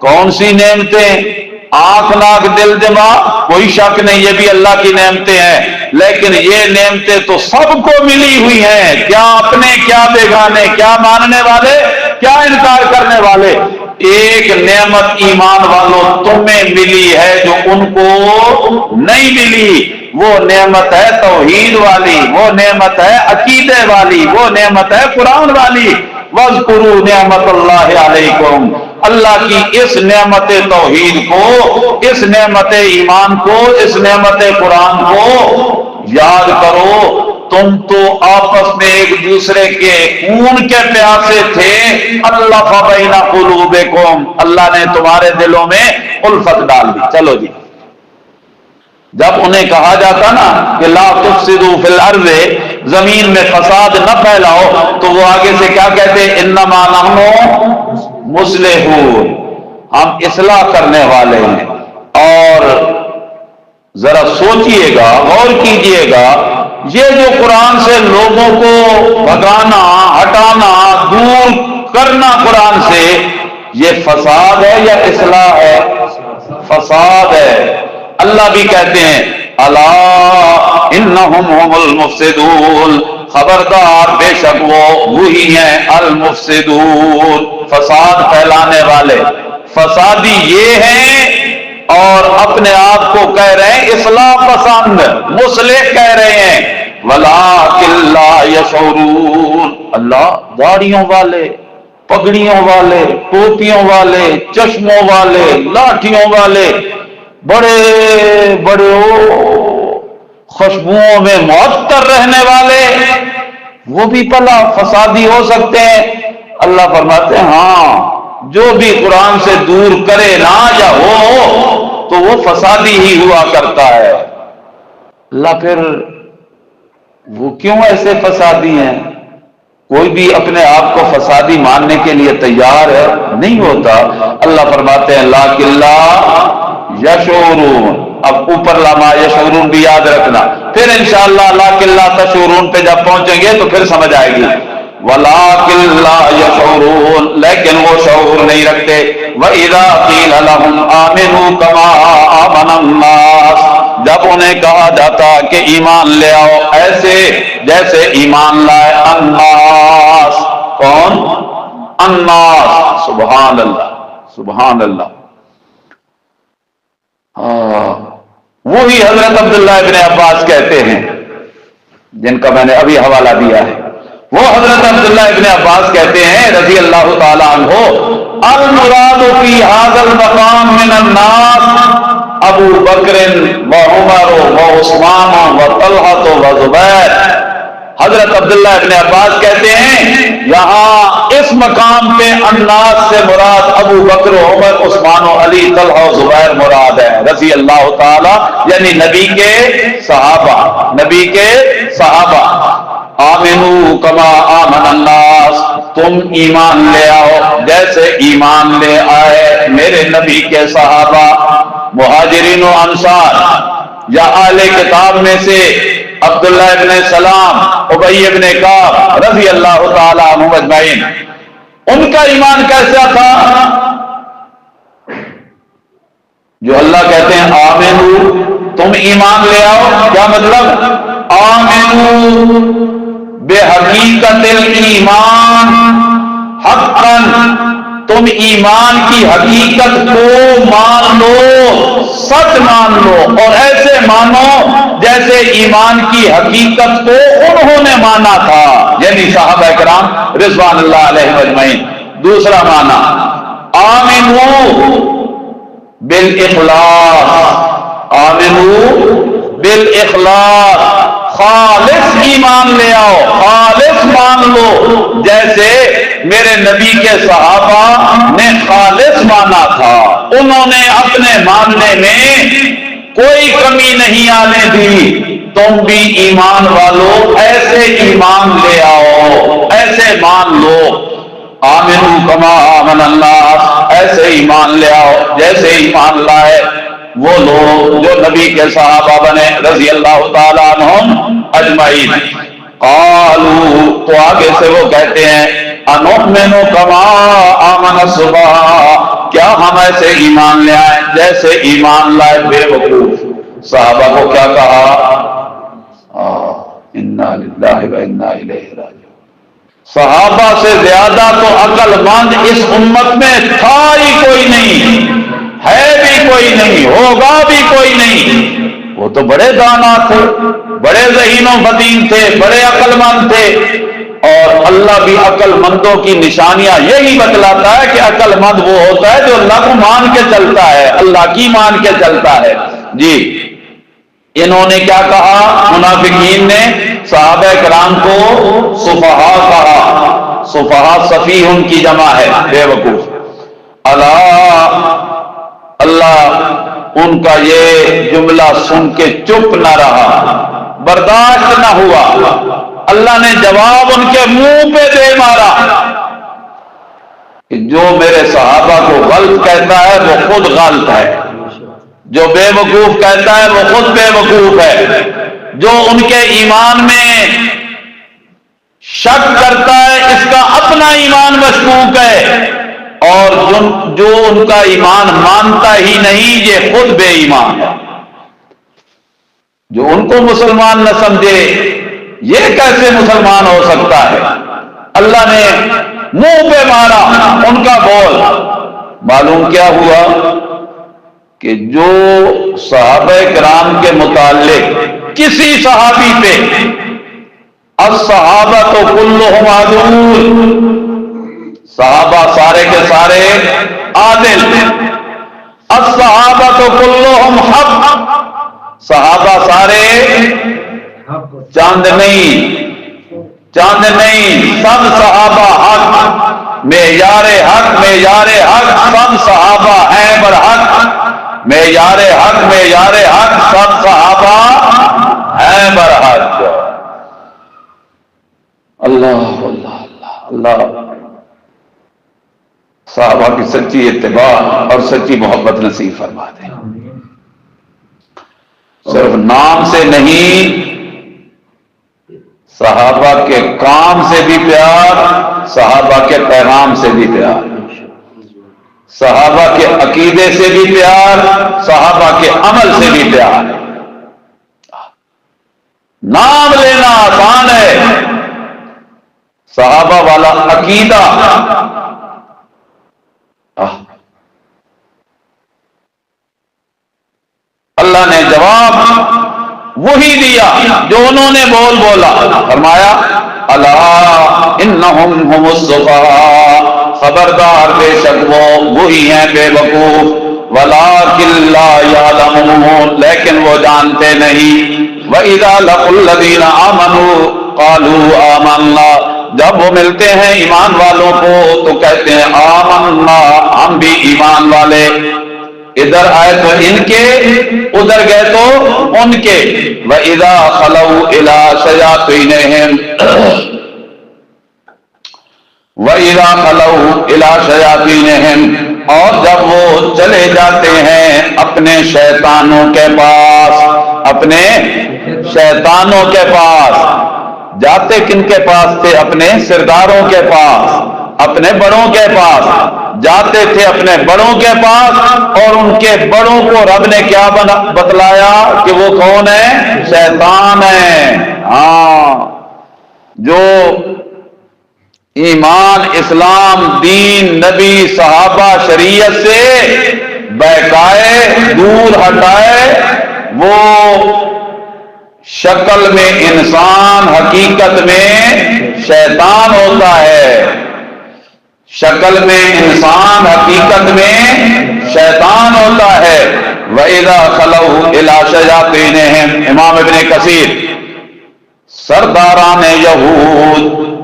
کون سی نعمتیں؟ آنکھ، ناک، دل، دماغ، کوئی شک نہیں یہ بھی اللہ کی نعمتیں ہیں، لیکن یہ نعمتیں تو سب کو ملی ہوئی ہیں، کیا اپنے کیا بیگانے، کیا ماننے والے کیا انکار کرنے والے۔ ایک نعمت ایمان والوں تمہیں ملی ہے جو ان کو نہیں ملی، وہ نعمت ہے توحید والی، وہ نعمت ہے عقیدے والی، وہ نعمت ہے قرآن والی۔ وَاذْكُرُوا نِعْمَتَ اللَّهِ عَلَيْكُمْ، اللہ کی اس نعمت توحید کو، اس نعمت ایمان کو، اس نعمت قرآن کو یاد کرو۔ تم تو آپس میں ایک دوسرے کے خون کے پیاسے تھے، الف بین قلوبکم، اللہ نے تمہارے دلوں میں الفت ڈال دی۔ چلو جی، جب انہیں کہا جاتا نا کہ لا تفسدوا فی الارض، زمین میں فساد نہ پھیلاؤ، تو وہ آگے سے کیا کہتے ہیں؟ انما نحن مصلحون، ہم اصلاح کرنے والے ہیں۔ اور ذرا سوچئے گا، غور کیجئے گا، یہ جو قرآن سے لوگوں کو بھگانا، ہٹانا، دور کرنا قرآن سے، یہ فساد ہے یا اصلاح ہے؟ فساد ہے۔ اللہ بھی کہتے ہیں الا انہم هم المفسدون، خبردار بے شک وہ وہی ہیں المفسدون، فساد پھیلانے والے، فسادی یہ ہیں، اور اپنے آپ کو کہہ رہے ہیں اصلاح پسند، مصلح کہہ رہے ہیں، ولکن لا یشعرون، اللہ داڑھیوں والے، پگڑیوں والے، ٹوپیوں والے، چشموں والے، لاٹھیوں والے، بڑے بڑے خوشبوؤں میں معطر رہنے والے، وہ بھی بھلا فسادی ہو سکتے ہیں؟ اللہ فرماتے ہیں ہاں، جو بھی قرآن سے دور کرے نہ یا ہو تو وہ فسادی ہی ہوا کرتا ہے۔ اللہ پھر وہ کیوں ایسے فسادی ہیں؟ کوئی بھی اپنے آپ کو فسادی ماننے کے لیے تیار ہے نہیں ہوتا۔ اللہ فرماتے ہیں لاکن لا یشعرون، اب اوپر لاما یشعرون بھی یاد رکھنا، پھر انشاءاللہ لاکن لا تشعرون پہ جب پہنچیں گے تو پھر سمجھ آئے گی۔ ولکن لا یشعرون، لیکن وہ شعور نہیں رکھتے۔ وَإِذَا قِيلَ لَهُمْ آمِنُوا كَمَا آمَنَ النَّاسُ، جب انہیں کہا جاتا کہ ایمان لے آؤ ایسے جیسے ایمان لائے الناس، کون؟ الناس، سبحان اللہ سبحان اللہ۔ وہی حضرت عبداللہ ابن عباس کہتے ہیں، جن کا میں نے ابھی حوالہ دیا ہے، وہ حضرت عبداللہ ابن عباس کہتے ہیں رضی اللہ تعالی عنہ، المراد فی ھذا المقام من الناس ابو بکر و عمر و عثمان و طلحہ و زبیر۔ حضرت عبداللہ ابن عباس کہتے ہیں یہاں اس مقام پہ الناس سے مراد ابو بکر و عمر عثمان و علی طلحہ و زبیر مراد ہے رضی اللہ تعالی، یعنی نبی کے صحابہ، نبی کے صحابہ۔ آمنو کما آمن الناس، تم ایمان لے آؤ جیسے ایمان لے آئے میرے نبی کے صحابہ، مہاجرین و انصار، یا اہل کتاب میں سے عبداللہ ابن سلام، ابی ابن کعب رضی اللہ تعالی عنہم اجمعین، ان کا ایمان کیسا تھا؟ جو اللہ کہتے ہیں آمنو، تم ایمان لے آؤ، کیا مطلب؟ آمنو بے حقیقت الایمان حقا، تم ایمان کی حقیقت کو مان لو، سچ مان لو، اور ایسے مانو جیسے ایمان کی حقیقت کو انہوں نے مانا تھا، یعنی صحابہ کرام رضوان اللہ علیہم اجمعین۔ دوسرا معنی آمنو بالاخلاص، آمنو بالاخلاص، خالص ایمان لے آؤ، خالص مان لو جیسے میرے نبی کے صحابہ نے خالص مانا تھا، انہوں نے اپنے ماننے میں کوئی کمی نہیں آنے دی۔ تم بھی ایمان والو ایسے ایمان لے آؤ، ایسے مان لو۔ آمنو کما آمن الناس، ایسے ایمان لے آؤ جیسے ایمان لائے وہ لوگ جو نبی کے صحابہ بنے رضی اللہ تعالیٰ عنہم اجمعین۔ قالوا، تو آگے سے وہ کہتے ہیں انؤمن کما آمن الصبح، کیا ہم ایسے ایمان لے آئے جیسے ایمان لائے بے وقوف؟ صحابہ کو کیا کہا؟ انا للہ و انا الیہ راجعون۔ صحابہ سے زیادہ تو عقل مند اس امت میں تھا ہی کوئی نہیں، ہے بھی کوئی نہیں، ہوگا بھی کوئی نہیں۔ وہ تو بڑے دانا تھے، بڑے ذہین و فطین تھے، بڑے عقل مند تھے، اور اللہ بھی عقل مندوں کی نشانیاں یہی بتلاتا ہے کہ عقل مند وہ ہوتا ہے جو اللہ کو مان کے چلتا ہے، اللہ کی مان کے چلتا ہے۔ جی، انہوں نے کیا کہا؟ منافقین نے صحابہ کرام کو سفہاء کہا، سفہاء سفیہ ان کی جمع ہے، بے وقوف۔ اللہ ان کا یہ جملہ سن کے چپ نہ رہا، برداشت نہ ہوا، اللہ نے جواب ان کے منہ پہ دے مارا کہ جو میرے صحابہ کو غلط کہتا ہے وہ خود غلط ہے، جو بے وقوف کہتا ہے وہ خود بے وقوف ہے، جو ان کے ایمان میں شک کرتا ہے اس کا اپنا ایمان مشکوک ہے، اور جو ان کا ایمان مانتا ہی نہیں یہ خود بے ایمان ہے۔ جو ان کو مسلمان نہ سمجھے یہ کیسے مسلمان ہو سکتا ہے؟ اللہ نے منہ پہ مارا ان کا بول۔ معلوم کیا ہوا کہ جو صحابہ کرام کے متعلق کسی صحابی پہ الصحابہ تو کلہم عدول، صحابہ سارے کے سارے عادل، الصحابہ تو کلہم حق، صحابہ سارے چاند نہیں سب صحابہ حق، معیار حق سب صحابہ ہیں برحق، معیار حق سب صحابہ ہیں برحق۔ اللہ اللہ اللہ اللہ صحابہ کی سچی اتباع اور سچی محبت نصیب فرما دے۔ صرف نام سے نہیں، صحابہ کے کام سے بھی پیار، صحابہ کے پیغام سے بھی پیار، صحابہ کے عقیدے سے بھی پیار، صحابہ کے عمل سے بھی پیار۔ نام لینا آسان ہے، صحابہ والا عقیدہ اللہ نے جواب وہی دیا جو انہوں نے بولا، فرمایا الا انہم ہم السفہاء، خبردار بے شک وہ وہی ہیں بے وقوف، ولکن لا یعلمون، لیکن وہ جانتے نہیں۔ وَإِذَا لَقُوا الَّذِينَ آمَنُوا قَالُوا آمَنَّا، جب وہ ملتے ہیں ایمان والوں کو تو کہتے ہیں آمنا، ہم بھی ایمان والے۔ ادھر آئے تو ان کے، ادھر گئے تو ان کے۔ وَإِذَا خَلَوْا إِلَىٰ شَيَاطِينِهِمْ وَإِذَا خَلَوْا إِلَىٰ شَيَاطِينِهِمْ، اور جب وہ چلے جاتے ہیں اپنے شیطانوں کے پاس، اپنے شیطانوں کے پاس۔ جاتے کن کے پاس تھے؟ اپنے سرداروں کے پاس، اپنے بڑوں کے پاس جاتے تھے، اپنے بڑوں کے پاس، اور ان کے بڑوں کو رب نے کیا بتلایا کہ وہ کون ہے؟ شیطان ہے۔ ہاں، جو ایمان، اسلام، دین، نبی، صحابہ، شریعت سے بہکائے، دور ہٹائے، وہ شکل میں انسان، حقیقت میں شیطان ہوتا ہے۔ شکل میں انسان، حقیقت میں شیطان ہوتا ہے۔ وَإِذَا خَلَوْا إِلَىٰ شَيَاطِينِهِمْ، امام ابن کثیر، سرداران یہود،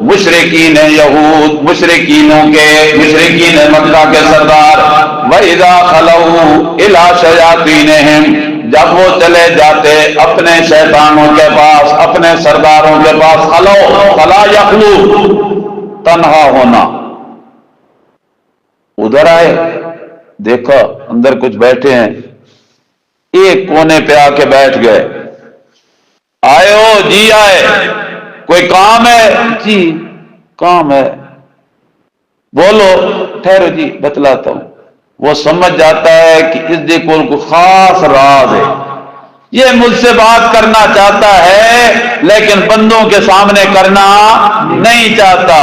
مشرکین یہود، مشرکین مکہ کے سردار، وَإِذَا خَلَوْا إِلَىٰ شَيَاطِينِهِمْ، جب وہ چلے جاتے اپنے شیطانوں کے پاس، اپنے سرداروں کے پاس، خلا یخلو، تنہا ہونا۔ ادھر آئے، دیکھا اندر کچھ بیٹھے ہیں، ایک کونے پہ آ کے بیٹھ گئے۔ آئے ہو جی؟ آئے، کوئی کام ہے؟ جی کام ہے، بولو۔ ٹھہرو جی بتلاتا ہوں۔ وہ سمجھ جاتا ہے کہ اس دے کو خاص راز ہے، یہ مجھ سے بات کرنا چاہتا ہے لیکن بندوں کے سامنے کرنا نہیں چاہتا۔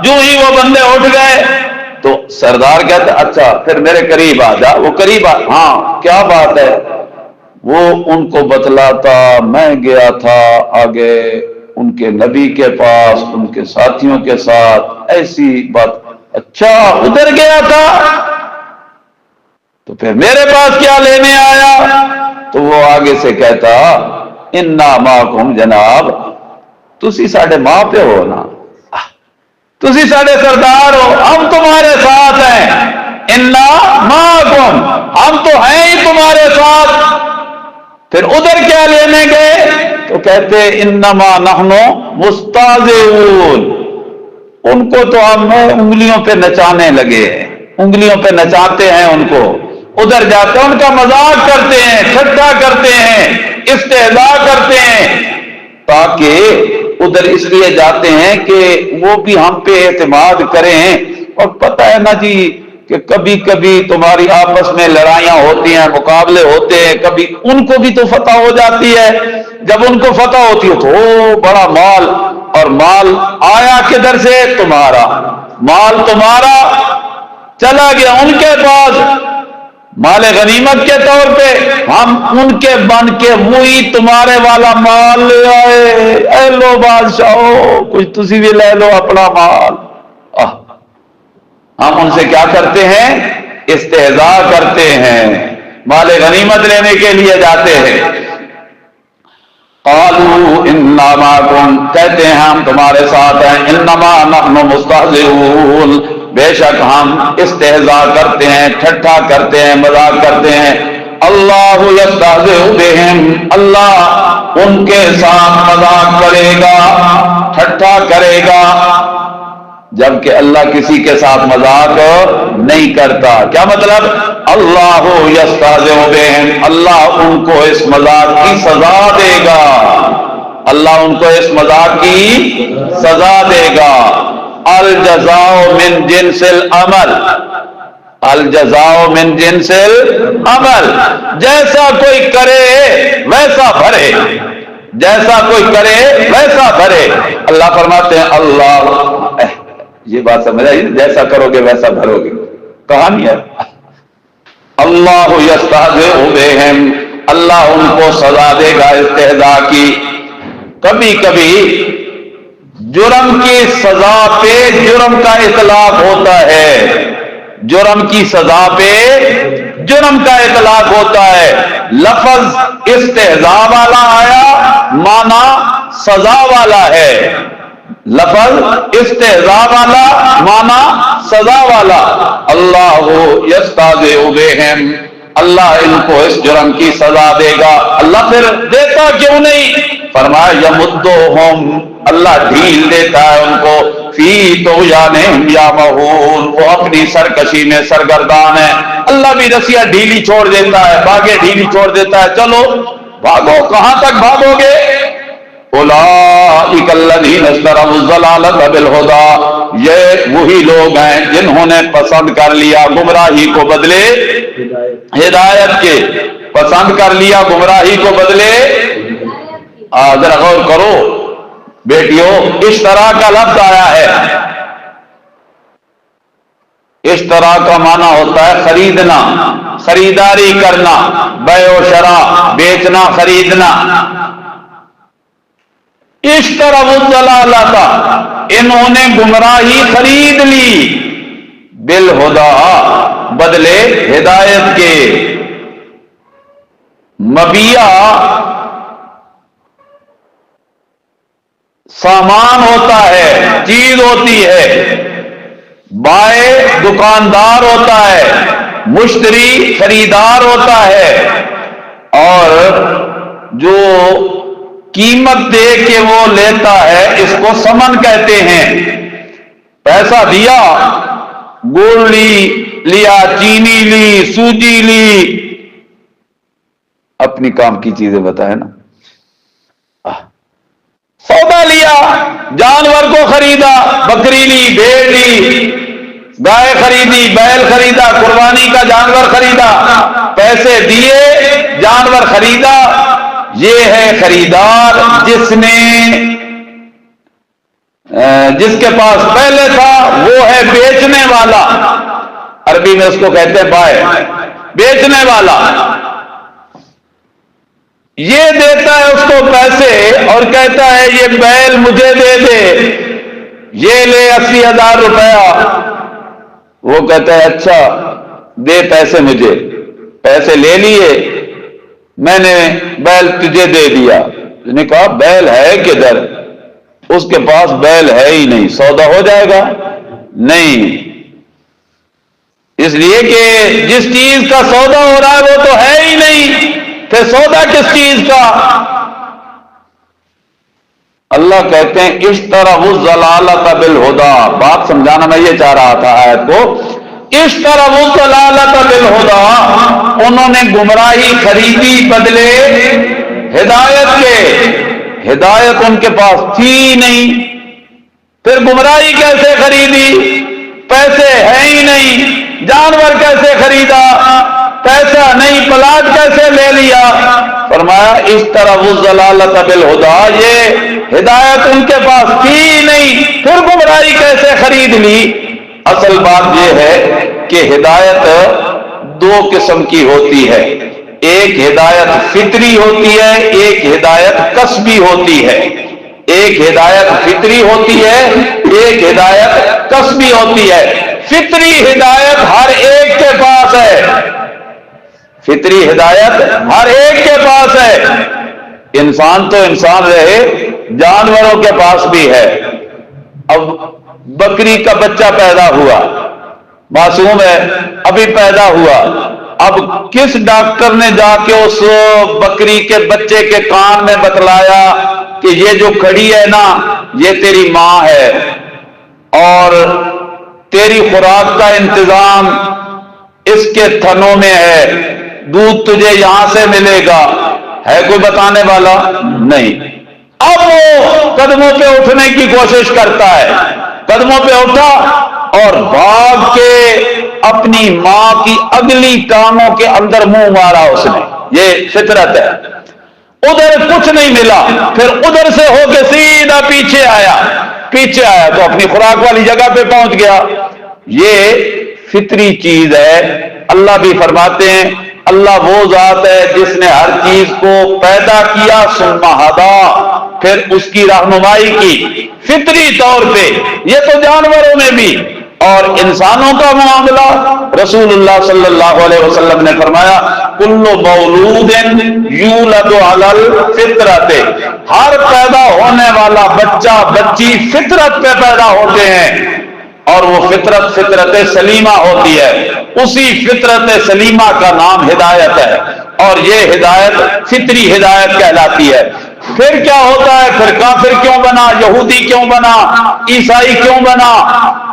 جو ہی وہ بندے اٹھ گئے تو سردار کہتا اچھا پھر میرے قریب آ جا۔ وہ قریب ہاں کیا بات ہے؟ وہ ان کو بتلاتا، میں گیا تھا آگے ان کے نبی کے پاس، ان کے ساتھیوں کے ساتھ، ایسی بات۔ اچھا ادھر گیا تھا تو پھر میرے پاس کیا لینے آیا؟ تو وہ آگے سے کہتا انا معکم جناب، تسی ساڈے ماں پہ ہو نا، تسی ساڈے سردار ہو، ہم تمہارے ساتھ ہیں۔ انا معکم، ہم تو ہیں ہی تمہارے ساتھ۔ پھر ادھر کیا لینے گئے تو کہتے انما نحن مستہزئون، ان کو تو ہم انگلیوں پہ نچانے لگے ہیں، انگلیوں پہ نچاتے ہیں ان کو، ادھر جاتے ہیں ان کا مذاق کرتے ہیں، ٹھٹھا کرتے ہیں، استہزاء کرتے ہیں، تاکہ ادھر اس لیے جاتے ہیں کہ وہ بھی ہم پہ اعتماد کریں۔ اور پتہ ہے نا جی کہ کبھی کبھی تمہاری آپس میں لڑائیاں ہوتی ہیں، مقابلے ہوتے ہیں، کبھی ان کو بھی تو فتح ہو جاتی ہے۔ جب ان کو فتح ہوتی ہے تو بڑا مال، اور مال آیا کدھر سے؟ تمہارا مال، تمہارا چلا گیا ان کے پاس مال غنیمت کے طور پہ، ہم ان کے بن کے وہی تمہارے والا مال لے آئے، اے لو بادشاہو کچھ تسی بھی لے لو اپنا مال۔ ہم ان سے کیا کرتے ہیں؟ استہزاء کرتے ہیں، مال غنیمت لینے کے لیے جاتے ہیں۔ قالوا انا معکم، کہتے ہیں ہم تمہارے ساتھ ہیں، انما نحن مستہزئون، بے شک ہم استہزاء کرتے ہیں، ٹھٹھا کرتے ہیں، مذاق کرتے ہیں۔ اللہ یستہزئ بہم، اللہ ان کے ساتھ مذاق کرے گا، ٹھٹھا کرے گا، جبکہ اللہ کسی کے ساتھ مذاق نہیں کرتا۔ کیا مطلب؟ اللہ یستہزئ بہم، اللہ ان کو اس مذاق کی سزا دے گا، اللہ ان کو اس مذاق کی سزا دے گا۔ الجزاء من جنس العمل، الجزاء من جنس العمل، جیسا کوئی کرے ویسا بھرے، جیسا کوئی کرے ویسا بھرے۔ اللہ فرماتے ہیں اللہ، یہ بات سمجھ آئی، جیسا کرو گے ویسا بھرو گے، کہانی ہے۔ اللہ یستہزئ بہم، اللہ ان کو سزا دے گا استہزاء کی۔ کبھی کبھی جرم کی سزا پہ جرم کا اطلاق ہوتا ہے، جرم کی سزا پہ جرم کا اطلاق ہوتا ہے۔ لفظ استہزاء والا آیا، معنی سزا والا ہے، لفظ استہزاء والا، معنی سزا والا۔ اللہ یستہزئ بہم، اللہ ان کو اس جرم کی سزا دے گا۔ اللہ پھر دیتا کیوں نہیں؟ فرمایا یمدہم، اللہ ڈھیل دیتا ہے ان کو، فی طغیانہم یعمہون، وہ اپنی سرکشی میں سرگردان ہے۔ اللہ بھی رسیاں ڈھیلی چھوڑ دیتا ہے، باغیں ڈھیلی چھوڑ دیتا ہے، چلو بھاگو، کہاں تک بھاگو گے؟ اولئک الذین اشتروا الضلالۃ بالہدی، یہ وہی لوگ ہیں جنہوں نے پسند کر لیا گمراہی کو بدلے ہدایت کے، پسند کر لیا گمراہی کو بدلے۔ ذرا غور کرو بیٹیوں، اشترا کا لفظ آیا ہے، اشترا کا معنی ہوتا ہے خریدنا، خریداری کرنا، بیع و شراء، بیچنا خریدنا۔ اشتروا الضلالۃ، انہوں نے گمراہی خرید لی، بالہدی، بدلے ہدایت کے۔ مبیع سامان ہوتا ہے، چیز ہوتی ہے، بائع دکاندار ہوتا ہے، مشتری خریدار ہوتا ہے، اور جو قیمت دے کے وہ لیتا ہے اس کو ثمن کہتے ہیں۔ پیسہ دیا، گڑ لیا، چینی لی، سوجی لی، اپنی کام کی چیزیں بتائے نا، سودا لیا، جانور کو خریدا، بکری لی، بھیڑ لی، گائے خریدی، بیل خریدا، قربانی کا جانور خریدا، پیسے دیے، جانور خریدا۔ یہ ہے خریدار، جس کے پاس پہلے تھا وہ ہے بیچنے والا، عربی میں اس کو کہتے ہیں بائع، بیچنے والا۔ یہ دیتا ہے اس کو پیسے اور کہتا ہے یہ بیل مجھے دے دے، یہ لے 80,000 روپیہ۔ وہ کہتا ہے اچھا دے پیسے مجھے، پیسے لے لیے، میں نے بیل تجھے دے دیا۔ اس نے کہا بیل ہے کدھر؟ اس کے پاس بیل ہے ہی نہیں، سودا ہو جائے گا؟ نہیں۔ اس لیے کہ جس چیز کا سودا ہو رہا ہے وہ تو ہے ہی نہیں، پھر سودا کس چیز کا؟ اللہ کہتے ہیں اشتروا الضلالۃ بالہدی، بات سمجھانا میں یہ چاہ رہا تھا آیت کو، اشتروا الضلالۃ بالہدی، انہوں نے گمراہی خریدی بدلے ہدایت کے، ہدایت ان کے پاس تھی نہیں، پھر گمراہی کیسے خریدی؟ پیسے ہے ہی نہیں، جانور کیسے خریدا؟ پیسہ نہیں، پلاٹ کیسے لے لیا؟ فرمایا اشتروا الضلالۃ بالہدی، یہ ہدایت ان کے پاس تھی نہیں، پھر گمراہی کیسے خرید لی؟ اصل بات یہ ہے کہ ہدایت دو قسم کی ہوتی ہے، ایک ہدایت فطری ہوتی ہے، ایک ہدایت کسبی ہوتی ہے۔ ایک ہدایت فطری ہوتی ہے، ایک ہدایت کسبی ہوتی ہے۔ فطری ہدایت ہر ایک کے پاس ہے، فطری ہدایت ہر ایک کے پاس ہے، انسان تو انسان رہے، جانوروں کے پاس بھی ہے۔ اب بکری کا بچہ پیدا ہوا، معصوم ہے، ابھی پیدا ہوا، اب کس ڈاکٹر نے جا کے اس بکری کے بچے کے کان میں بتلایا کہ یہ جو کھڑی ہے نا یہ تیری ماں ہے اور تیری خوراک کا انتظام اس کے تھنوں میں ہے، دودھ تجھے یہاں سے ملے گا؟ ہے کوئی بتانے والا؟ نہیں۔ اب وہ قدموں پہ اٹھنے کی کوشش کرتا ہے، قدموں پہ اٹھا اور بھاگ کے اپنی ماں کی اگلی ٹانگوں کے اندر منہ مارا اس نے، یہ فطرت ہے۔ ادھر کچھ نہیں ملا، پھر ادھر سے ہو کے سیدھا پیچھے آیا تو اپنی خوراک والی جگہ پہ پہنچ گیا۔ یہ فطری چیز ہے۔ اللہ بھی فرماتے ہیں اللہ وہ ذات ہے جس نے ہر چیز کو پیدا کیا ثم ہدی، پھر اس کی رہنمائی کی فطری طور پہ۔ یہ تو جانوروں میں بھی، اور انسانوں کا معاملہ رسول اللہ صلی اللہ علیہ وسلم نے فرمایا کل مولود یولد علی الفطرۃ، ہر پیدا ہونے والا بچہ بچی فطرت پہ پیدا ہوتے ہیں، اور وہ فطرت سلیمہ ہوتی ہے، اسی فطرت سلیمہ کا نام ہدایت ہے، اور یہ ہدایت فطری ہدایت کہلاتی ہے۔ پھر کیا ہوتا ہے؟ پھر کافر کیوں بنا، یہودی کیوں بنا، عیسائی کیوں بنا؟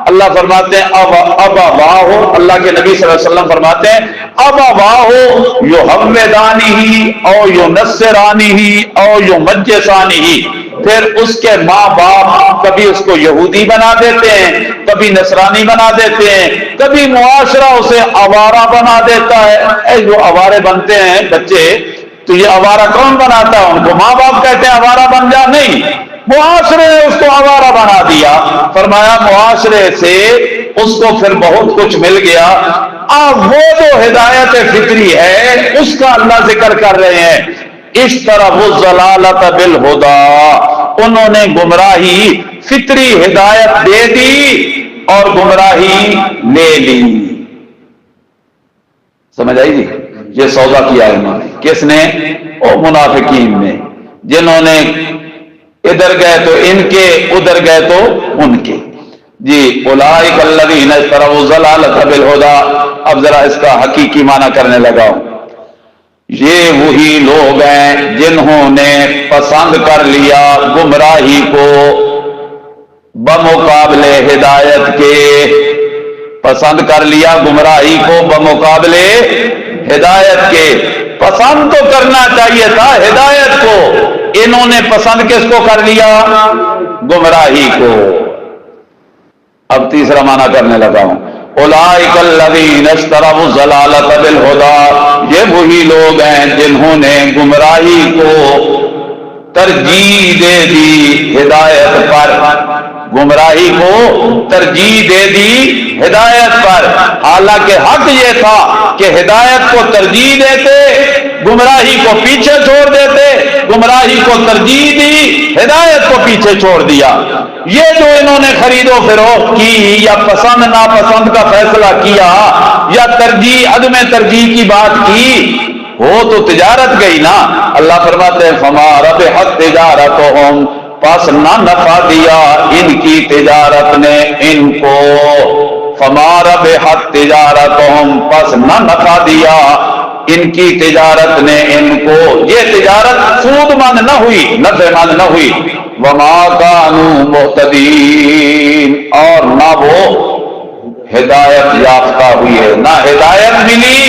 اللہ فرماتے ہیں اب واہو، اللہ کے نبی صلی اللہ علیہ وسلم فرماتے ہیں اب واہو یحودانی او ینصرانی او یمجسانی، پھر اس کے ماں باپ کبھی اس کو یہودی بنا دیتے ہیں، کبھی نصرانی بنا دیتے ہیں، کبھی معاشرہ اسے آوارہ بنا دیتا ہے۔ اے جو آوارے بنتے ہیں بچے، تو یہ آوارہ کون بناتا ہے؟ ان کو ماں باپ کہتے ہیں آوارہ بن جا؟ نہیں، معاشرے نے اس کو آوارہ بنا دیا۔ فرمایا معاشرے سے اس کو پھر بہت کچھ مل گیا۔ اب وہ جو ہدایت فطری ہے اس کا اللہ ذکر کر رہے ہیں اشتروا الضلالۃ بالہدی، انہوں نے گمراہی فطری ہدایت دے دی اور گمراہی لے لی۔ سمجھ آئی جی؟ یہ سودا کیا ہے انہوں نے، کس نے؟ او منافقین نے، جنہوں نے ادھر گئے تو ان کے، ادھر گئے تو ان کے۔ جی اولئک الذین اشتروا الضلالۃ بالہدی، اب ذرا اس کا حقیقی معنی کرنے لگا ہوں۔ یہ وہی لوگ ہیں جنہوں نے پسند کر لیا گمراہی کو بمقابلے ہدایت کے، پسند کر لیا گمراہی کو بمقابلے ہدایت کے۔ پسند تو کرنا چاہیے تھا ہدایت کو، انہوں نے پسند کس کو کر لیا؟ گمراہی کو۔ اب تیسرا معنی کرنے لگا ہوں اولئک الذین اشتروا الضلالۃ بالہدی، یہ وہی لوگ ہیں جنہوں نے گمراہی کو ترجیح دے دی ہدایت پر، گمراہی کو ترجیح دے دی ہدایت پر، حالانکہ حق یہ تھا کہ ہدایت کو ترجیح دیتے، گمراہی کو پیچھے چھوڑ دیتے، گمراہی کو ترجیح دی، ہدایت کو پیچھے چھوڑ دیا۔ یہ جو انہوں نے خرید و فروخت کی یا پسند ناپسند کا فیصلہ کیا یا ترجیح عدم ترجیح کی بات کی، وہ تو تجارت گئی نا۔ اللہ فرماتے ہیں فما ربحت تجارتہم، پس نہ نفع دیا ان کی تجارت نے ان کو، فما ربحت تجارتہم، پس نہ نفع دیا ان کی تجارت نے ان کو، یہ تجارت سود مند نہ ہوئی، نفع مند نہ ہوئی، وما کانوا مہتدین، اور نہ وہ ہدایت یافتہ ہوئی ہے، نہ ہدایت ملی،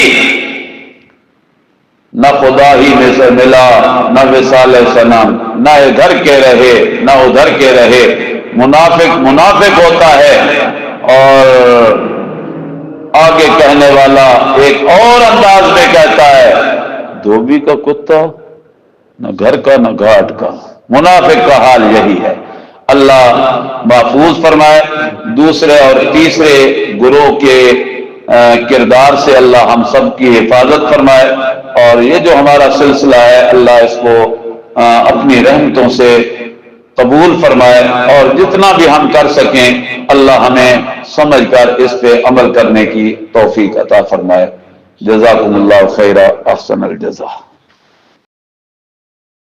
نہ خدا ہی میں سے ملا، نہ وصال صنم، نہ ادھر کے رہے نہ ادھر کے رہے۔ منافق ہوتا ہے، اور آگے کہنے والا ایک اور انداز میں کہتا ہے، دھوبی کا کتا نہ گھر کا نہ گھاٹ کا، منافق کا حال یہی ہے۔ اللہ محفوظ فرمائے، دوسرے اور تیسرے گروہ کے کردار سے اللہ ہم سب کی حفاظت فرمائے، اور یہ جو ہمارا سلسلہ ہے اللہ اس کو اپنی رحمتوں سے قبول فرمائے، اور جتنا بھی ہم کر سکیں اللہ ہمیں سمجھ کر اس پہ عمل کرنے کی توفیق عطا فرمائے۔ جزاکم اللہ خیرا، احسن الجزا۔